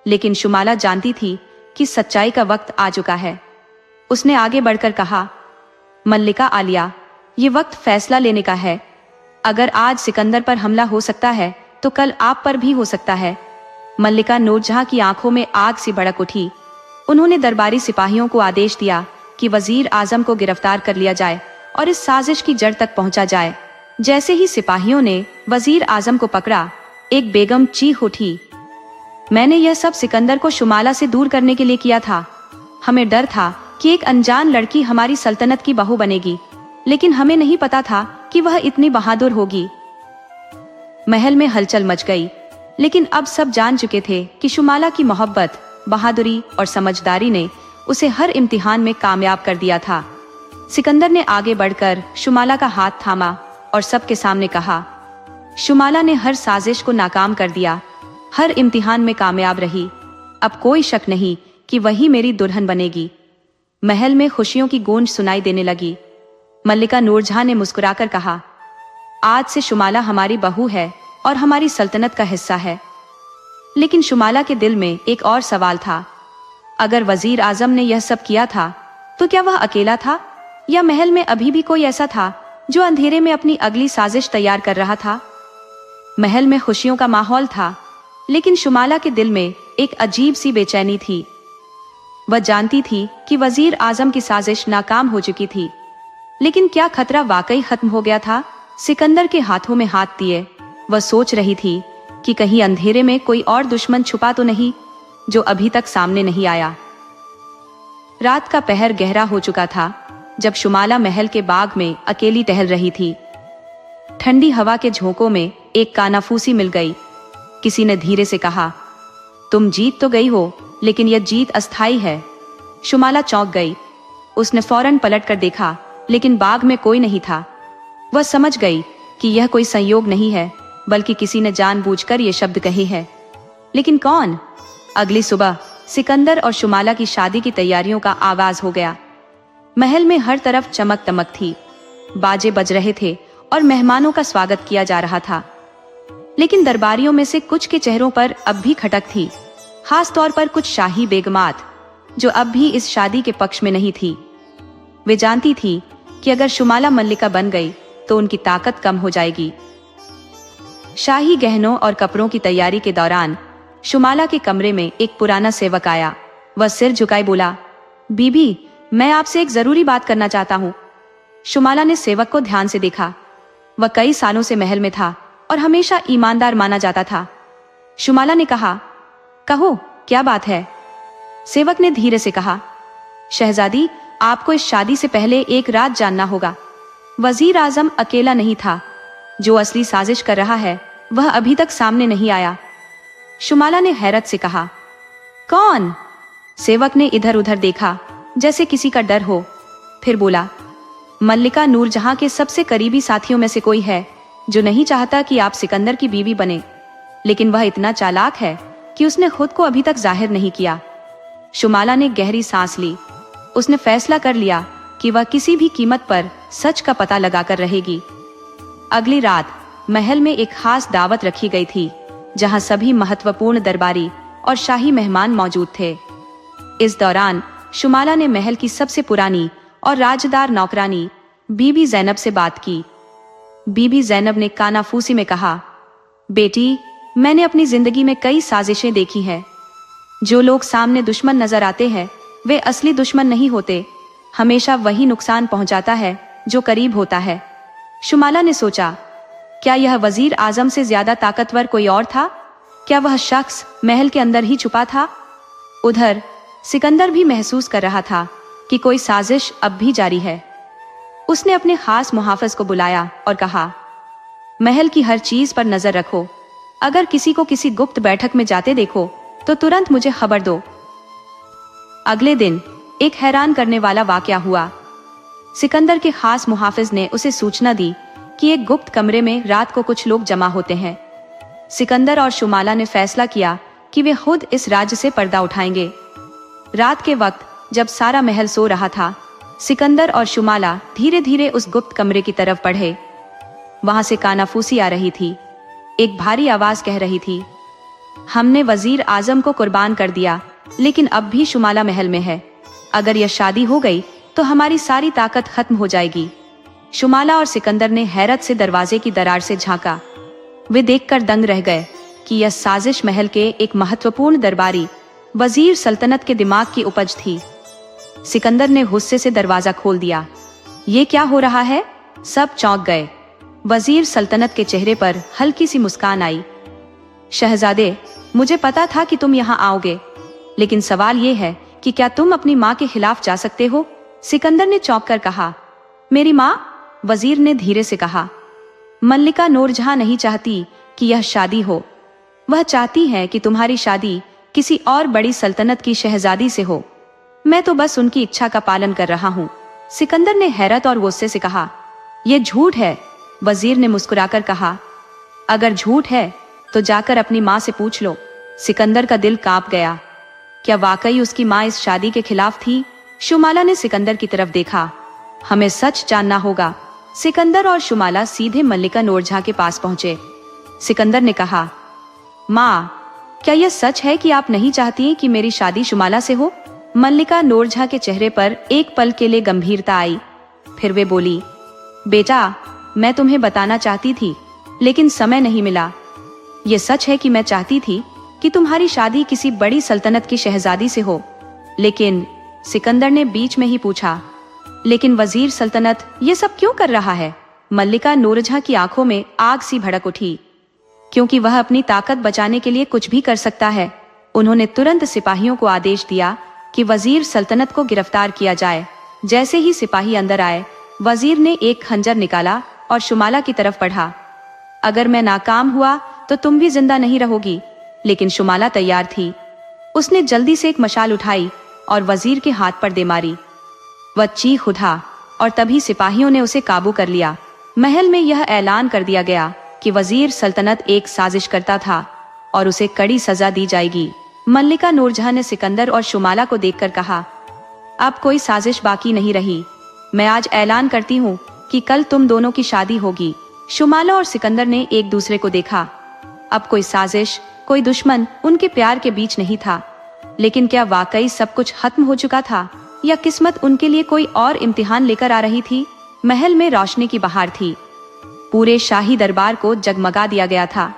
लेकिन शुमाला जानती थी कि सच्चाई का वक्त आ चुका है। उसने आगे बढ़कर कहा, मल्लिका आलिया, ये वक्त फैसला लेने का है। अगर आज सिकंदर पर हमला हो सकता है तो कल आप पर भी हो सकता है। मल्लिका नूरजहां की आंखों में आग सी भड़क उठी। उन्होंने दरबारी सिपाहियों को आदेश दिया कि वजीर आजम को गिरफ्तार कर लिया जाए और इस साजिश की जड़ तक पहुंचा जाए। जैसे ही सिपाहियों ने वजीर आजम को पकड़ा, एक बेगम चीख उठी, मैंने यह सब सिकंदर को शुमाला से दूर करने के लिए किया था। हमें डर था कि एक अनजान लड़की हमारी सल्तनत की बहू बनेगी, लेकिन हमें नहीं पता था कि वह इतनी बहादुर होगी। महल में हलचल मच गई, लेकिन अब सब जान चुके थे कि शुमाला की मोहब्बत, बहादुरी और समझदारी ने उसे हर इम्तिहान में कामयाब कर दिया था। सिकंदर ने आगे बढ़कर शुमाला का हाथ थामा और सबके सामने कहा, शुमाला ने हर साजिश को नाकाम कर दिया, हर इम्तिहान में कामयाब रही। अब कोई शक नहीं कि वही मेरी दुल्हन बनेगी। महल में खुशियों की गूंज सुनाई देने लगी। मल्लिका नूरजहां ने मुस्कुराकर कहा, आज से शुमाला हमारी बहू है और हमारी सल्तनत का हिस्सा है। लेकिन शुमाला के दिल में एक और सवाल था। अगर वजीर आजम ने यह सब किया था तो क्या वह अकेला था, या महल में अभी भी कोई ऐसा था जो अंधेरे में अपनी अगली साजिश तैयार कर रहा था? महल में खुशियों का माहौल था, लेकिन शुमाला के दिल में एक अजीब सी बेचैनी थी। वह जानती थी कि वजीर आजम की साजिश नाकाम हो चुकी थी, लेकिन क्या खतरा वाकई खत्म हो गया था? सिकंदर के हाथों में हाथ दिए वह सोच रही थी कि कहीं अंधेरे में कोई और दुश्मन छुपा तो नहीं जो अभी तक सामने नहीं आया। रात का पहर गहरा हो चुका था जब शुमाला महल के बाग में अकेली टहल रही थी। ठंडी हवा के झोंकों में एक कानाफूसी मिल गई। किसी ने धीरे से कहा, तुम जीत तो गई हो, लेकिन यह जीत अस्थाई है। शुमाला चौंक गई। उसने फौरन पलट कर देखा, लेकिन बाग में कोई नहीं था। वह समझ गई कि यह कोई संयोग नहीं है, बल्कि किसी ने जानबूझकर ये शब्द कहे हैं। लेकिन कौन? अगली सुबह सिकंदर और शुमाला की शादी की तैयारियों का आगाज हो गया। महल में हर तरफ चमक दमक थी। बाजे बज रहे थे और मेहमानों का स्वागत किया जा रहा था। लेकिन दरबारियों में से कुछ के चेहरों पर अब भी खटक थी, खास तौर पर कुछ शाही बेगमात जो अब भी इस शादी के पक्ष में नहीं थी। वे जानती थी कि अगर शुमाला मल्लिका बन गई तो उनकी ताकत कम हो जाएगी। शाही गहनों और कपड़ों की तैयारी के दौरान शुमाला के कमरे में एक पुराना सेवक आया। वह सिर झुकाए बोला, बीबी, मैं आपसे एक जरूरी बात करना चाहता हूँ। शुमाला ने सेवक को ध्यान से देखा। वह कई सालों से महल में था और हमेशा ईमानदार माना जाता था। शुमाला ने कहा, कहो, क्या बात है? सेवक ने धीरे से कहा, शहजादी, आपको इस शादी से पहले एक राज जानना होगा। वजीर आजम अकेला नहीं था। जो असली साजिश कर रहा है वह अभी तक सामने नहीं आया। शुमाला ने हैरत से कहा, कौन? सेवक ने इधर उधर देखा जैसे किसी का डर हो, फिर बोला, मल्लिका नूरजहां के सबसे करीबी साथियों में से कोई है जो नहीं चाहता कि आप सिकंदर की बीवी बने, लेकिन वह इतना चालाक है कि उसने खुद को अभी तक जाहिर नहीं किया। शुमाला ने गहरी सांस ली। उसने फैसला कर लिया कि वह किसी भी कीमत पर सच का पता लगाकर रहेगी। अगली रात महल में एक खास दावत रखी गई थी, जहां सभी महत्वपूर्ण दरबारी और शाही मेहमान मौजूद थे। इस दौरान शुमाला ने महल की सबसे पुरानी और राजदार नौकरानी बीबी जैनब से बात की। बीबी जैनब ने कानाफूसी में कहा, बेटी, मैंने अपनी जिंदगी में कई साजिशें देखी हैं। जो लोग सामने दुश्मन नजर आते हैं वे असली दुश्मन नहीं होते। हमेशा वही नुकसान पहुंचाता है जो करीब होता है। शुमाला ने सोचा, क्या यह वजीर आजम से ज्यादा ताकतवर कोई और था? क्या वह शख्स महल के अंदर ही छुपा था? उधर सिकंदर भी महसूस कर रहा था कि कोई साजिश अब भी जारी है। उसने अपने खास मुहाफिज को बुलाया और कहा, महल की हर चीज पर नजर रखो। अगर किसी को किसी गुप्त बैठक में जाते देखो तो तुरंत मुझे खबर दो। अगले दिन एक हैरान करने वाला वाकया हुआ। सिकंदर के खास मुहाफिज ने उसे सूचना दी कि एक गुप्त कमरे में रात को कुछ लोग जमा होते हैं। सिकंदर और शुमाला ने फैसला किया कि वे खुद इस राज्य से पर्दा उठाएंगे। रात के वक्त जब सारा महल सो रहा था, सिकंदर और शुमाला धीरे धीरे उस गुप्त कमरे की तरफ बढ़े। वहां से कानाफूसी आ रही थी। एक भारी आवाज कह रही थी, हमने वजीर आजम को कुर्बान कर दिया, लेकिन अब भी शुमाला महल में है। अगर यह शादी हो गई तो हमारी सारी ताकत खत्म हो जाएगी। शुमाला और सिकंदर ने हैरत से दरवाजे की दरार से झांका। वे देखकर दंग रह गए कि यह साजिश महल के एक महत्वपूर्ण दरबारी वजीर सल्तनत के दिमाग की उपज थी। सिकंदर ने गुस्से से दरवाजा खोल दिया। ये क्या हो रहा है? सब चौंक गए। वजीर सल्तनत के चेहरे पर हल्की सी मुस्कान आई। शहजादे, मुझे पता था कि तुम यहाँ आओगे, लेकिन सवाल ये है कि क्या तुम अपनी माँ के खिलाफ जा सकते हो? सिकंदर ने चौंक कर कहा, मेरी माँ? वजीर ने धीरे से कहा, मल्लिका नूरजहां नहीं चाहती कि यह शादी हो। वह चाहती है कि तुम्हारी शादी किसी और बड़ी सल्तनत की शहजादी से हो। मैं तो बस उनकी इच्छा का पालन कर रहा हूँ। सिकंदर ने हैरत और गुस्से से कहा, यह झूठ है। वजीर ने मुस्कुराकर कहा, अगर झूठ है तो जाकर अपनी माँ से पूछ लो। सिकंदर का दिल कांप गया। क्या वाकई उसकी माँ इस शादी के खिलाफ थी? शुमाला ने सिकंदर की तरफ देखा। हमें सच जानना होगा। सिकंदर और शुमाला सीधे मल्लिका नूरजहां के पास पहुंचे। सिकंदर ने कहा, माँ, क्या यह सच है कि आप नहीं चाहती कि मेरी शादी शुमाला से हो? मल्लिका नूरजहां के चेहरे पर एक पल के लिए गंभीरता आई। फिर वे बोली, बेटा, मैं तुम्हें बताना चाहती थी, लेकिन समय नहीं मिला। यह सच है कि मैं चाहती थी कि तुम्हारी शादी किसी बड़ी सल्तनत की शहजादी से हो, लेकिन सिकंदर ने बीच में ही पूछा, लेकिन वजीर सल्तनत ये सब क्यों कर रहा है? मल्लिका नूरजहां की आंखों में आग सी भड़क उठी, क्योंकि वह अपनी ताकत बचाने के लिए कुछ भी कर सकता है। उन्होंने तुरंत सिपाहियों को आदेश दिया कि वजीर सल्तनत को गिरफ्तार किया जाए। जैसे ही सिपाही अंदर आए, वजीर ने एक खंजर निकाला और शुमाला की तरफ बढ़ा। अगर मैं नाकाम हुआ तो तुम भी जिंदा नहीं रहोगी। लेकिन शुमाला तैयार थी। उसने जल्दी से एक मशाल उठाई और वजीर के हाथ पर दे मारी। वह चीख उठा और तभी सिपाहियों ने उसे काबू कर लिया। महल में यह ऐलान कर दिया गया कि वजीर सल्तनत एक साजिश करता था और उसे कड़ी सजा दी जाएगी। मल्लिका नूरजहां ने सिकंदर और शुमाला को देखकर कहा, अब कोई साजिश बाकी नहीं रही। मैं आज ऐलान करती हूँ कि कल तुम दोनों की शादी होगी। शुमाला और सिकंदर ने एक दूसरे को देखा। अब कोई साजिश, कोई दुश्मन उनके प्यार के बीच नहीं था। लेकिन क्या वाकई सब कुछ खत्म हो चुका था, या किस्मत उनके लिए कोई और इम्तिहान लेकर आ रही थी? महल में रोशनी की बहार थी। पूरे शाही दरबार को जगमगा दिया गया था,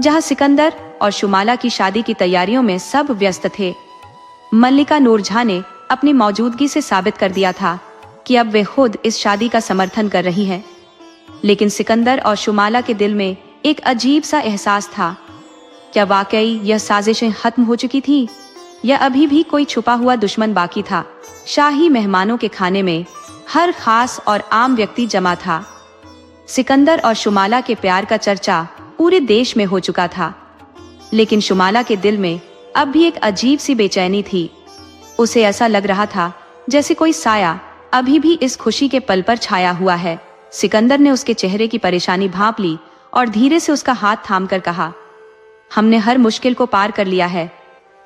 जहां सिकंदर और शुमाला की शादी की तैयारियों में सब व्यस्त थे। मल्लिका नूरजहां ने अपनी मौजूदगी से साबित कर दिया था कि अब वे खुद इस शादी का समर्थन कर रही हैं। लेकिन सिकंदर और शुमाला के दिल में एक अजीब सा एहसास था। क्या वाकई यह साजिशें खत्म हो चुकी थी, या अभी भी कोई छुपा हुआ दुश्मन बाकी था? शाही मेहमानों के खाने में हर खास और आम व्यक्ति जमा था। सिकंदर और शुमाला के प्यार का चर्चा पूरे देश में हो चुका था। लेकिन शुमाला के दिल में अब भी एक अजीब सी बेचैनी थी। उसे ऐसा लग रहा था जैसे कोई साया अभी भी इस खुशी के पल पर छाया हुआ है। सिकंदर ने उसके चेहरे की परेशानी भांप ली और धीरे से उसका हाथ थामकर कहा, हमने हर मुश्किल को पार कर लिया है।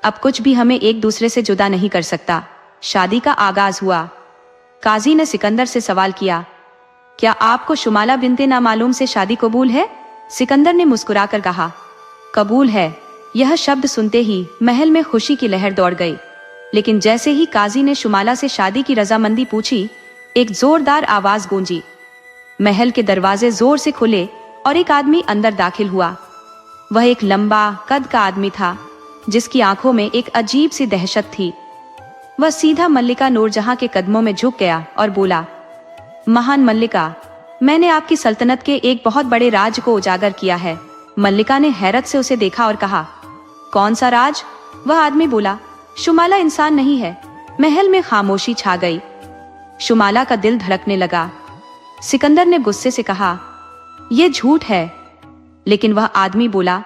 अब कुछ भी हमें एक दूसरे से जुदा नहीं कर सकता। शादी का आगाज हुआ। काजी ने सिकंदर से सवाल किया, क्या आपको शुमाला बिनते नामालूम से शादी कबूल है? सिकंदर ने मुस्कुराकर कहा, कबूल है। यह शब्द सुनते ही महल में खुशी की लहर दौड़ गई। लेकिन जैसे ही काजी ने शुमाला से शादी की रजामंदी पूछी, एक जोरदार आवाज गूंजी। महल के दरवाजे जोर से खुले और एक आदमी अंदर दाखिल हुआ। वह एक लंबा कद का आदमी था, जिसकी आंखों में एक अजीब सी दहशत थी। वह सीधा मल्लिका नूरजहां के कदमों में झुक गया और बोला, महान मल्लिका, मैंने आपकी सल्तनत के एक बहुत बड़े राज को उजागर किया है। मल्लिका ने हैरत से उसे देखा और कहा, कौन सा राज? वह आदमी बोला, शुमाला इंसान नहीं है। महल में खामोशी छा गई। शुमाला का दिल धड़कने लगा। सिकंदर ने गुस्से से कहा, यह झूठ है। लेकिन वह आदमी बोला,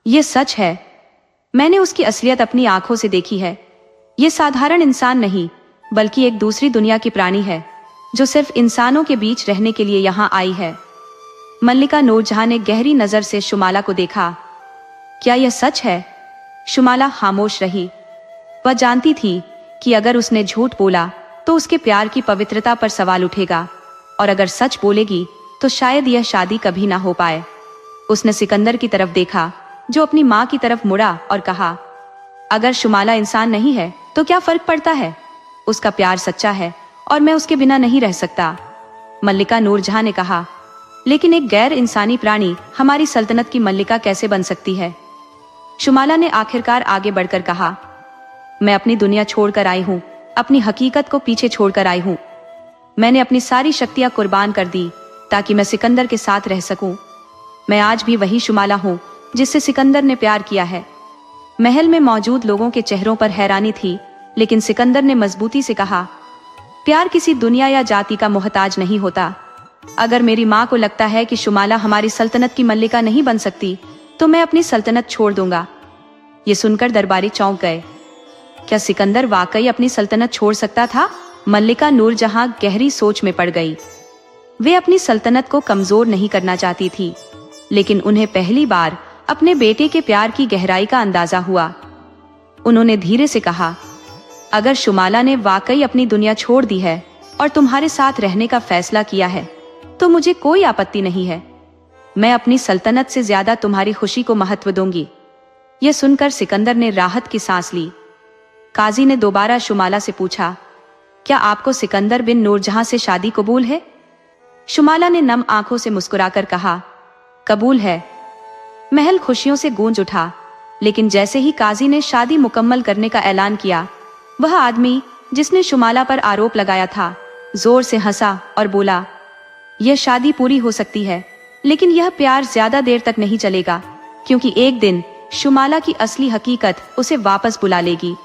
यह सच है। मैंने उसकी असलियत अपनी आंखों से देखी है। यह साधारण इंसान नहीं, बल्कि एक दूसरी दुनिया की प्राणी है, जो सिर्फ इंसानों के बीच रहने के लिए यहाँ आई है। मल्लिका नूरजहां ने गहरी नजर से शुमाला को देखा। क्या यह सच है? शुमाला खामोश रही। वह जानती थी कि अगर उसने झूठ बोला तो उसके प्यार की पवित्रता पर सवाल उठेगा, और अगर सच बोलेगी तो शायद यह शादी कभी ना हो पाए। उसने सिकंदर की तरफ देखा, जो अपनी माँ की तरफ मुड़ा और कहा, अगर शुमाला इंसान नहीं है तो क्या फर्क पड़ता है? उसका प्यार सच्चा है और मैं उसके बिना नहीं रह सकता। मल्लिका नूरजहां ने कहा, लेकिन एक गैर इंसानी प्राणी हमारी सल्तनत की मल्लिका कैसे बन सकती है? शुमाला ने आखिरकार आगे बढ़कर कहा, मैं अपनी दुनिया छोड़कर आई हूँ, अपनी हकीकत को पीछे छोड़कर आई हूँ। मैंने अपनी सारी शक्तियां कुर्बान कर दी ताकि मैं सिकंदर के साथ रह सकूं। मैं आज भी वही शुमाला हूँ जिससे सिकंदर ने प्यार किया है। महल में मौजूद लोगों के चेहरों पर हैरानी थी, लेकिन सिकंदर ने मजबूती से कहा, प्यार किसी दुनिया या जाति का मोहताज नहीं होता। अगर मेरी माँ को लगता है कि शुमाला हमारी सल्तनत की मल्लिका नहीं बन सकती, तो मैं अपनी सल्तनत छोड़ दूंगा। ये सुनकर दरबारी चौंक गए। क्या सिकंदर वाकई अपनी सल्तनत छोड़ सकता था? मल्लिका नूरजहां गहरी सोच में पड़ गई। वे अपनी सल्तनत को कमजोर नहीं करना चाहती थी, लेकिन उन्हें पहली बार अपने बेटे के प्यार की गहराई का अंदाजा हुआ। उन्होंने धीरे से कहा, अगर शुमाला ने वाकई अपनी दुनिया छोड़ दी है और तुम्हारे साथ रहने का फैसला किया है, तो मुझे कोई आपत्ति नहीं है। मैं अपनी सल्तनत से ज्यादा तुम्हारी खुशी को महत्व दूंगी। यह सुनकर सिकंदर ने राहत की सांस ली। काजी ने दोबारा शुमाला से पूछा, क्या आपको सिकंदर बिन नूरजहां से शादी कबूल है? शुमाला ने नम आंखों से मुस्कुराकर कहा, कबूल है। महल खुशियों से गूंज उठा, लेकिन जैसे ही काजी ने शादी मुकम्मल करने का ऐलान किया, वह आदमी जिसने शुमाला पर आरोप लगाया था जोर से हंसा और बोला, यह शादी पूरी हो सकती है, लेकिन यह प्यार ज्यादा देर तक नहीं चलेगा, क्योंकि एक दिन शुमाला की असली हकीकत उसे वापस बुला लेगी।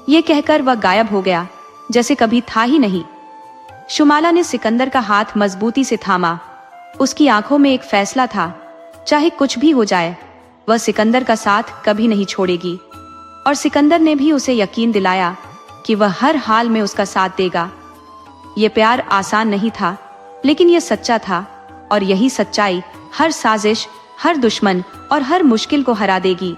ये कहकर वह गायब हो गया, जैसे कभी था ही नहीं। शुमाला ने सिकंदर का हाथ मजबूती से थामा। उसकी आंखों में एक फैसला था, चाहे कुछ भी हो जाए, वह सिकंदर का साथ कभी नहीं छोड़ेगी। और सिकंदर ने भी उसे यकीन दिलाया कि वह हर हाल में उसका साथ देगा। ये प्यार आसान नहीं था, लेकिन यह सच्चा था, और यही सच्चाई हर साजिश, हर दुश्मन और हर मुश्किल को हरा देगी।